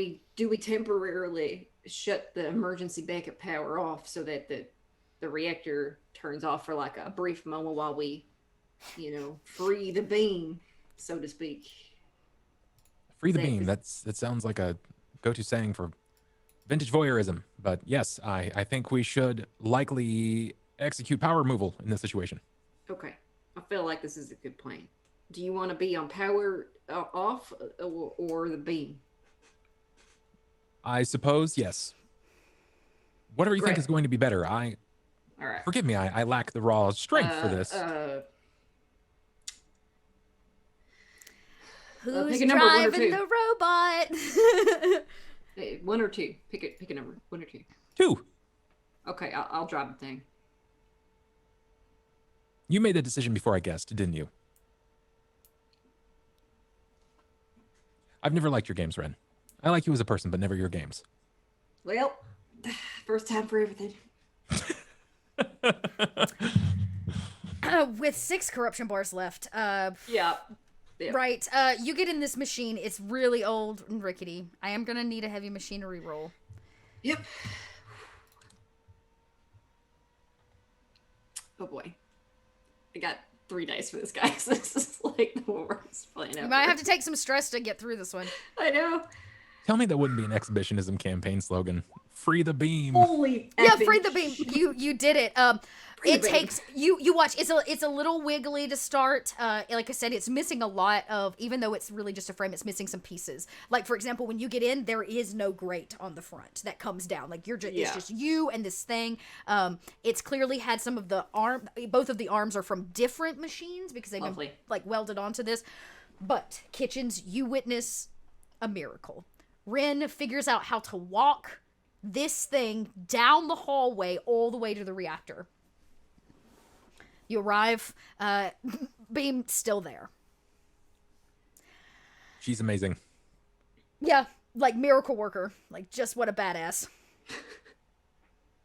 [SPEAKER 2] we temporarily shut the emergency backup power off so that the reactor turns off for like a brief moment while we, free the beam, so to speak?
[SPEAKER 1] Free the
[SPEAKER 2] That
[SPEAKER 1] beam. That sounds like a go-to saying for vintage voyeurism. But yes, I think we should likely execute power removal in this situation.
[SPEAKER 2] Okay. I feel like this is a good plan. Do you want to be on power off, or the beam?
[SPEAKER 1] I suppose yes. Whatever you think
[SPEAKER 2] Great.
[SPEAKER 1] is going to be better.
[SPEAKER 2] All right.
[SPEAKER 1] Forgive me. I lack the raw strength for this.
[SPEAKER 7] Who's
[SPEAKER 2] pick a number, one or
[SPEAKER 7] driving
[SPEAKER 2] two.
[SPEAKER 7] the robot?
[SPEAKER 2] One or two. Pick a number. One or two.
[SPEAKER 1] 2.
[SPEAKER 2] Okay, I'll drive the thing.
[SPEAKER 1] You made the decision before I guessed, didn't you? I've never liked your games, Ren. I like you as a person, but never your games.
[SPEAKER 2] Well, first time for everything.
[SPEAKER 7] With 6 corruption bars left,
[SPEAKER 2] Yeah.
[SPEAKER 7] right, you get in this machine. It's really old and rickety. I am gonna need a heavy machinery roll.
[SPEAKER 2] Yep. Oh boy. I got 3 dice for this guy, so this is like the worst plan ever.
[SPEAKER 7] You might have to take some stress to get through this one.
[SPEAKER 2] I know.
[SPEAKER 1] Tell me that wouldn't be an exhibitionism campaign slogan. Free the beam.
[SPEAKER 2] Holy
[SPEAKER 7] Yeah,
[SPEAKER 2] effing
[SPEAKER 7] free the beam. You did it.
[SPEAKER 2] Free the
[SPEAKER 7] It
[SPEAKER 2] beam.
[SPEAKER 7] takes you watch. It's a little wiggly to start. Like I said, it's missing a lot of. Even though it's really just a frame, it's missing some pieces. Like for example, when you get in, there is no grate on the front that comes down. Like you're just
[SPEAKER 2] Yeah.
[SPEAKER 7] it's just you and this thing. It's clearly had some of the arm. Both of the arms are from different machines because they've
[SPEAKER 2] Lovely.
[SPEAKER 7] been like welded onto this. But Kitchens, you witness a miracle. Ren figures out how to walk this thing down the hallway all the way to the reactor. You arrive, beam still there.
[SPEAKER 1] She's amazing.
[SPEAKER 7] Yeah, like miracle worker. Like just what a badass.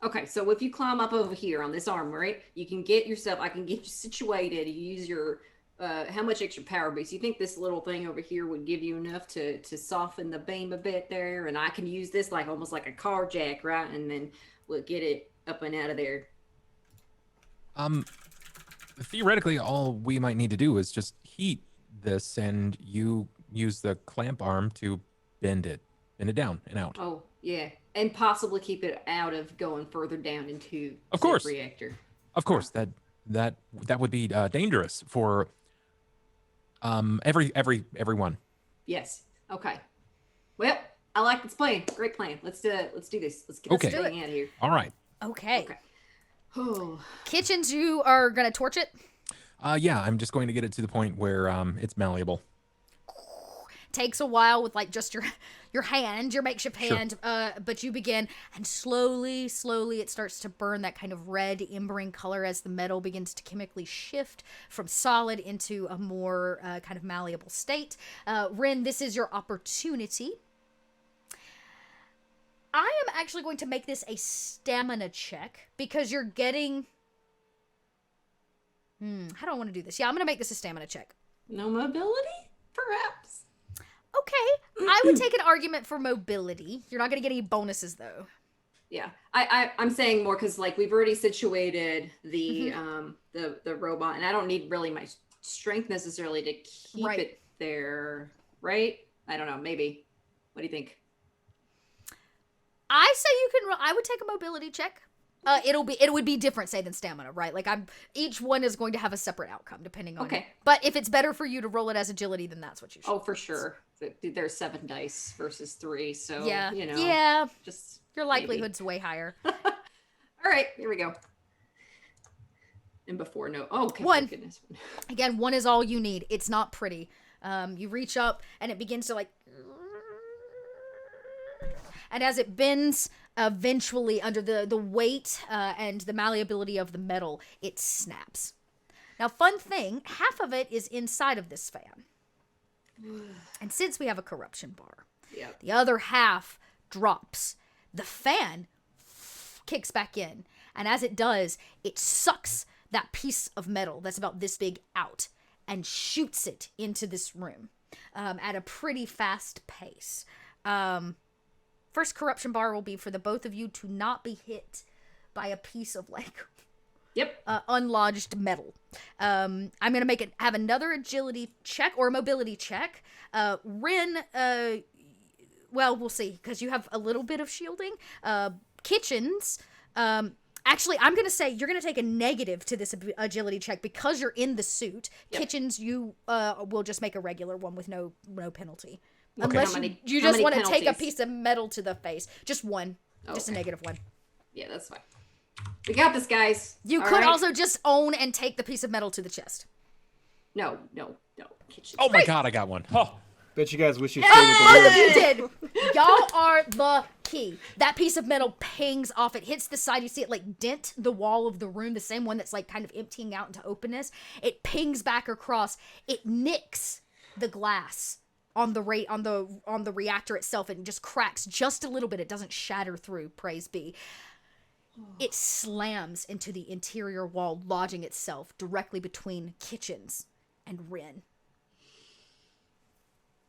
[SPEAKER 2] Okay, so if you climb up over here on this arm, right, you can get yourself, I can get you situated. You use your, how much extra power boost? You think this little thing over here would give you enough to soften the beam a bit there? And I can use this like almost like a car jack, right? And then we'll get it up and out of there.
[SPEAKER 1] Theoretically, all we might need to do is just heat this, and you use the clamp arm to bend it down and out.
[SPEAKER 2] Oh, yeah. And possibly keep it out of going further down into
[SPEAKER 1] Of course.
[SPEAKER 2] the reactor.
[SPEAKER 1] Of course, that would be dangerous for everyone.
[SPEAKER 2] Yes. Okay. Well, I like this plan. Great plan. Let's do this. Let's get
[SPEAKER 1] Okay.
[SPEAKER 2] this thing out of here.
[SPEAKER 1] All right.
[SPEAKER 7] Okay.
[SPEAKER 2] Okay. Oh.
[SPEAKER 7] Kitchens, you are gonna torch it.
[SPEAKER 1] Yeah, I'm just going to get it to the point where it's malleable.
[SPEAKER 7] Takes a while with like just your hand, your makeshift hand, but you begin, and slowly it starts to burn that kind of red embering color as the metal begins to chemically shift from solid into a more kind of malleable state. Ren, this is your opportunity. I am actually going to make this a stamina check because you're getting. How do I want to do this? Yeah, I'm going to make this a stamina check.
[SPEAKER 2] No mobility, perhaps.
[SPEAKER 7] Okay, I would take an argument for mobility. You're not going to get any bonuses though.
[SPEAKER 2] Yeah, I'm saying more because like we've already situated the the robot, and I don't need really my strength necessarily to keep
[SPEAKER 7] Right.
[SPEAKER 2] it there, right? I don't know. Maybe. What do you think?
[SPEAKER 7] I say you can. I would take a mobility check. It would be different, say, than stamina, right? Like each one is going to have a separate outcome depending on.
[SPEAKER 2] Okay.
[SPEAKER 7] But if it's better for you to roll it as agility, then that's what you should.
[SPEAKER 2] Oh, for sure. There's 7 dice versus 3, so
[SPEAKER 7] Yeah.
[SPEAKER 2] you know.
[SPEAKER 7] Yeah.
[SPEAKER 2] Just
[SPEAKER 7] Your
[SPEAKER 2] maybe.
[SPEAKER 7] likelihood's way higher.
[SPEAKER 2] All right, here we go. And before no. Oh, okay.
[SPEAKER 7] One.
[SPEAKER 2] Thank goodness.
[SPEAKER 7] Again, 1 is all you need. It's not pretty. You reach up and it begins to like. And as it bends, eventually under the weight and the malleability of the metal, it snaps. Now, fun thing, half of it is inside of this fan. And since we have a corruption bar,
[SPEAKER 2] Yep.
[SPEAKER 7] the other half drops. The fan kicks back in. And as it does, it sucks that piece of metal that's about this big out and shoots it into this room at a pretty fast pace. First corruption bar will be for the both of you to not be hit by a piece of
[SPEAKER 2] Yep.
[SPEAKER 7] unlodged metal. I'm gonna have another agility check or a mobility check. Rin, well, we'll see because you have a little bit of shielding. Kitchens, actually, I'm gonna say you're gonna take a negative to this agility check because you're in the suit.
[SPEAKER 2] Yep.
[SPEAKER 7] Kitchens, you will just make a regular one with no penalty.
[SPEAKER 1] Okay.
[SPEAKER 7] Unless
[SPEAKER 2] How many-
[SPEAKER 7] you
[SPEAKER 2] how
[SPEAKER 7] just
[SPEAKER 2] many
[SPEAKER 7] want to take a
[SPEAKER 2] penalties?
[SPEAKER 7] piece of metal to the face. Just one. Just a
[SPEAKER 2] Okay.
[SPEAKER 7] negative one.
[SPEAKER 2] Yeah, that's fine. We got this, guys.
[SPEAKER 7] You
[SPEAKER 2] All
[SPEAKER 7] could
[SPEAKER 2] right?
[SPEAKER 7] also just own and take the piece of metal to the chest.
[SPEAKER 2] No. Kitchen.
[SPEAKER 1] Oh my god, I got one. Oh,
[SPEAKER 4] Bet you guys wish you stayed with the
[SPEAKER 7] Both of
[SPEAKER 4] women.
[SPEAKER 7] you did. Y'all are the key. That piece of metal pings off. It hits the side. You see it like dent the wall of the room, the same one that's like kind of emptying out into openness. It pings back across. It nicks the glass on the reactor itself and just cracks just a little bit. It doesn't shatter through. Praise be. It slams into the interior wall, lodging itself directly between Kitchens and Rin.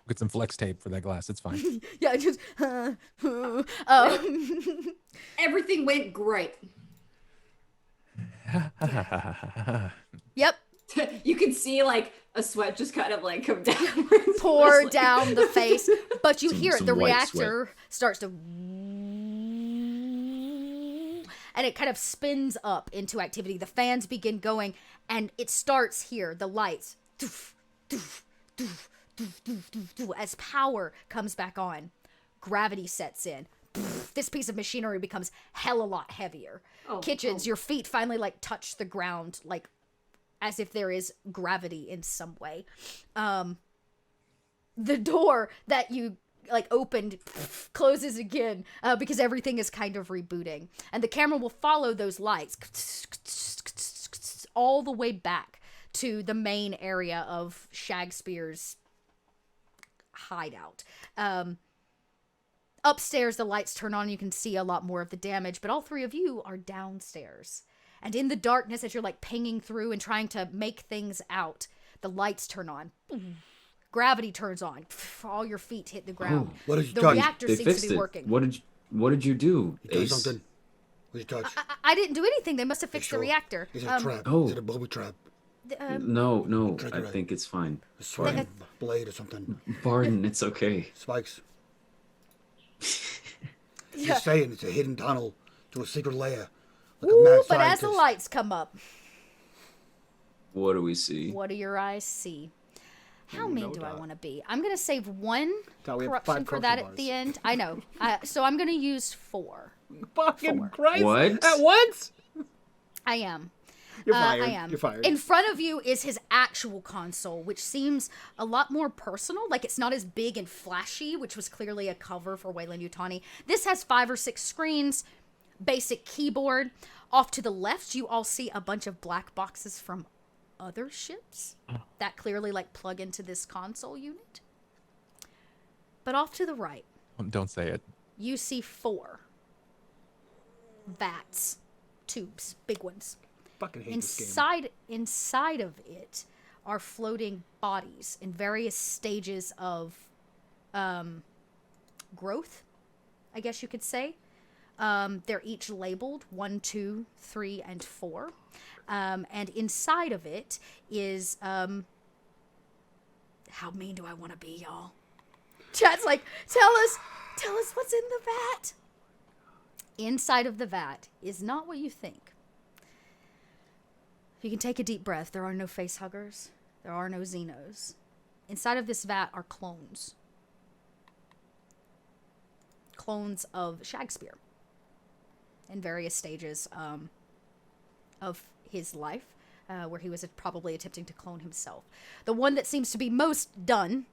[SPEAKER 1] get some flex tape for that glass. It's fine.
[SPEAKER 7] Yeah, just
[SPEAKER 2] Everything went great.
[SPEAKER 7] Yep.
[SPEAKER 2] You can see like a sweat just kind of like come down.
[SPEAKER 7] Pour
[SPEAKER 2] Like-
[SPEAKER 7] down the face, but you hear it.
[SPEAKER 8] some
[SPEAKER 7] The
[SPEAKER 8] white
[SPEAKER 7] reactor starts to, and it kind of spins up into activity. The fans begin going, and it starts here. The lights, as power comes back on, gravity sets in. This piece of machinery becomes hell a lot heavier. Kitchens, your feet finally like touch the ground, like as if there is gravity in some way. The door that you like opened closes again because everything is kind of rebooting, and the camera will follow those lights all the way back to the main area of Shakespeare's hideout. Upstairs, the lights turn on. You can see a lot more of the damage, but all three of you are downstairs. And in the darkness, as you're like pinging through and trying to make things out, the lights turn on. Gravity turns on. All your feet hit the ground.
[SPEAKER 6] What did you
[SPEAKER 7] The
[SPEAKER 6] touch?
[SPEAKER 7] reactor
[SPEAKER 8] They
[SPEAKER 7] seems to
[SPEAKER 8] fixed
[SPEAKER 7] be
[SPEAKER 8] it.
[SPEAKER 7] working.
[SPEAKER 8] What did you do,
[SPEAKER 6] You touched
[SPEAKER 8] Ace?
[SPEAKER 6] something? What did you touch?
[SPEAKER 7] I didn't do anything. They must have fixed
[SPEAKER 6] Sure.
[SPEAKER 7] the reactor.
[SPEAKER 6] Is it a trap?
[SPEAKER 8] oh.
[SPEAKER 6] Is it a booby trap?
[SPEAKER 8] No,
[SPEAKER 6] Trigger
[SPEAKER 8] I
[SPEAKER 6] it.
[SPEAKER 8] think it's fine.
[SPEAKER 6] A sword blade or something?
[SPEAKER 8] Barden, it's okay.
[SPEAKER 6] Spikes?
[SPEAKER 7] Yeah.
[SPEAKER 6] Just saying, it's a hidden tunnel to a secret lair. Like a
[SPEAKER 7] Ooh,
[SPEAKER 6] mad
[SPEAKER 7] but as the
[SPEAKER 6] scientist.
[SPEAKER 7] lights come up,
[SPEAKER 8] What do we see?
[SPEAKER 7] what do your eyes see? How mean do I want to be? I'm going to save one
[SPEAKER 4] Thought we had
[SPEAKER 7] corruption
[SPEAKER 4] 5
[SPEAKER 7] for that
[SPEAKER 4] corruption
[SPEAKER 7] at the
[SPEAKER 4] bars.
[SPEAKER 7] end. I know. So I'm going to use 4.
[SPEAKER 4] Fucking Christ!
[SPEAKER 8] What?
[SPEAKER 4] At once?
[SPEAKER 7] I am.
[SPEAKER 4] You're fired.
[SPEAKER 7] I am.
[SPEAKER 4] You're fired.
[SPEAKER 7] In front of you is his actual console, which seems a lot more personal. Like it's not as big and flashy, which was clearly a cover for Wayland Yutani. This has 5 or 6 screens, basic keyboard. Off to the left, you all see a bunch of black boxes from other ships that clearly like plug into this console unit. But off to the right,
[SPEAKER 1] Don't say it.
[SPEAKER 7] you see 4 vats, tubes, big ones.
[SPEAKER 4] Fucking hate this game.
[SPEAKER 7] Inside of it are floating bodies in various stages of growth, I guess you could say. They're each labeled 1, 2, 3, and 4. And inside of it is how mean do I want to be, y'all? Chat's like, tell us what's in the vat. Inside of the vat is not what you think. You can take a deep breath. There are no face huggers. There are no Xenos. Inside of this vat are clones. Clones of Shakespeare. In various stages of his life, where he was probably attempting to clone himself. The one that seems to be most done,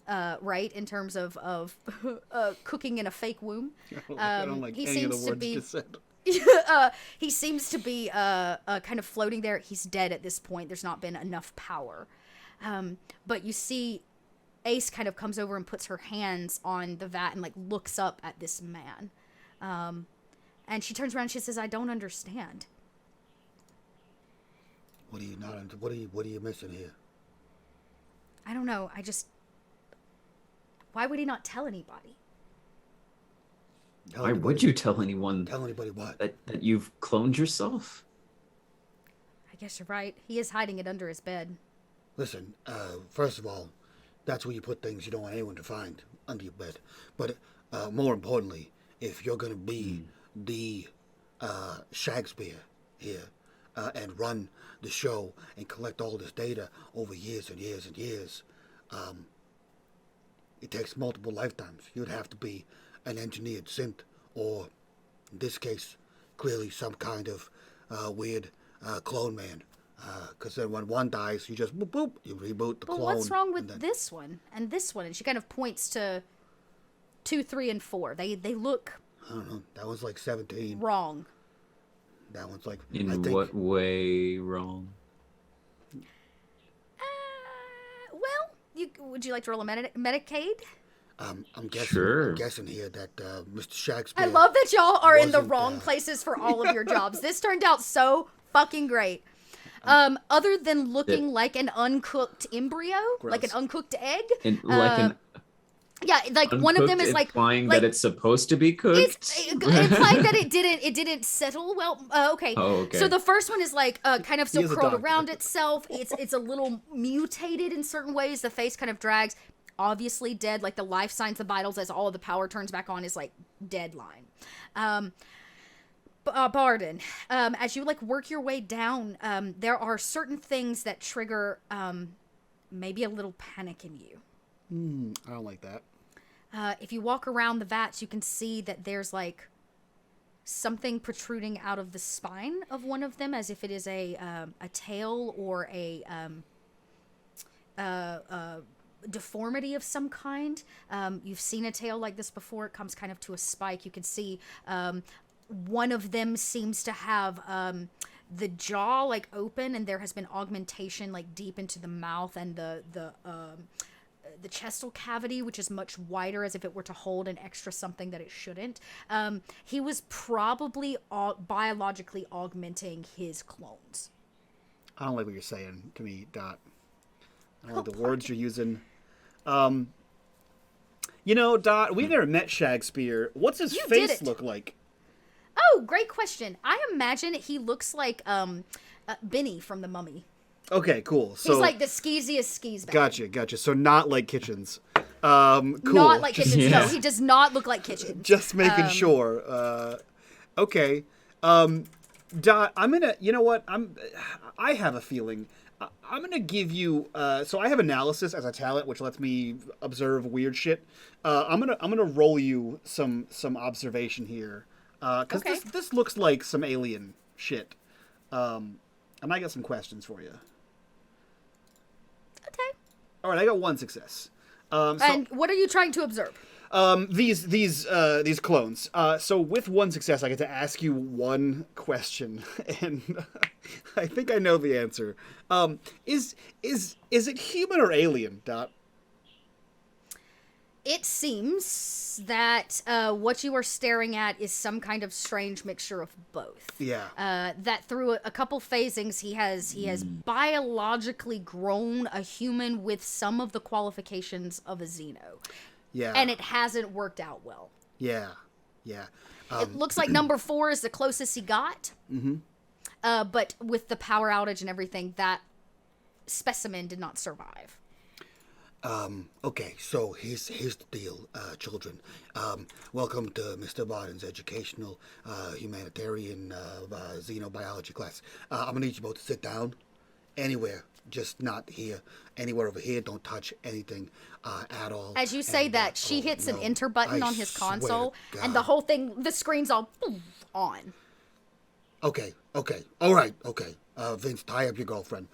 [SPEAKER 7] right, in terms of cooking in a fake womb.
[SPEAKER 4] I don't like
[SPEAKER 7] he
[SPEAKER 4] any of the
[SPEAKER 7] seems to
[SPEAKER 4] words
[SPEAKER 7] be
[SPEAKER 4] you just said.
[SPEAKER 7] He seems to be kind of floating there. He's dead at this point. There's not been enough power. But you see Ace kind of comes over and puts her hands on the vat and like looks up at this man. And she turns around and she says, "I don't understand."
[SPEAKER 6] What are you not? What are you missing here?
[SPEAKER 7] I don't know. Why would he not tell anybody?
[SPEAKER 6] Tell
[SPEAKER 8] Why
[SPEAKER 6] anybody-
[SPEAKER 8] would you tell anyone
[SPEAKER 6] Tell anybody what?
[SPEAKER 8] that you've cloned yourself?
[SPEAKER 7] I guess you're right. He is hiding it under his bed.
[SPEAKER 6] Listen, first of all, that's where you put things you don't want anyone to find, under your bed. But more importantly, if you're going to be the Shakespeare here and run the show and collect all this data over years and years and years, it takes multiple lifetimes. You'd have to be an engineered synth, or in this case, clearly some kind of weird clone man. Because then when one dies, you just boop, boop, you reboot the
[SPEAKER 7] But
[SPEAKER 6] clone.
[SPEAKER 7] what's wrong with
[SPEAKER 6] and then-
[SPEAKER 7] this one and this one? And she kind of points to 2, 3, and 4. They look
[SPEAKER 6] I don't know. That one's like 17.
[SPEAKER 7] wrong.
[SPEAKER 6] That one's like,
[SPEAKER 8] In
[SPEAKER 6] I think,
[SPEAKER 8] what way wrong?
[SPEAKER 7] Well, would you like to roll a Medicaid?
[SPEAKER 6] I'm guessing,
[SPEAKER 8] Sure.
[SPEAKER 6] I'm guessing here that Mr. Shakespeare.
[SPEAKER 7] I love that y'all are in the
[SPEAKER 6] wasn't,
[SPEAKER 7] wrong places for all of your jobs. This turned out so fucking great. Other than looking like an uncooked embryo, like an
[SPEAKER 4] Gross.
[SPEAKER 7] uncooked egg.
[SPEAKER 8] And like an
[SPEAKER 7] Yeah, like one of them
[SPEAKER 8] uncooked,
[SPEAKER 7] is like
[SPEAKER 8] implying
[SPEAKER 7] like,
[SPEAKER 8] that it's supposed to be cooked.
[SPEAKER 7] It's implying that it didn't settle well. Okay.
[SPEAKER 8] Oh, okay.
[SPEAKER 7] So the first one is like kind of
[SPEAKER 4] He
[SPEAKER 7] still
[SPEAKER 4] is a
[SPEAKER 7] curled
[SPEAKER 4] dog.
[SPEAKER 7] around itself. It's a little mutated in certain ways. The face kind of drags. Obviously dead. Like the life signs, the vitals, as all of the power turns back on, is like dead line. Barden, as you like work your way down, there are certain things that trigger maybe a little panic in you.
[SPEAKER 4] I don't like that.
[SPEAKER 7] If you walk around the vats, you can see that there's like something protruding out of the spine of one of them, as if it is a tail or a deformity of some kind. You've seen a tail like this before. It comes kind of to a spike. You can see one of them seems to have the jaw like open, and there has been augmentation like deep into the mouth and the chestal cavity, which is much wider, as if it were to hold an extra something that it shouldn't. He was probably biologically augmenting his clones.
[SPEAKER 4] I don't like what you're saying to me, Dot. I don't like the words you're using. You know, Dot, we've never met Shakespeare. What's his
[SPEAKER 7] You did
[SPEAKER 4] face
[SPEAKER 7] it.
[SPEAKER 4] look like?
[SPEAKER 7] Oh, great question. I imagine he looks like Benny from The Mummy.
[SPEAKER 4] Okay, cool. So
[SPEAKER 7] He's like the skeeziest skis bag.
[SPEAKER 4] Gotcha. So not like Kitchens. Cool.
[SPEAKER 7] Not like Kitchens.
[SPEAKER 8] Yeah.
[SPEAKER 7] No, he does not look like Kitchens.
[SPEAKER 4] Just making sure. Okay. Dot, I'm gonna. You know what? I have a feeling. I'm gonna give you. So I have analysis as a talent, which lets me observe weird shit. I'm gonna roll you some observation here. Because
[SPEAKER 7] Okay.
[SPEAKER 4] this looks like some alien shit. And I got some questions for you.
[SPEAKER 7] Okay.
[SPEAKER 4] All right, I got one success.
[SPEAKER 7] And what are you trying to observe?
[SPEAKER 4] These clones. So with one success, I get to ask you one question, and I think I know the answer. Is it human or alien, Dot?
[SPEAKER 7] It seems that what you are staring at is some kind of strange mixture of both.
[SPEAKER 4] Yeah.
[SPEAKER 7] That through a couple phasings, he has biologically grown a human with some of the qualifications of a Xeno,
[SPEAKER 4] Yeah.
[SPEAKER 7] and it hasn't worked out well.
[SPEAKER 4] Yeah.
[SPEAKER 7] It looks like number 4 is the closest he got. Mm-hmm. But with the power outage and everything, that specimen did not survive.
[SPEAKER 6] Okay, so here's the deal, children. Welcome to Mr. Barton's educational humanitarian xenobiology class. I'm gonna need you both to sit down anywhere, just not here. Anywhere over here, don't touch anything at all.
[SPEAKER 7] As you say
[SPEAKER 6] And,
[SPEAKER 7] that, she hits an
[SPEAKER 6] no,
[SPEAKER 7] enter button
[SPEAKER 6] I
[SPEAKER 7] on his
[SPEAKER 6] swear to
[SPEAKER 7] console, and
[SPEAKER 6] God.
[SPEAKER 7] the whole thing, the screen's all on.
[SPEAKER 6] Okay, all right, okay. Vince, tie up your girlfriend.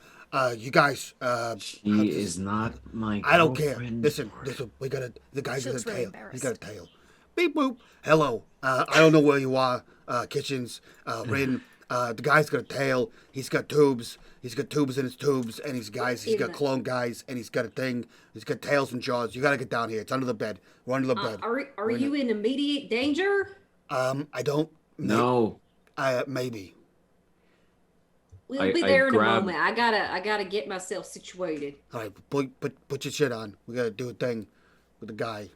[SPEAKER 6] You guys,
[SPEAKER 8] She is not my
[SPEAKER 6] I don't care.
[SPEAKER 8] girlfriend.
[SPEAKER 6] Listen, the guy's
[SPEAKER 7] She
[SPEAKER 6] got a
[SPEAKER 7] looks really
[SPEAKER 6] tail.
[SPEAKER 7] embarrassed.
[SPEAKER 6] He's got a tail. Beep boop. Hello. I don't know where you are. kitchens, Rin. The guy's got a tail. He's got tubes. He's got tubes in his tubes, and he's got clone guys, and he's got a thing. He's got tails and jaws. You gotta get down here. It's under the bed. We're under the bed.
[SPEAKER 2] Are you in immediate danger?
[SPEAKER 6] I don't.
[SPEAKER 5] No.
[SPEAKER 6] Maybe.
[SPEAKER 2] We'll be there in a moment. I gotta get myself situated.
[SPEAKER 6] All right, put your shit on. We gotta do a thing with the guy.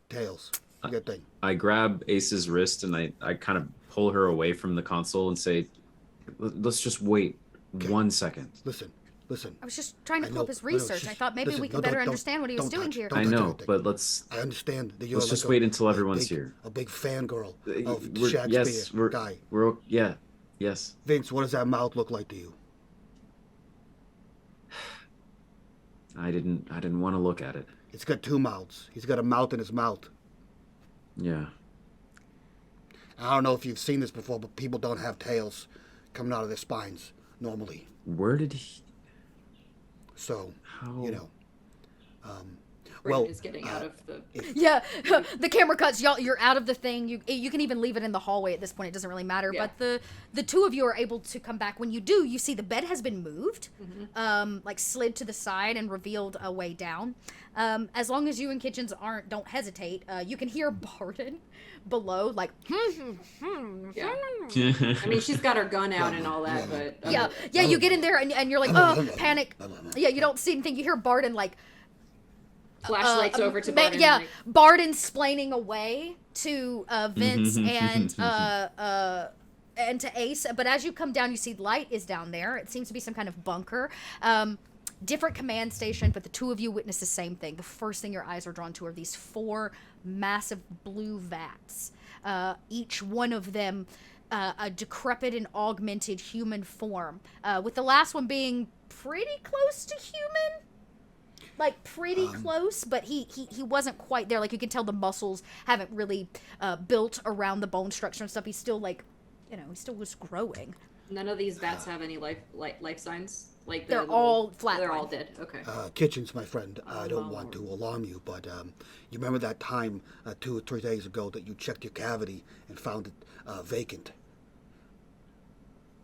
[SPEAKER 6] Tails. You got a thing.
[SPEAKER 5] I grab Ace's wrist and I kind of pull her away from the console and say, let's just wait 1 second.
[SPEAKER 6] Listen.
[SPEAKER 7] I was just trying to pull up his research. I thought maybe we could better understand what he was doing here.
[SPEAKER 5] I know, but let's...
[SPEAKER 6] I understand that you're
[SPEAKER 5] let's just wait until everyone's here.
[SPEAKER 6] A big fangirl of Shakespeare
[SPEAKER 5] yes,
[SPEAKER 6] guy.
[SPEAKER 5] Yes.
[SPEAKER 6] Vince, what does that mouth look like to you?
[SPEAKER 5] I didn't want to look at it.
[SPEAKER 6] It's got two mouths. He's got a mouth in his mouth.
[SPEAKER 5] Yeah.
[SPEAKER 6] I don't know if you've seen this before, but people don't have tails coming out of their spines normally.
[SPEAKER 5] Where did he...
[SPEAKER 6] So,
[SPEAKER 5] How...
[SPEAKER 6] you know.
[SPEAKER 2] Brendan is getting out of the...
[SPEAKER 7] Yeah, the camera cuts. You're out of the thing. You can even leave it in the hallway at this point. It doesn't really matter.
[SPEAKER 2] Yeah.
[SPEAKER 7] But the two of you are able to come back. When you do, you see the bed has been moved, like slid to the side and revealed a way down. As long as you and Kitchens don't hesitate, you can hear Barden below, like,
[SPEAKER 2] Yeah. I mean, she's got her gun out and all that, but...
[SPEAKER 7] yeah. You get in there and you're like, oh, panic. Yeah, you don't see anything. You hear Barden like...
[SPEAKER 2] Flashlights over to Barden.
[SPEAKER 7] Yeah,
[SPEAKER 2] like,
[SPEAKER 7] Barden splaining away to Vince and to Ace. But as you come down, you see light is down there. It seems to be some kind of bunker. Different command station, but the two of you witness the same thing. The first thing your eyes are drawn to are these 4 massive blue vats. Each one of them a decrepit and augmented human form, with the last one being pretty close to human. Like pretty close, but he wasn't quite there. Like you can tell the muscles haven't really built around the bone structure and stuff. He's still like, he still was growing.
[SPEAKER 2] none of these bats have any life signs? Like
[SPEAKER 7] they're all flat.
[SPEAKER 2] They're all dead. Okay.
[SPEAKER 6] Kitchens, my friend, I don't want to alarm you, but you remember that time 2 or 3 days ago that you checked your cavity and found it vacant?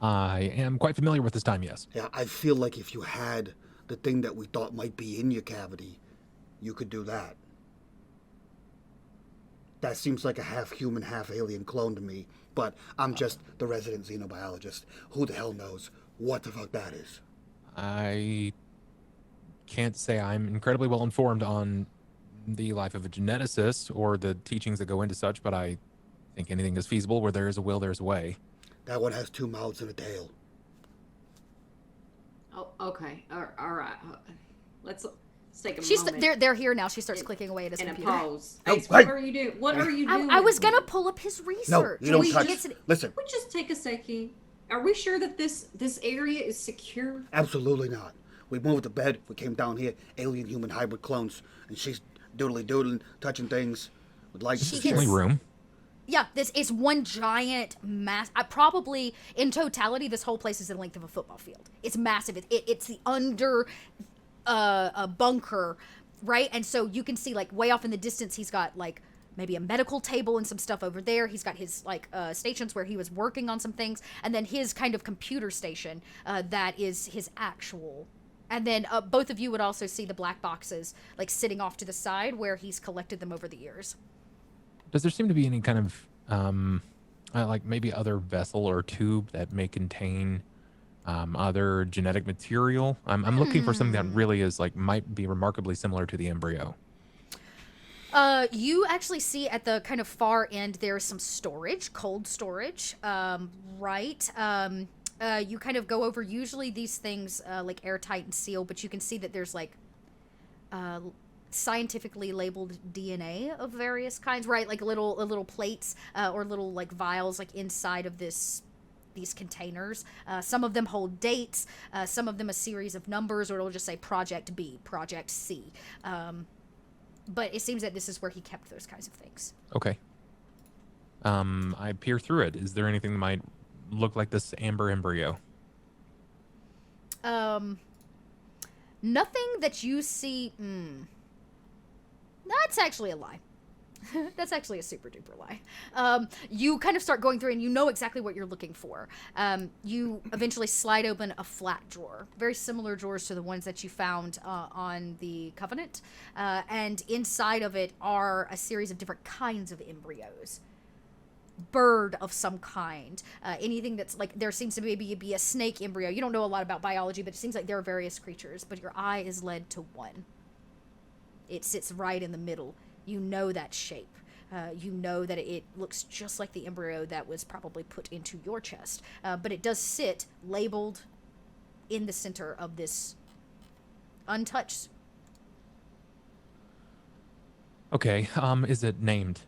[SPEAKER 1] I am quite familiar with this time, yes.
[SPEAKER 6] Yeah, I feel like if you had the thing that we thought might be in your cavity, you could do that. That seems like a half-human, half-alien clone to me, but I'm just the resident xenobiologist. Who the hell knows what the fuck that is?
[SPEAKER 1] I can't say I'm incredibly well informed on the life of a geneticist or the teachings that go into such, but I think anything is feasible. Where there is a will, there's a way.
[SPEAKER 6] That one has 2 mouths and a tail.
[SPEAKER 2] Oh, okay. All right. Let's take a moment.
[SPEAKER 7] They're here now. She starts clicking away at his computer.
[SPEAKER 2] And a pause.
[SPEAKER 6] Oh,
[SPEAKER 2] Ace, what are you doing? What are you doing?
[SPEAKER 7] I was gonna pull up his research.
[SPEAKER 6] No, you don't touch. Listen.
[SPEAKER 2] We just take a second. Are we sure that this area is secure?
[SPEAKER 6] Absolutely not. We moved the bed. We came down here. Alien-human hybrid clones. And she's doodling, touching things with lights.
[SPEAKER 7] She
[SPEAKER 6] and
[SPEAKER 7] is.
[SPEAKER 6] shit.
[SPEAKER 1] Room.
[SPEAKER 7] Yeah, this is one giant mass. Probably in totality, this whole place is the length of a football field. It's massive. It's the under a bunker, right? And so you can see like way off in the distance, he's got like maybe a medical table and some stuff over there. He's got his like stations where he was working on some things, and then his kind of computer station that is his actual. And then both of you would also see the black boxes like sitting off to the side where he's collected them over the years.
[SPEAKER 1] Does there seem to be any kind of, like maybe other vessel or tube that may contain other genetic material? I'm looking for something that really is like, might be remarkably similar to the embryo.
[SPEAKER 7] You actually see at the kind of far end, there's some storage, cold storage, right? You kind of go over, usually these things like airtight and sealed, but you can see that there's like, scientifically labeled DNA of various kinds, right? Like little plates or little like vials like inside of these containers. Some of them hold dates, some of them a series of numbers, or it'll just say Project B, Project C. But it seems that this is where he kept those kinds of things.
[SPEAKER 1] Okay. I peer through it. Is there anything that might look like this amber embryo?
[SPEAKER 7] Nothing that you see. That's actually a lie. That's actually a super duper lie. You kind of start going through and you know exactly what you're looking for. You eventually slide open a flat drawer, very similar drawers to the ones that you found on the Covenant. And inside of it are a series of different kinds of embryos. Bird of some kind, anything that's like, there seems to maybe be a snake embryo. You don't know a lot about biology, but it seems like there are various creatures, but your eye is led to one. It sits right in the middle. You know that shape. You know that it looks just like the embryo that was probably put into your chest, but it does sit labeled in the center of this untouched.
[SPEAKER 1] Okay. Is it named?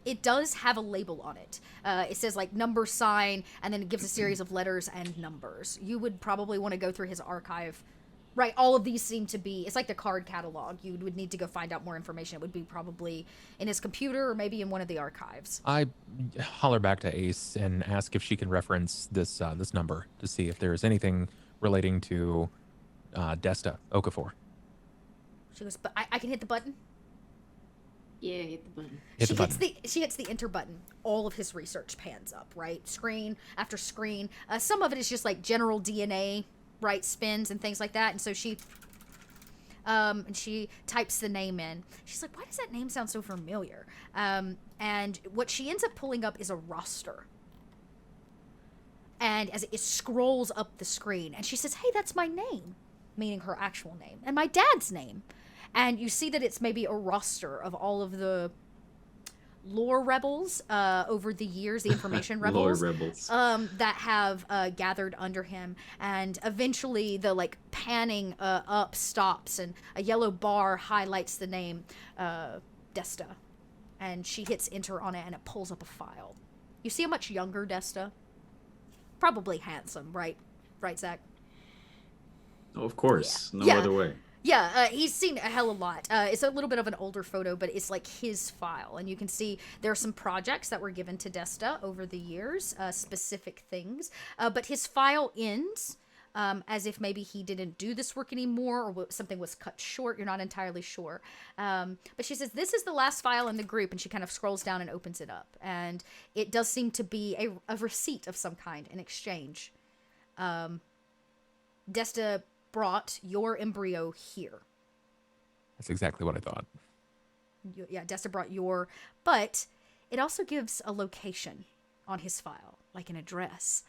[SPEAKER 7] It does have a label on it. It says like number sign, and then it gives a series of letters and numbers. You would probably want to go through his archive. Right, all of these seem to be, it's like the card catalog. You would need to go find out more information. It would be probably in his computer or maybe in one of the archives.
[SPEAKER 1] I holler back to Ace and ask if she can reference this this number to see if there's anything relating to Desta Okafor.
[SPEAKER 7] She goes, but I can hit the button?
[SPEAKER 2] Yeah, hit the button.
[SPEAKER 7] She hits the enter button. All of his research pans up, right? Screen after screen. Some of it is just like general DNA, right? Spins and things like that. And so she types the name in. She's like, why does that name sound so familiar? And what she ends up pulling up is a roster. And as it scrolls up the screen, and she says, hey, that's my name, meaning her actual name, and my dad's name. And you see that it's maybe a roster of all of the lore rebels over the years, the information rebels,
[SPEAKER 8] Lore rebels.
[SPEAKER 7] that have gathered under him. And eventually the like panning up stops, and a yellow bar highlights the name Desta. And she hits enter on it, and it pulls up a file. You see a much younger Desta. Probably handsome, right? Right, Zach?
[SPEAKER 8] Oh, of course.
[SPEAKER 7] Yeah.
[SPEAKER 8] No
[SPEAKER 7] Yeah.
[SPEAKER 8] other way.
[SPEAKER 7] Yeah, he's seen a hell of a lot. It's a little bit of an older photo, but it's like his file. And you can see there are some projects that were given to Desta over the years, specific things. But his file ends as if maybe he didn't do this work anymore, or something was cut short. You're not entirely sure. But she says, this is the last file in the group. And she kind of scrolls down and opens it up. And it does seem to be a receipt of some kind, an exchange. Desta brought your embryo here.
[SPEAKER 1] That's exactly what I thought.
[SPEAKER 7] Yeah, Desta brought your, but it also gives a location on his file, like an address,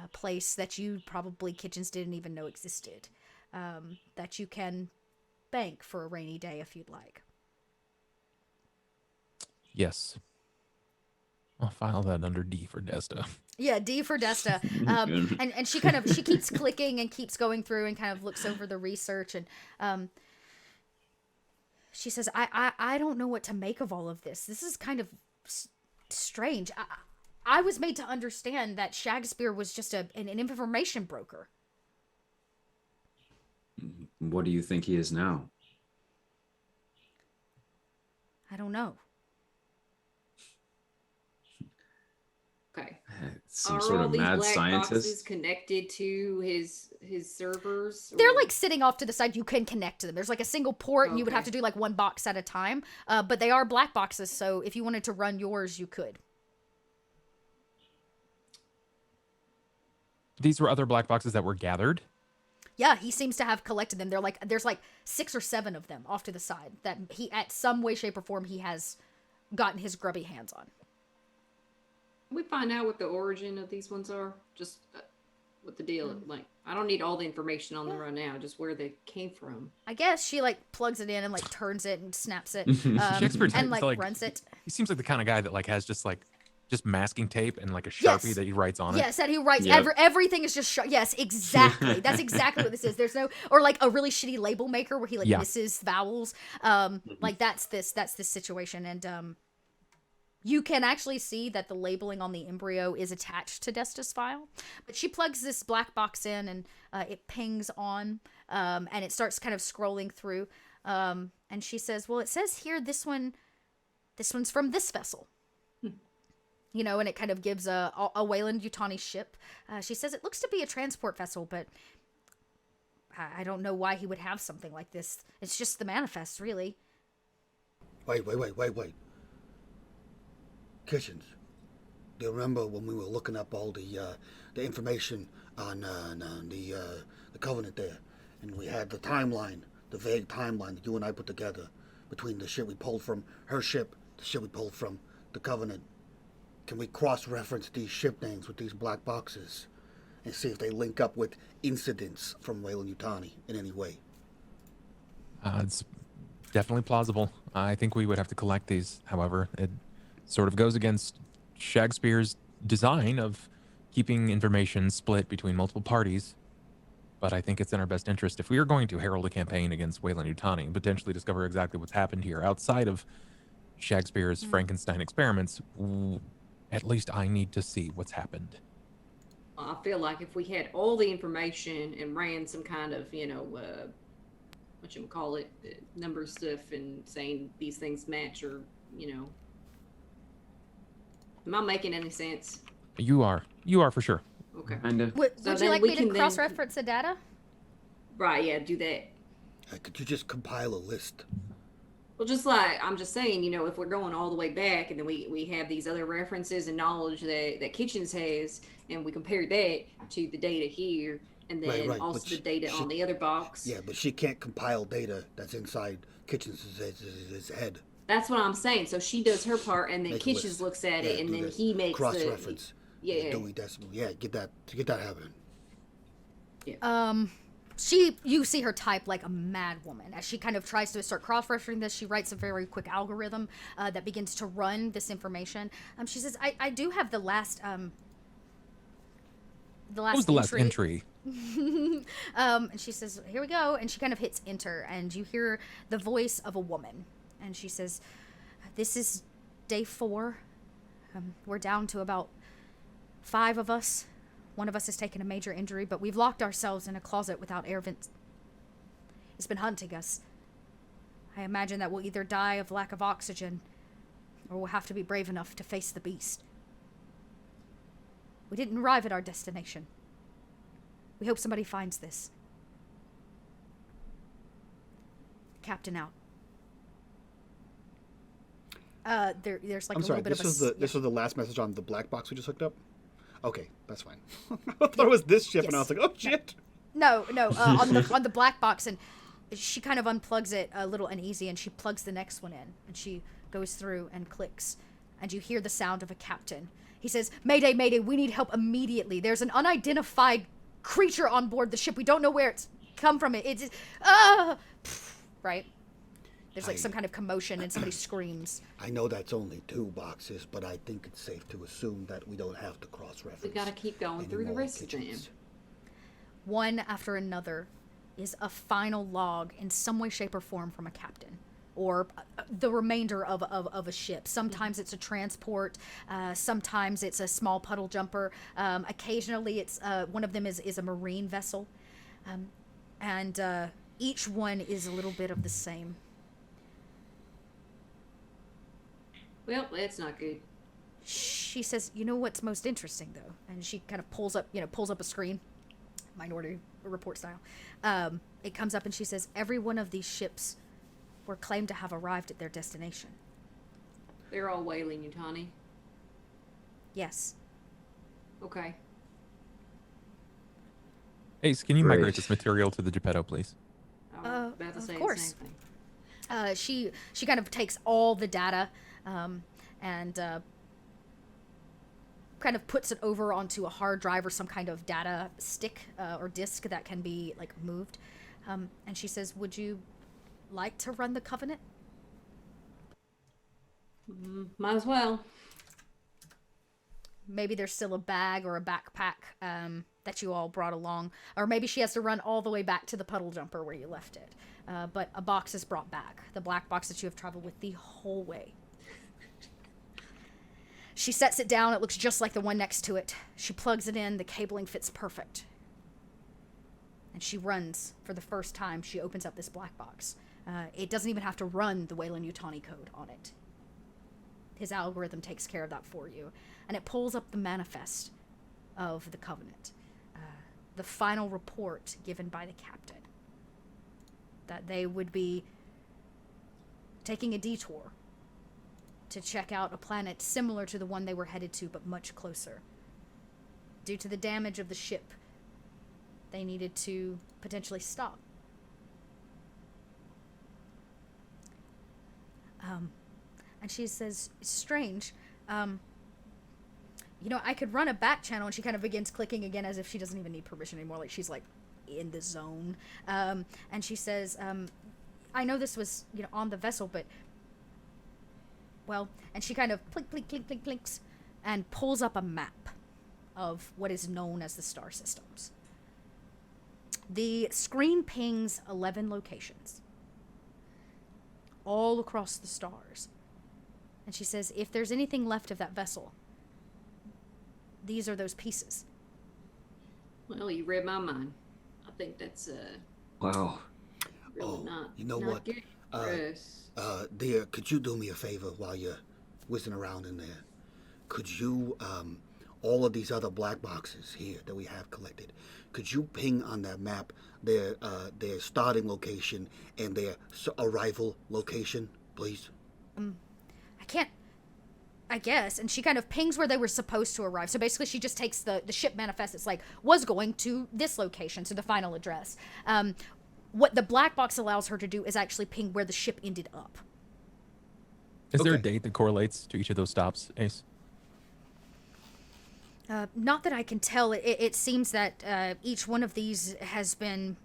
[SPEAKER 7] a place that you probably Kitchens didn't even know existed, that you can bank for a rainy day if you'd like.
[SPEAKER 1] Yes. I'll file that under D for Desta.
[SPEAKER 7] Yeah, D for Desta. And she keeps clicking and keeps going through and kind of looks over the research, and she says, I don't know what to make of all of this. This is kind of strange. I was made to understand that Shakespeare was just an information broker.
[SPEAKER 8] What do you think he is now?
[SPEAKER 7] I don't know.
[SPEAKER 2] Okay.
[SPEAKER 8] Some
[SPEAKER 2] Are
[SPEAKER 8] sort
[SPEAKER 2] all
[SPEAKER 8] of
[SPEAKER 2] these
[SPEAKER 8] mad
[SPEAKER 2] black
[SPEAKER 8] scientist?
[SPEAKER 2] boxes connected to his servers?
[SPEAKER 7] They're
[SPEAKER 2] or-
[SPEAKER 7] like sitting off to the side. You can connect to them. There's like a single port, and you would have to
[SPEAKER 2] Okay.
[SPEAKER 7] do like one box at a time. But they are black boxes, so if you wanted to run yours, you could.
[SPEAKER 1] These were other black boxes that were gathered.
[SPEAKER 7] Yeah, he seems to have collected them. There's like 6 or 7 of them off to the side that he, at some way, shape, or form, he has gotten his grubby hands on.
[SPEAKER 2] Can we find out what the origin of these ones are? Just what the deal like. I don't need all the information on them right now. Just where they came from.
[SPEAKER 7] I guess she like plugs it in and like turns it and snaps it
[SPEAKER 1] Shakespeare
[SPEAKER 7] and
[SPEAKER 1] types,
[SPEAKER 7] like runs it.
[SPEAKER 1] He seems like the kind of guy that like has just masking tape and like a Sharpie
[SPEAKER 7] Yes.
[SPEAKER 1] that he writes on it.
[SPEAKER 7] Yes, that he writes.
[SPEAKER 8] Yep.
[SPEAKER 7] Everything is just yes, exactly. That's exactly what this is. There's no, or like a really shitty label maker where he like
[SPEAKER 1] Yeah.
[SPEAKER 7] misses vowels. Like that's this situation, and you can actually see that the labeling on the embryo is attached to Desta's file. But she plugs this black box in, and it pings on, and it starts kind of scrolling through. And she says, "Well, it says here this one's from this vessel." You know, and it kind of gives a Wayland Yutani ship. She says it looks to be a transport vessel, but I don't know why he would have something like this. It's just the manifest, really.
[SPEAKER 6] Wait. Kitchens. Do you remember when we were looking up all the information on the Covenant there, and we had the timeline, the vague timeline that you and I put together between the shit we pulled from her ship, the shit we pulled from the Covenant? Can we cross-reference these ship names with these black boxes and see if they link up with incidents from Weyland-Yutani in any way?
[SPEAKER 1] It's definitely plausible. I think we would have to collect these. However, it sort of goes against Shakespeare's design of keeping information split between multiple parties. But I think it's in our best interest if we are going to herald a campaign against Weyland-Yutani and potentially discover exactly what's happened here outside of Shakespeare's Frankenstein experiments. At least I need to see what's happened.
[SPEAKER 2] I feel like if we had all the information and ran some kind of, whatchamacallit, number stuff and saying these things match or, am I making any sense?
[SPEAKER 1] You are for sure.
[SPEAKER 2] Okay.
[SPEAKER 8] Kinda.
[SPEAKER 7] Would
[SPEAKER 2] So
[SPEAKER 7] you
[SPEAKER 2] then
[SPEAKER 7] like
[SPEAKER 2] we
[SPEAKER 7] me to
[SPEAKER 2] can then-
[SPEAKER 7] cross-reference the data?
[SPEAKER 2] Right, yeah, do that.
[SPEAKER 6] Could you just compile a list?
[SPEAKER 2] Well, just like I'm just saying, if we're going all the way back and then we have these other references and knowledge that Kitchens has, and we compare that to the data here, and then
[SPEAKER 6] Right,
[SPEAKER 2] also
[SPEAKER 6] but
[SPEAKER 2] the data
[SPEAKER 6] she-
[SPEAKER 2] on the other box.
[SPEAKER 6] Yeah, but she can't compile data that's inside Kitchen's head.
[SPEAKER 2] That's what I'm saying. So she does her part, and then
[SPEAKER 6] Make a
[SPEAKER 2] Kitchens
[SPEAKER 6] list.
[SPEAKER 2] looks at
[SPEAKER 6] Yeah,
[SPEAKER 2] it, and
[SPEAKER 6] do
[SPEAKER 2] then
[SPEAKER 6] that.
[SPEAKER 2] he makes
[SPEAKER 6] Cross-reference.
[SPEAKER 2] Yeah.
[SPEAKER 6] Dewey Decimal. Yeah, get that happening.
[SPEAKER 7] You see her type like a mad woman as she kind of tries to start cross-referencing this. She writes a very quick algorithm that begins to run this information. She says, I do have the last
[SPEAKER 1] What was the last entry?
[SPEAKER 7] and she says, here we go. And she kind of hits enter, and you hear the voice of a woman. And she says, this is day 4. We're down to about 5 of us. One of us has taken a major injury, but we've locked ourselves in a closet without air vents. It's been hunting us. I imagine that we'll either die of lack of oxygen, or we'll have to be brave enough to face the beast. We didn't arrive at our destination. We hope somebody finds this. Captain out. There's like
[SPEAKER 4] I'm
[SPEAKER 7] a
[SPEAKER 4] sorry.
[SPEAKER 7] little bit
[SPEAKER 4] This
[SPEAKER 7] of
[SPEAKER 4] was the last message on the black box we just hooked up. Okay, that's fine. I thought it was this ship, and I was like, oh shit.
[SPEAKER 7] No, on the black box, and she kind of unplugs it a little uneasy, and she plugs the next one in, and she goes through and clicks, and you hear the sound of a captain. He says, Mayday, Mayday, we need help immediately. There's an unidentified creature on board the ship. We don't know where it's come from. It's right? There's like some kind of commotion, and somebody screams.
[SPEAKER 6] I know that's only 2 boxes, but I think it's safe to assume that we don't have to cross-reference.
[SPEAKER 2] We gotta keep going through the
[SPEAKER 6] anymore
[SPEAKER 2] rest of them.
[SPEAKER 6] Kitchens.
[SPEAKER 7] One after another is a final log in some way, shape, or form from a captain, or the remainder of a ship. Sometimes it's a transport, sometimes it's a small puddle jumper, occasionally it's one of them is a marine vessel, and each one is a little bit of the same.
[SPEAKER 2] Well, that's not good.
[SPEAKER 7] She says, you know what's most interesting, though? And she kind of pulls up a screen, Minority Report style. It comes up and she says, every one of these ships were claimed to have arrived at their destination.
[SPEAKER 2] They're all Weyland-Yutani.
[SPEAKER 7] Yes.
[SPEAKER 2] Okay.
[SPEAKER 1] Ace, can you
[SPEAKER 8] Great.
[SPEAKER 1] migrate this material to the Geppetto, please?
[SPEAKER 2] I was about to
[SPEAKER 7] of
[SPEAKER 2] say
[SPEAKER 7] course.
[SPEAKER 2] the same thing.
[SPEAKER 7] She kind of takes all the data and kind of puts it over onto a hard drive or some kind of data stick or disk that can be like moved. And she says, would you like to run the Covenant?
[SPEAKER 2] Might as well.
[SPEAKER 7] Maybe there's still a bag or a backpack that you all brought along. Or maybe she has to run all the way back to the puddle jumper where you left it. But a box is brought back. The black box that you have traveled with the whole way. She sets it down. It looks just like the one next to it. She plugs it in. The cabling fits perfect. And she runs for the first time. She opens up this black box. It doesn't even have to run the Weyland-Yutani code on it. His algorithm takes care of that for you. And it pulls up the manifest of the Covenant. The final report given by the captain. that they would be taking a detour to check out a planet similar to the one they were headed to, but much closer. Due to the damage of the ship, they needed to potentially stop. And she says, it's strange. I could run a back channel, and she kind of begins clicking again as if she doesn't even need permission anymore. Like she's like in the zone. And she says, I know this was, on the vessel, but well, and she kind of plink, plink, plink, plink, plinks and pulls up a map of what is known as the star systems. The screen pings 11 locations all across the stars. And she says, if there's anything left of that vessel, these are those pieces.
[SPEAKER 2] Well, you read my mind. I think that's
[SPEAKER 5] Wow.
[SPEAKER 2] really not.
[SPEAKER 6] You know
[SPEAKER 2] not
[SPEAKER 6] what?
[SPEAKER 2] good for us.
[SPEAKER 6] Dear, could you do me a favor while you're whizzing around in there? Could you, all of these other black boxes here that we have collected, could you ping on that map their starting location and their arrival location, please?
[SPEAKER 7] I can't, I guess. And she kind of pings where they were supposed to arrive. So basically she just takes the ship manifest. It's like, was going to this location, so the final address. What the black box allows her to do is actually ping where the ship ended up.
[SPEAKER 1] Is there a
[SPEAKER 4] Okay.
[SPEAKER 1] date that correlates to each of those stops, Ace?
[SPEAKER 7] Not that I can tell. It seems that each one of these has been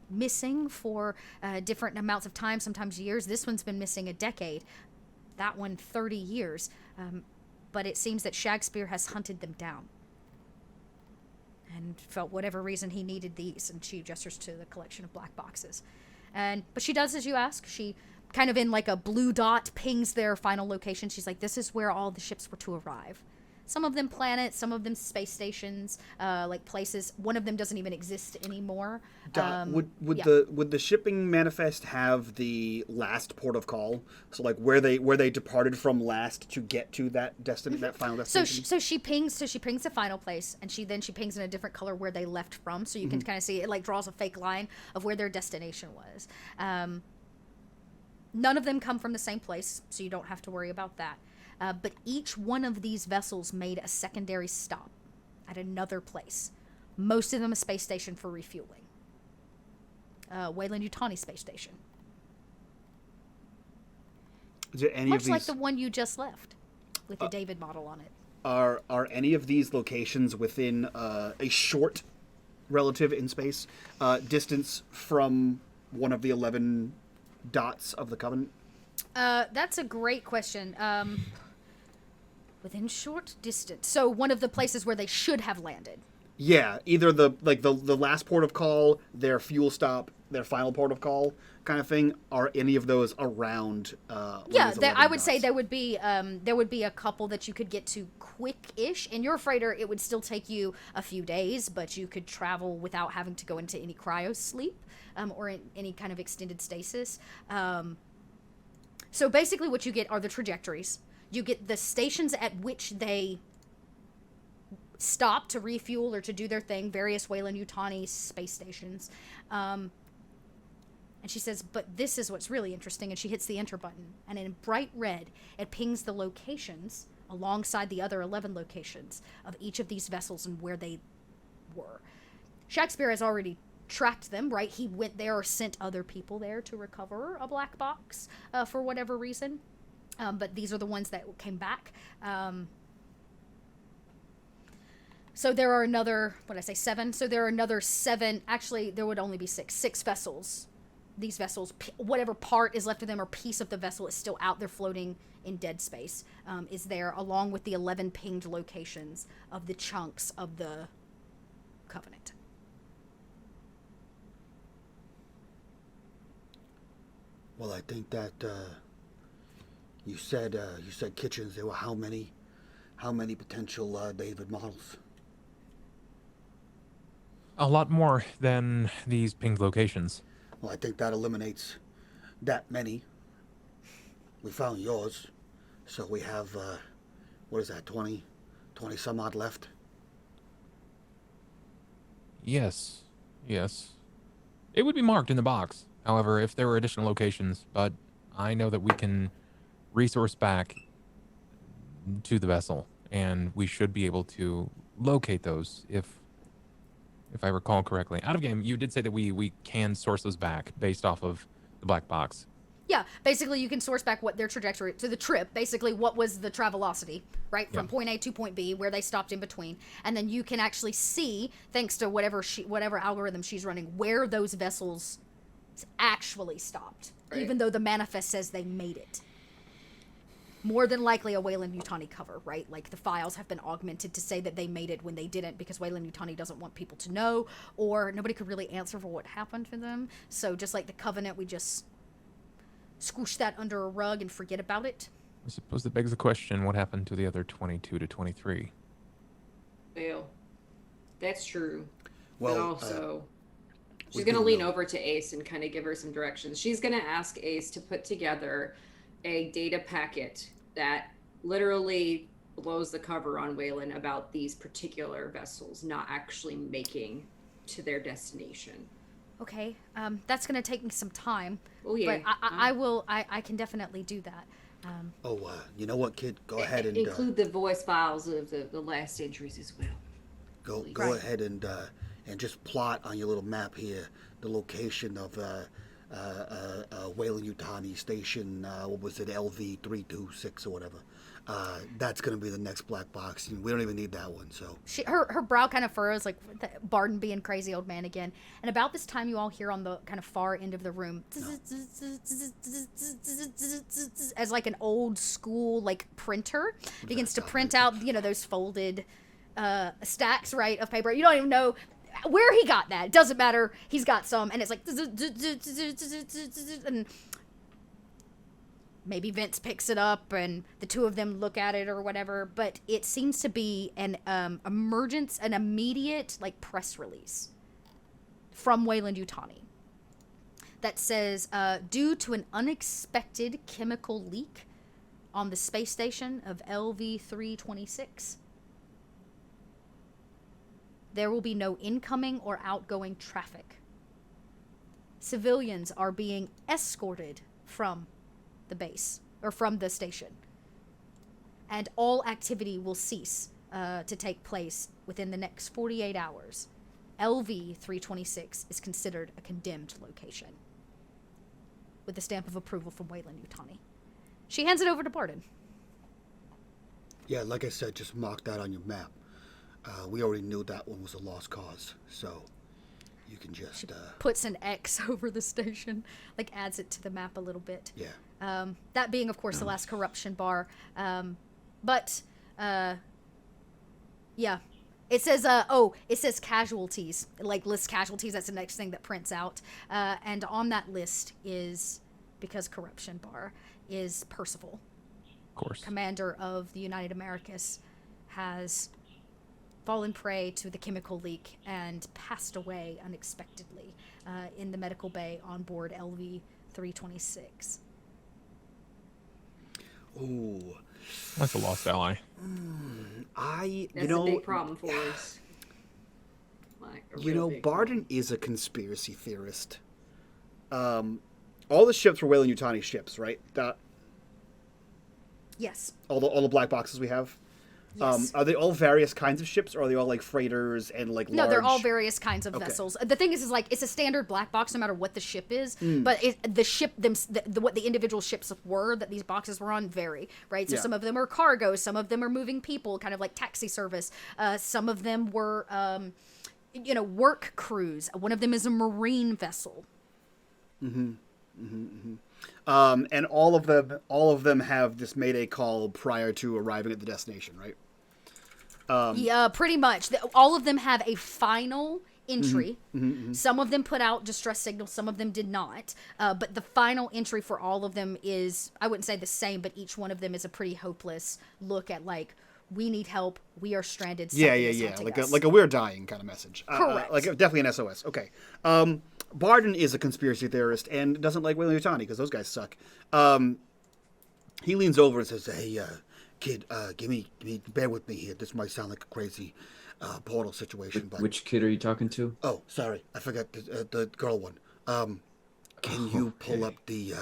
[SPEAKER 7] missing for different amounts of time, sometimes years. This one's been missing a decade. That one, 30 years. But it seems that Shakespeare has hunted them down. And felt whatever reason he needed these. And she gestures to the collection of black boxes. But she does as you ask. She kind of in like a blue dot pings their final location. She's like, this is where all the ships were to arrive. Some of them planets, some of them space stations, like places. One of them doesn't even exist anymore.
[SPEAKER 4] Would
[SPEAKER 7] yeah.
[SPEAKER 4] the shipping manifest have the last port of call? So like where they departed from last to get to that that final destination.
[SPEAKER 7] So she pings the final place, and she pings in a different color where they left from, so you can kind of see it like draws a fake line of where their destination was. None of them come from the same place, so you don't have to worry about that. But each one of these vessels made a secondary stop at another place. Most of them a space station for refueling. Weyland-Yutani space station.
[SPEAKER 4] Is there any
[SPEAKER 7] Much
[SPEAKER 4] of these
[SPEAKER 7] like the one you just left, with the David model on it.
[SPEAKER 4] are any of these locations within a short relative in space distance from one of the 11 dots of the Covenant?
[SPEAKER 7] That's a great question. Within short distance. So one of the places where they should have landed.
[SPEAKER 4] Yeah, either the last port of call, their fuel stop, their final port of call kind of thing. Are any of those around?
[SPEAKER 7] Yeah,
[SPEAKER 4] these 11
[SPEAKER 7] I would say
[SPEAKER 4] dots?
[SPEAKER 7] there would be a couple that you could get to quick-ish. In your freighter, it would still take you a few days, but you could travel without having to go into any cryo sleep or in any kind of extended stasis. So basically what you get are the trajectories. You get the stations at which they stop to refuel or to do their thing, various Weyland-Yutani space stations. And she says, but this is what's really interesting, and she hits the enter button. And in bright red, it pings the locations alongside the other 11 locations of each of these vessels and where they were. Shakespeare has already tracked them, right? He went there or sent other people there to recover a black box for whatever reason. But these are the ones that came back. So there are another, seven? So there are another 7. Actually, there would only be 6. 6 vessels. These vessels, whatever part is left of them or piece of the vessel is still out there floating in dead space, is there, along with the 11 pinged locations of the chunks of the Covenant.
[SPEAKER 6] Well, I think that you said kitchens. There were how many potential David models?
[SPEAKER 1] A lot more than these pinged locations.
[SPEAKER 6] Well, I think that eliminates that many. We found yours, so we have what is that, 20 some odd left.
[SPEAKER 1] Yes. It would be marked in the box. However, if there were additional locations, but I know that we can resource back to the vessel, and we should be able to locate those if I recall correctly. Out of game, you did say that we can source those back based off of the black box.
[SPEAKER 7] Yeah, basically you can source back what their trajectory to the trip, basically what was the travelocity, right, from point A to point B, where they stopped in between, and then you can actually see, thanks to whatever algorithm she's running, where those vessels actually stopped, even though the manifest says they made it. More than likely a Weyland-Yutani cover, right? Like the files have been augmented to say that they made it when they didn't because Weyland-Yutani doesn't want people to know, or nobody could really answer for what happened to them. So just like the Covenant, we just squish that under a rug and forget about it.
[SPEAKER 1] I suppose that begs the question, what happened to the other 22 to 23?
[SPEAKER 2] Well, that's true.
[SPEAKER 6] Well,
[SPEAKER 2] but also, she's
[SPEAKER 6] we
[SPEAKER 2] going to
[SPEAKER 6] do
[SPEAKER 2] lean
[SPEAKER 6] know.
[SPEAKER 2] over to Ace and kind of give her some directions. She's going to ask Ace to put together a data packet that literally blows the cover on Waylon about these particular vessels not actually making to their destination.
[SPEAKER 7] Okay, that's gonna take me some time.
[SPEAKER 2] Oh yeah,
[SPEAKER 7] but I will. I can definitely do that.
[SPEAKER 6] You know what, kid? Go ahead and
[SPEAKER 2] include the voice files of the last entries as well.
[SPEAKER 6] go ahead and just plot on your little map here the location of Weyland-Yutani Station. What was it, LV 326 or whatever? That's going to be the next black box. And we don't even need that one. So
[SPEAKER 7] Her brow kind of furrows, like Barden being crazy old man again. And about this time, you all hear on the kind of far end of the room, as like an old school like printer begins to print out, those folded stacks, right, of paper. You don't even know where he got that. It doesn't matter. He's got some, and it's like, and maybe Vince picks it up and the two of them look at it or whatever, but it seems to be an immediate like press release from Weyland-Yutani that says, due to an unexpected chemical leak on the space station of LV-326, there will be no incoming or outgoing traffic. Civilians are being escorted from the base, or from the station. And all activity will cease to take place within the next 48 hours. LV-326 is considered a condemned location. With the stamp of approval from Weyland-Yutani. She hands it over to Barden.
[SPEAKER 6] yeah, like I said, just mark that on your map. We already knew that one was a lost cause, so you can just
[SPEAKER 7] Puts an X over the station, like adds it to the map a little bit.
[SPEAKER 6] yeah.
[SPEAKER 7] That being, of course, the last corruption bar. Yeah. It says, it says casualties, like list casualties. That's the next thing that prints out. And on that list is, because corruption bar, is Percival.
[SPEAKER 1] Of course.
[SPEAKER 7] Commander of the United Americas, has fallen prey to the chemical leak and passed away unexpectedly in the medical bay on board LV-326.
[SPEAKER 6] Ooh,
[SPEAKER 1] That's a lost ally.
[SPEAKER 2] That's a big problem for us. Like, a real big
[SPEAKER 4] Barden is a conspiracy theorist. All the ships were Weyland-Yutani ships, right?
[SPEAKER 7] Yes.
[SPEAKER 4] All the black boxes we have.
[SPEAKER 7] Yes.
[SPEAKER 4] Are they all various kinds of ships, or are they all like freighters and like large?
[SPEAKER 7] No, they're all various kinds of
[SPEAKER 4] Okay.
[SPEAKER 7] vessels. The thing is like it's a standard black box no matter what the ship is, but the ship what the individual ships were that these boxes were on vary, right? So
[SPEAKER 4] Yeah.
[SPEAKER 7] some of them are cargo, some of them are moving people, kind of like taxi service. Some of them were work crews. One of them is a marine vessel.
[SPEAKER 4] And all of them have this Mayday call prior to arriving at the destination, right?
[SPEAKER 7] Yeah, pretty much. All of them have a final entry. Some of them put out distress signals, some of them did not. But the final entry for all of them is, I wouldn't say the same, but each one of them is a pretty hopeless look at like, we need help, we are stranded.
[SPEAKER 4] Yeah.
[SPEAKER 7] hunting us.
[SPEAKER 4] Like a we're dying kind of message.
[SPEAKER 7] Correct.
[SPEAKER 4] Like definitely an SOS. Okay. Barden is a conspiracy theorist and doesn't like Weyland-Yutani because those guys suck. He leans over and says, "Hey,
[SPEAKER 6] Kid, bear with me here. This might sound like a crazy portal situation, but
[SPEAKER 8] Which kid are you talking to?
[SPEAKER 6] oh, sorry, I forgot the girl one. Can you pull up the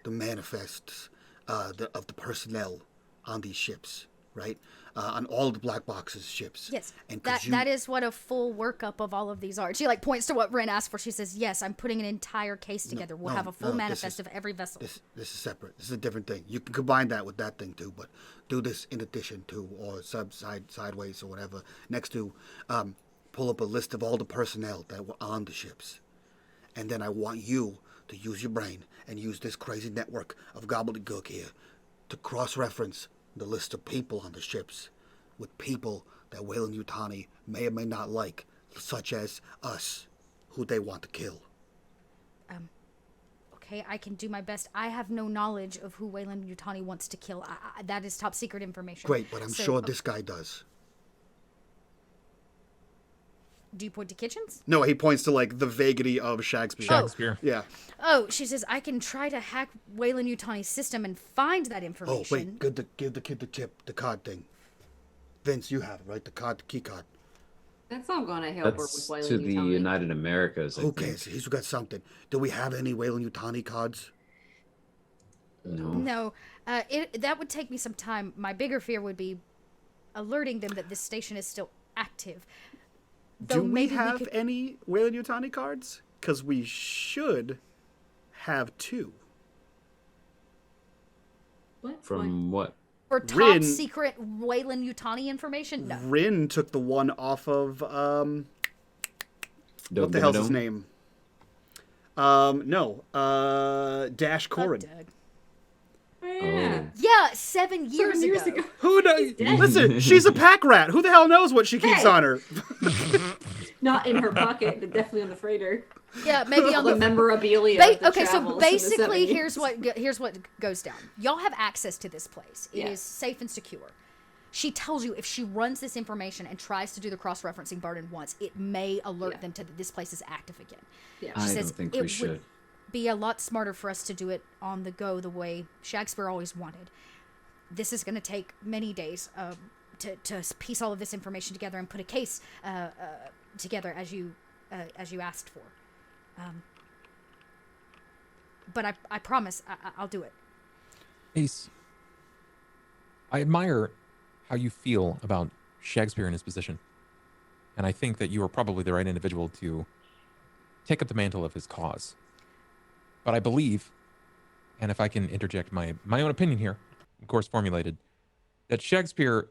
[SPEAKER 6] manifests of the personnel on these ships, right? On all the black boxes ships.
[SPEAKER 7] Yes,
[SPEAKER 6] And
[SPEAKER 7] that is what a full workup of all of these are. She like points to what Ren asked for. She says, "Yes, I'm putting an entire case together. We'll have a full manifest of every vessel."
[SPEAKER 6] This is separate. This is a different thing. You can combine that with that thing too, but do this in addition to, or sideways or whatever. Next to, pull up a list of all the personnel that were on the ships, and then I want you to use your brain and use this crazy network of gobbledygook here to cross-reference the list of people on the ships with people that Wayland Yutani may or may not like, such as us, who they want to kill.
[SPEAKER 7] Okay, I can do my best. I have no knowledge of who Wayland Yutani wants to kill. That is top secret information.
[SPEAKER 6] Great, but I'm sure this guy does.
[SPEAKER 7] Do you point to kitchens?
[SPEAKER 4] No, he points to like the vagity of Shakespeare.
[SPEAKER 1] Shakespeare.
[SPEAKER 4] Yeah.
[SPEAKER 7] Oh, she says, I can try to hack Wayland Yutani's system and find that
[SPEAKER 6] Oh,
[SPEAKER 7] information.
[SPEAKER 6] wait, give the kid the chip, the card thing. Vince, you have it, right? The key card.
[SPEAKER 2] That's not going to help her with
[SPEAKER 8] That's
[SPEAKER 2] Wayland
[SPEAKER 8] to the
[SPEAKER 2] Yutani.
[SPEAKER 8] United Americas. I
[SPEAKER 6] Okay,
[SPEAKER 8] think.
[SPEAKER 6] so he's got something. Do we have any Wayland Yutani cards?
[SPEAKER 8] No.
[SPEAKER 7] No, that would take me some time. My bigger fear would be alerting them that this station is still active.
[SPEAKER 4] Do
[SPEAKER 7] Though
[SPEAKER 4] we
[SPEAKER 7] maybe
[SPEAKER 4] have
[SPEAKER 7] could...
[SPEAKER 4] any Wayland Yutani cards? Because we should have 2.
[SPEAKER 2] What?
[SPEAKER 8] From what?
[SPEAKER 7] For top
[SPEAKER 4] Rin-
[SPEAKER 7] secret Wayland Yutani information? No.
[SPEAKER 4] Rin took the one off of what the hell's his name? No. Dash
[SPEAKER 7] Fuck
[SPEAKER 4] Corin.
[SPEAKER 7] Doug.
[SPEAKER 2] Oh, yeah.
[SPEAKER 7] Yeah, 7 years,
[SPEAKER 2] 7 years
[SPEAKER 7] ago.
[SPEAKER 2] ago.
[SPEAKER 4] Who knows?
[SPEAKER 2] He's dead.
[SPEAKER 4] Listen, she's a pack rat. Who the hell knows what she keeps
[SPEAKER 2] Hey.
[SPEAKER 4] on her?
[SPEAKER 2] Not in her pocket, but definitely on the freighter.
[SPEAKER 7] Yeah, maybe on
[SPEAKER 2] All the
[SPEAKER 7] the
[SPEAKER 2] memorabilia. of the
[SPEAKER 7] okay, so
[SPEAKER 2] travels in the
[SPEAKER 7] basically
[SPEAKER 2] 70s.
[SPEAKER 7] here's what goes down. Y'all have access to this place. It
[SPEAKER 2] Yeah.
[SPEAKER 7] is safe and secure. She tells you if she runs this information and tries to do the cross-referencing burden once, it may alert
[SPEAKER 2] Yeah.
[SPEAKER 7] them to that this place is active again.
[SPEAKER 2] Yeah.
[SPEAKER 7] She
[SPEAKER 8] I
[SPEAKER 7] says
[SPEAKER 8] don't think
[SPEAKER 7] it
[SPEAKER 8] we should.
[SPEAKER 7] would be a lot smarter for us to do it on the go the way Shakespeare always wanted. This is going to take many days to piece all of this information together and put a case together as you asked for. But I promise I'll do it.
[SPEAKER 1] Ace, I admire how you feel about Shakespeare in his position. And I think that you are probably the right individual to take up the mantle of his cause. But I believe, and if I can interject my own opinion here, of course formulated, that Shakespeare,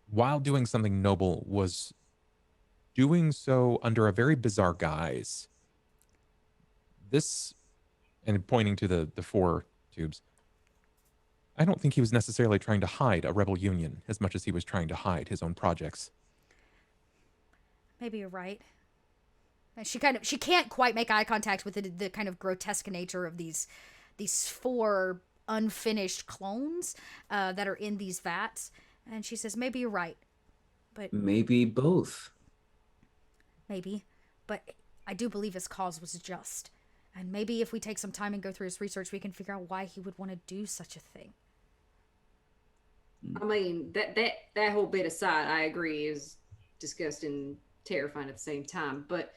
[SPEAKER 1] while doing something noble, was doing so under a very bizarre guise. This, and pointing to the 4 tubes, I don't think he was necessarily trying to hide a rebel union as much as he was trying to hide his own projects.
[SPEAKER 7] Maybe you're right. And she can't quite make eye contact with the kind of grotesque nature of these 4 unfinished clones that are in these vats. And she says, maybe you're right. But
[SPEAKER 8] Maybe both.
[SPEAKER 7] maybe. But I do believe his cause was just. And maybe if we take some time and go through his research, we can figure out why he would want to do such a thing.
[SPEAKER 2] I mean, that whole bit aside, I agree, is disgusting and terrifying at the same time. But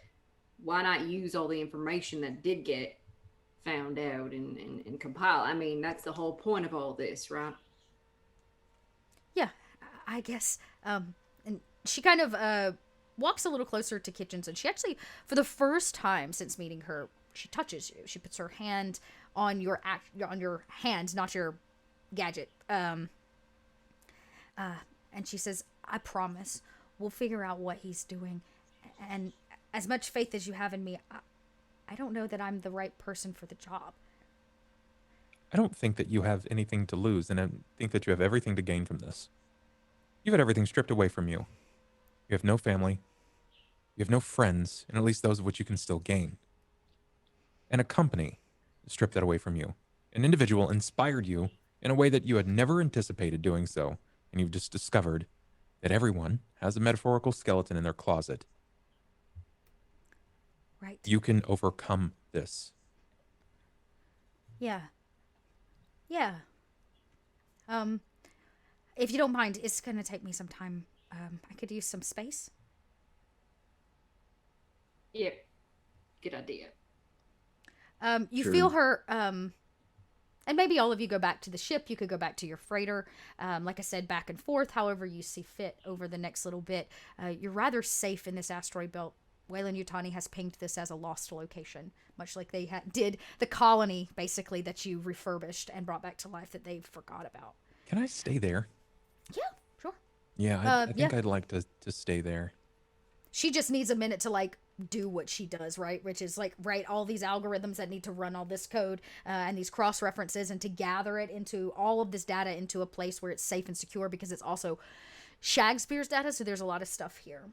[SPEAKER 2] why not use all the information that did get found out and compile? I mean, that's the whole point of all this, right?
[SPEAKER 7] Yeah, I guess. And she kind of walks a little closer to Kitchens, and she actually, for the first time since meeting her, she touches you. She puts her hand on your hand, not your gadget. And she says, I promise we'll figure out what he's doing. And as much faith as you have in me, I don't know that I'm the right person for the job.
[SPEAKER 1] I don't think that you have anything to lose, and I think that you have everything to gain from this. You've had everything stripped away from you. You have no family. You have no friends, and at least those of which you can still gain. And a company stripped that away from you. An individual inspired you in a way that you had never anticipated doing so, and you've just discovered that everyone has a metaphorical skeleton in their closet.
[SPEAKER 7] Right.
[SPEAKER 1] You can overcome this.
[SPEAKER 7] Yeah. Yeah. If you don't mind, it's gonna take me some time. I could use some space.
[SPEAKER 2] Yep. Good idea.
[SPEAKER 7] You
[SPEAKER 5] True.
[SPEAKER 7] feel her, and maybe all of you go back to the ship. You could go back to your freighter. Like I said, back and forth, however you see fit over the next little bit. You're rather safe in this asteroid belt. Weyland-Yutani has pinged this as a lost location, much like they did the colony, basically, that you refurbished and brought back to life that they forgot about.
[SPEAKER 1] Can I stay there?
[SPEAKER 7] Yeah, sure.
[SPEAKER 1] Yeah, I think
[SPEAKER 7] yeah.
[SPEAKER 1] I'd like to stay there.
[SPEAKER 7] She just needs a minute to, like, do what she does, right? Which is, like, write all these algorithms that need to run all this code and these cross-references, and to gather it into all of this data into a place where it's safe and secure, because it's also Shakespeare's data, so there's a lot of stuff here.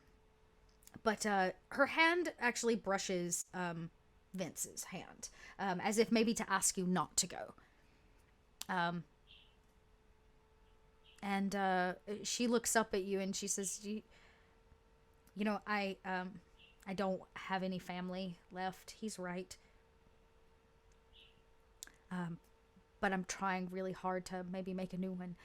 [SPEAKER 7] But her hand actually brushes Vince's hand, as if maybe to ask you not to go. And she looks up at you and she says, you know, I don't have any family left. He's right. But I'm trying really hard to maybe make a new one.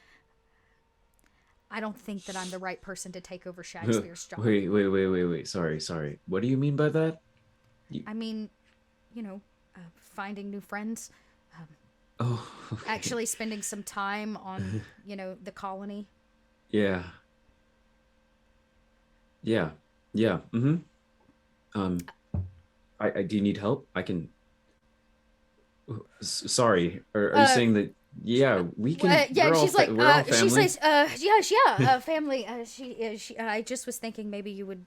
[SPEAKER 7] I don't think that I'm the right person to take over Shakespeare's job.
[SPEAKER 8] Wait. Sorry. What do you mean by that?
[SPEAKER 7] I mean, you know, finding new friends.
[SPEAKER 8] Oh, okay.
[SPEAKER 7] Actually spending some time on, you know, the colony.
[SPEAKER 8] Yeah. Mm-hmm. I do you need help? I can. Sorry, are you saying that? Yeah, we can.
[SPEAKER 7] Yeah,
[SPEAKER 8] we're all
[SPEAKER 7] she's like,
[SPEAKER 8] we're all
[SPEAKER 7] she
[SPEAKER 8] family.
[SPEAKER 7] says, family. She. I just was thinking maybe you would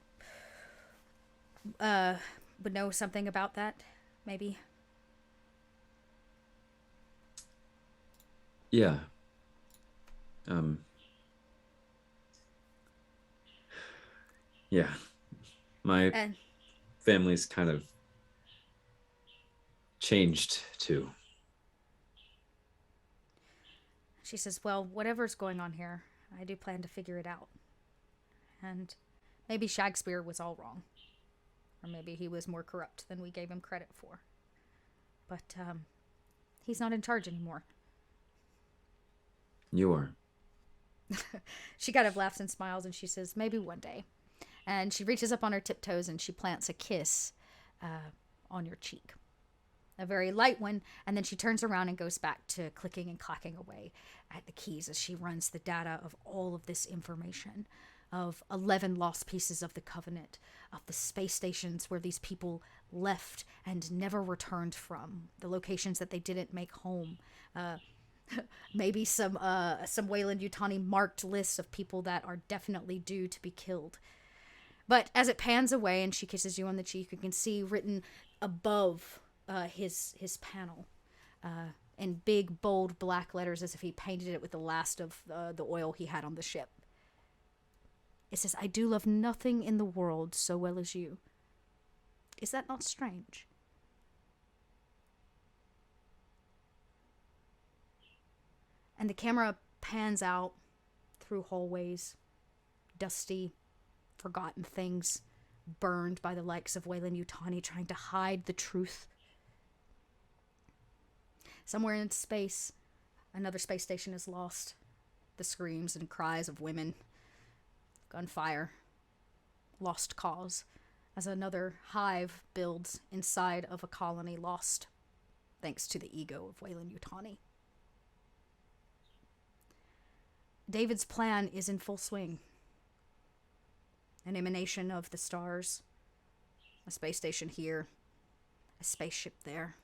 [SPEAKER 7] know something about that, maybe.
[SPEAKER 8] Yeah. Yeah. My
[SPEAKER 7] And
[SPEAKER 8] family's kind of changed too.
[SPEAKER 7] she says, well, whatever's going on here, I do plan to figure it out. And maybe Shakespeare was all wrong. Or maybe he was more corrupt than we gave him credit for. But he's not in charge anymore.
[SPEAKER 8] You are.
[SPEAKER 7] She kind of laughs and smiles and she says, maybe one day. And she reaches up on her tiptoes and she plants a kiss on your cheek. A very light one, and then she turns around and goes back to clicking and clacking away at the keys as she runs the data of all of this information, of 11 lost pieces of the Covenant, of the space stations where these people left and never returned from, the locations that they didn't make home, maybe some Weyland-Yutani marked lists of people that are definitely due to be killed. But as it pans away and she kisses you on the cheek, you can see written above his panel in big, bold black letters, as if he painted it with the last of the oil he had on the ship. It says, I do love nothing in the world so well as you. Is that not strange? And the camera pans out through hallways, dusty, forgotten things, burned by the likes of Weyland-Yutani trying to hide the truth. Somewhere in space, another space station is lost. The screams and cries of women. Gunfire. Lost cause. As another hive builds inside of a colony lost, thanks to the ego of Weyland-Yutani. David's plan is in full swing. An emanation of the stars. A space station here. A spaceship there.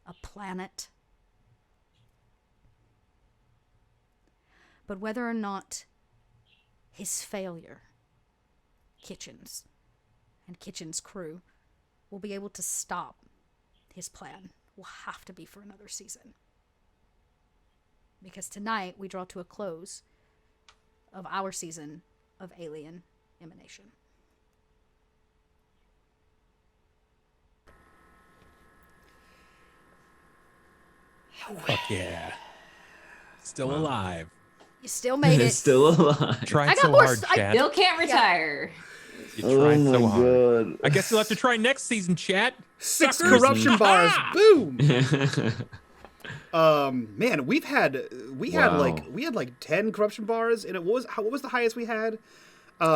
[SPEAKER 7] A planet. But whether or not his failure, Kitchen's, and Kitchen's crew will be able to stop his plan will have to be for another season. Because tonight we draw to a close of our season of Alien Emanation.
[SPEAKER 1] Fuck yeah. Still alive.
[SPEAKER 7] You still made it.
[SPEAKER 8] Still alive.
[SPEAKER 1] Tried
[SPEAKER 7] I got
[SPEAKER 1] so
[SPEAKER 7] more
[SPEAKER 1] hard, Chad.
[SPEAKER 2] Bill can't retire.
[SPEAKER 1] You
[SPEAKER 8] Oh
[SPEAKER 1] tried
[SPEAKER 8] my
[SPEAKER 1] so hard.
[SPEAKER 8] god.
[SPEAKER 1] I guess you'll have to try next season, chat.
[SPEAKER 4] 6
[SPEAKER 1] Suckers.
[SPEAKER 4] corruption bars. Boom. Man, we had like 10 corruption bars, and what was the highest we had? We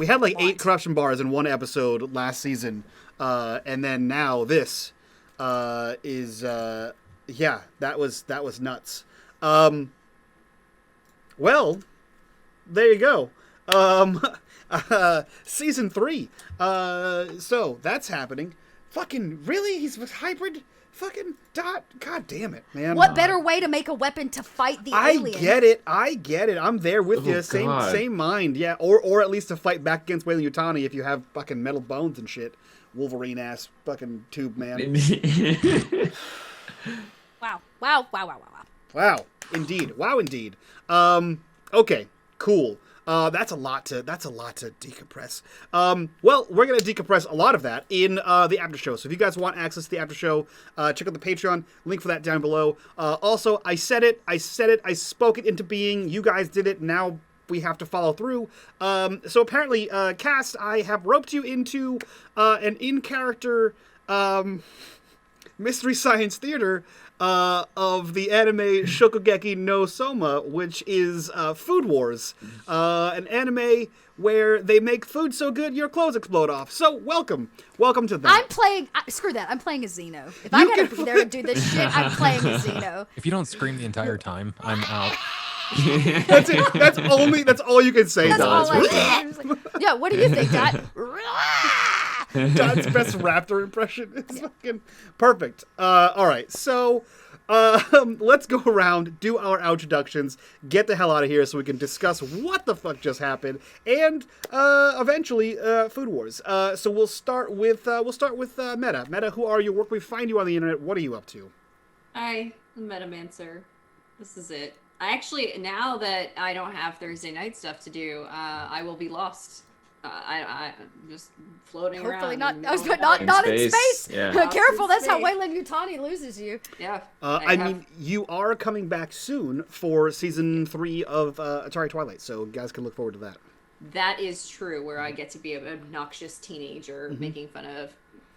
[SPEAKER 4] had like 8 corruption bars in one episode last season, and then now this is that was nuts. Well, there you go. Season 3. So that's happening. Fucking really? He's with hybrid. Fucking Dot. God damn it, man.
[SPEAKER 7] What better way to make a weapon to fight the alien?
[SPEAKER 4] I get it. I'm there with you. Same mind. Yeah. Or at least to fight back against Weyland Yutani if you have fucking metal bones and shit. Wolverine ass fucking tube man.
[SPEAKER 7] Wow.
[SPEAKER 4] Wow. Indeed. Okay. Cool. That's a lot to decompress. Well, we're gonna decompress a lot of that in the after show. So if you guys want access to the after show, check out the Patreon link for that down below. Also, I said it, I spoke it into being. You guys did it. Now we have to follow through. So apparently, Cast, I have roped you into an in-character Mystery Science Theater of the anime Shokugeki no Soma, which is Food Wars, an anime where they make food so good your clothes explode off. So welcome to that.
[SPEAKER 7] Screw that, I'm playing a Xeno. If I gotta be there to do this shit, I'm playing a Xeno.
[SPEAKER 9] If you don't scream the entire time, I'm out.
[SPEAKER 4] That's it. That's all you can say.
[SPEAKER 7] That's all I can. Yeah, what do you think, Dot?
[SPEAKER 4] Dot's best raptor impression is fucking perfect. All right, so let's go around, do our introductions, get the hell out of here so we can discuss what the fuck just happened, and eventually Food Wars. So we'll start with Meta. Meta, who are you? Where can we find you on the internet? What are you up to?
[SPEAKER 2] Hi, I'm Metamancer. This is it. I actually, now that I don't have Thursday night stuff to do, I will be lost. I'm just floating around.
[SPEAKER 7] Hopefully not. Not in space.
[SPEAKER 5] Yeah.
[SPEAKER 7] Careful, that's how Weyland Yutani loses you.
[SPEAKER 2] Yeah.
[SPEAKER 4] I mean, you are coming back soon for season 3 of Atari Twilight, so guys can look forward to that.
[SPEAKER 2] That is true, where I get to be an obnoxious teenager making fun of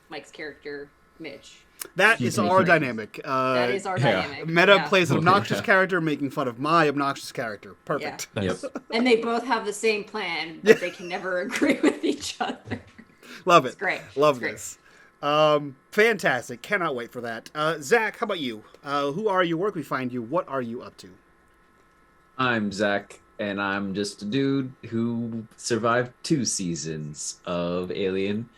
[SPEAKER 2] Mike's character, Mitch.
[SPEAKER 4] That is our dynamic.
[SPEAKER 2] That is our dynamic.
[SPEAKER 4] Meta plays an obnoxious character making fun of my obnoxious character. Perfect.
[SPEAKER 2] Yeah.
[SPEAKER 5] Yep.
[SPEAKER 2] And they both have the same plan, but they can never agree with each other.
[SPEAKER 4] Love it.
[SPEAKER 2] It's great.
[SPEAKER 4] Love this. Fantastic. Cannot wait for that. Zach, how about you? Who are you? Where can we find you? What are you up to?
[SPEAKER 5] I'm Zach, and I'm just a dude who survived 2 seasons of Alien.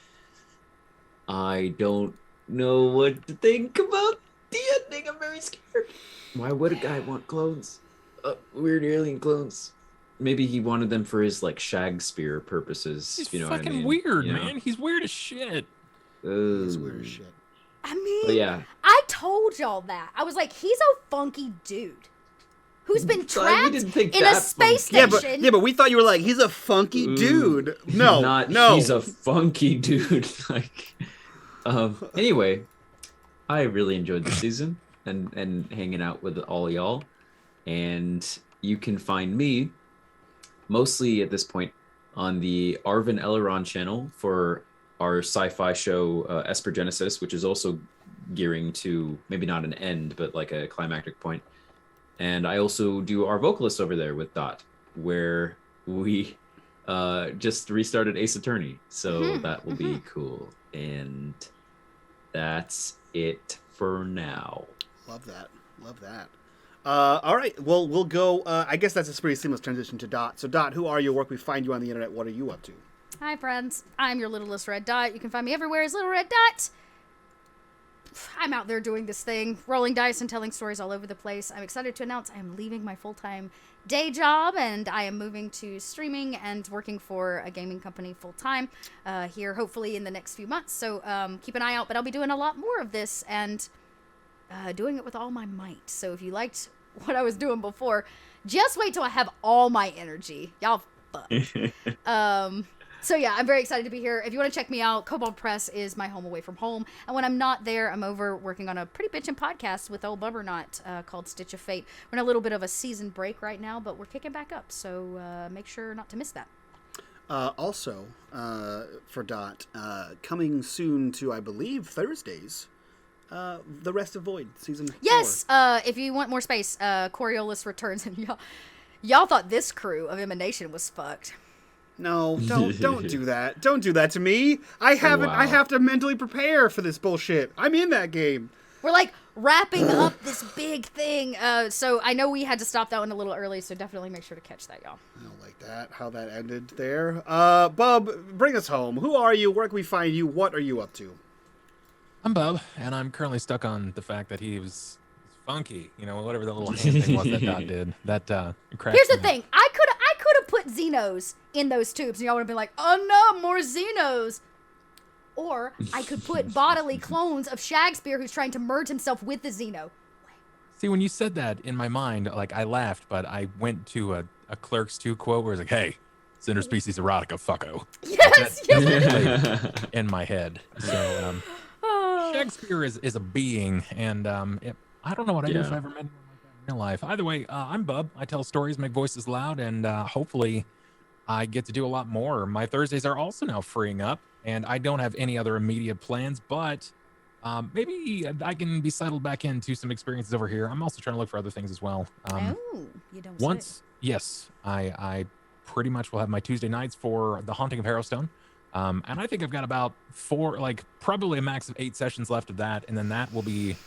[SPEAKER 5] I don't know what to think about the ending. I'm very scared. Why would a guy want clones? Weird alien clones. Maybe he wanted them for his like Shakespeare purposes.
[SPEAKER 9] He's
[SPEAKER 5] you know
[SPEAKER 9] fucking
[SPEAKER 5] what I mean?
[SPEAKER 9] weird,
[SPEAKER 5] You know?
[SPEAKER 9] man. He's weird as shit.
[SPEAKER 4] He's weird as shit.
[SPEAKER 7] I mean,
[SPEAKER 5] But yeah.
[SPEAKER 7] I told y'all that. I was like, he's a funky dude who's been trapped
[SPEAKER 5] didn't think
[SPEAKER 7] in a
[SPEAKER 5] that
[SPEAKER 7] space
[SPEAKER 5] funky.
[SPEAKER 7] station.
[SPEAKER 4] Yeah, but we thought you were like, he's a funky dude. No.
[SPEAKER 5] He's a funky dude. Like, anyway, I really enjoyed the season and hanging out with all y'all. And you can find me mostly at this point on the Arvin Eleron channel for our sci-fi show Esper Genesis, which is also gearing to maybe not an end, but like a climactic point. And I also do our vocalist over there with Dot, where we just restarted Ace Attorney. So that will be cool. And that's it for now.
[SPEAKER 4] Love that. All right. Well, we'll go. I guess that's a pretty seamless transition to Dot. So, Dot, who are you? Where can we find you on the internet? What are you up to?
[SPEAKER 7] Hi, friends. I'm your littlest red dot. You can find me everywhere as Little Red Dot. I'm out there doing this thing, rolling dice and telling stories all over the place. I'm excited to announce I am leaving my full-time day job, and I am moving to streaming and working for a gaming company full-time here, hopefully in the next few months. So keep an eye out, but I'll be doing a lot more of this and doing it with all my might. So if you liked what I was doing before, just wait till I have all my energy. Y'all fuck. So yeah, I'm very excited to be here. If you want to check me out, Cobalt Press is my home away from home. And when I'm not there, I'm over working on a pretty bitchin' podcast with old Bubbernot called Stitch of Fate. We're in a little bit of a season break right now, but we're kicking back up. So make sure not to miss that.
[SPEAKER 4] Also, for Dot, coming soon to, I believe, Thursdays, the rest of Void season 4.
[SPEAKER 7] Yes. If you want more space, Coriolis returns, and y'all thought this crew of Emanation was fucked.
[SPEAKER 4] No, don't do that. Don't do that to me. I have to mentally prepare for this bullshit. I'm in that game.
[SPEAKER 7] We're like wrapping up this big thing. So I know we had to stop that one a little early, so definitely make sure to catch that, y'all.
[SPEAKER 4] I don't like that, how that ended there. Bub, bring us home. Who are you? Where can we find you? What are you up to?
[SPEAKER 9] I'm Bub, and I'm currently stuck on the fact that he's funky. You know, whatever the little hand thing was that Dot did. That crashed.
[SPEAKER 7] Here's the thing. I could have put Xenos in those tubes, and y'all would have been like, oh no, more Xenos. Or I could put bodily clones of Shakespeare who's trying to merge himself with the Xeno.
[SPEAKER 9] See, when you said that in my mind, like I laughed, but I went to a Clerks 2 quote where it's like, hey, it's interspecies erotica, fucko.
[SPEAKER 7] Yes,
[SPEAKER 9] yes. In my head. So Shakespeare is a being, and I don't know what I do if I ever met anyone like that in real life. Either way, I'm Bub. I tell stories, make voices loud, and hopefully I get to do a lot more. My Thursdays are also now freeing up, and I don't have any other immediate plans, but maybe I can be settled back into some experiences over here. I'm also trying to look for other things as well.
[SPEAKER 7] You don't say.
[SPEAKER 9] Yes, I pretty much will have my Tuesday nights for The Haunting of Harrowstone. And I think I've got about probably a max of 8 sessions left of that, and then that will be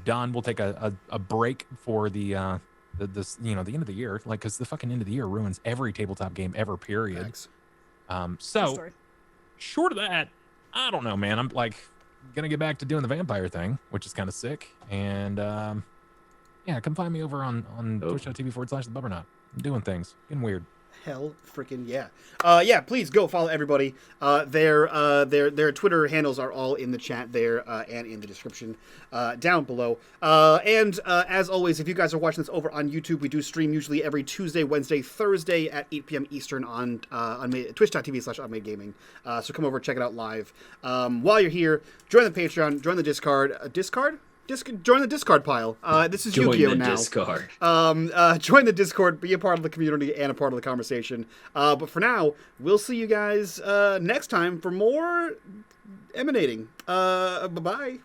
[SPEAKER 9] done. We'll take a break for the end of the year, like, because the fucking end of the year ruins every tabletop game ever, period.
[SPEAKER 4] Thanks.
[SPEAKER 9] So short of that, I don't know, man. I'm like gonna get back to doing the vampire thing, which is kind of sick. And yeah, come find me over on twitch.tv/thebubberknot. I'm doing things, getting weird.
[SPEAKER 4] Hell freaking yeah. Yeah, please go follow everybody. Their Twitter handles are all in the chat there and in the description down below. And as always, if you guys are watching this over on YouTube, we do stream usually every Tuesday, Wednesday, Thursday at 8 p.m. Eastern on twitch.tv/unMadeGaming. So come over, check it out live. While you're here, join the Patreon, join the Discord. Join the Discord pile. This is Yu-Gi-Oh! Now.
[SPEAKER 5] Discord.
[SPEAKER 4] Join the Discord, be a part of the community and a part of the conversation. But for now, we'll see you guys next time for more Emanating. Bye-bye.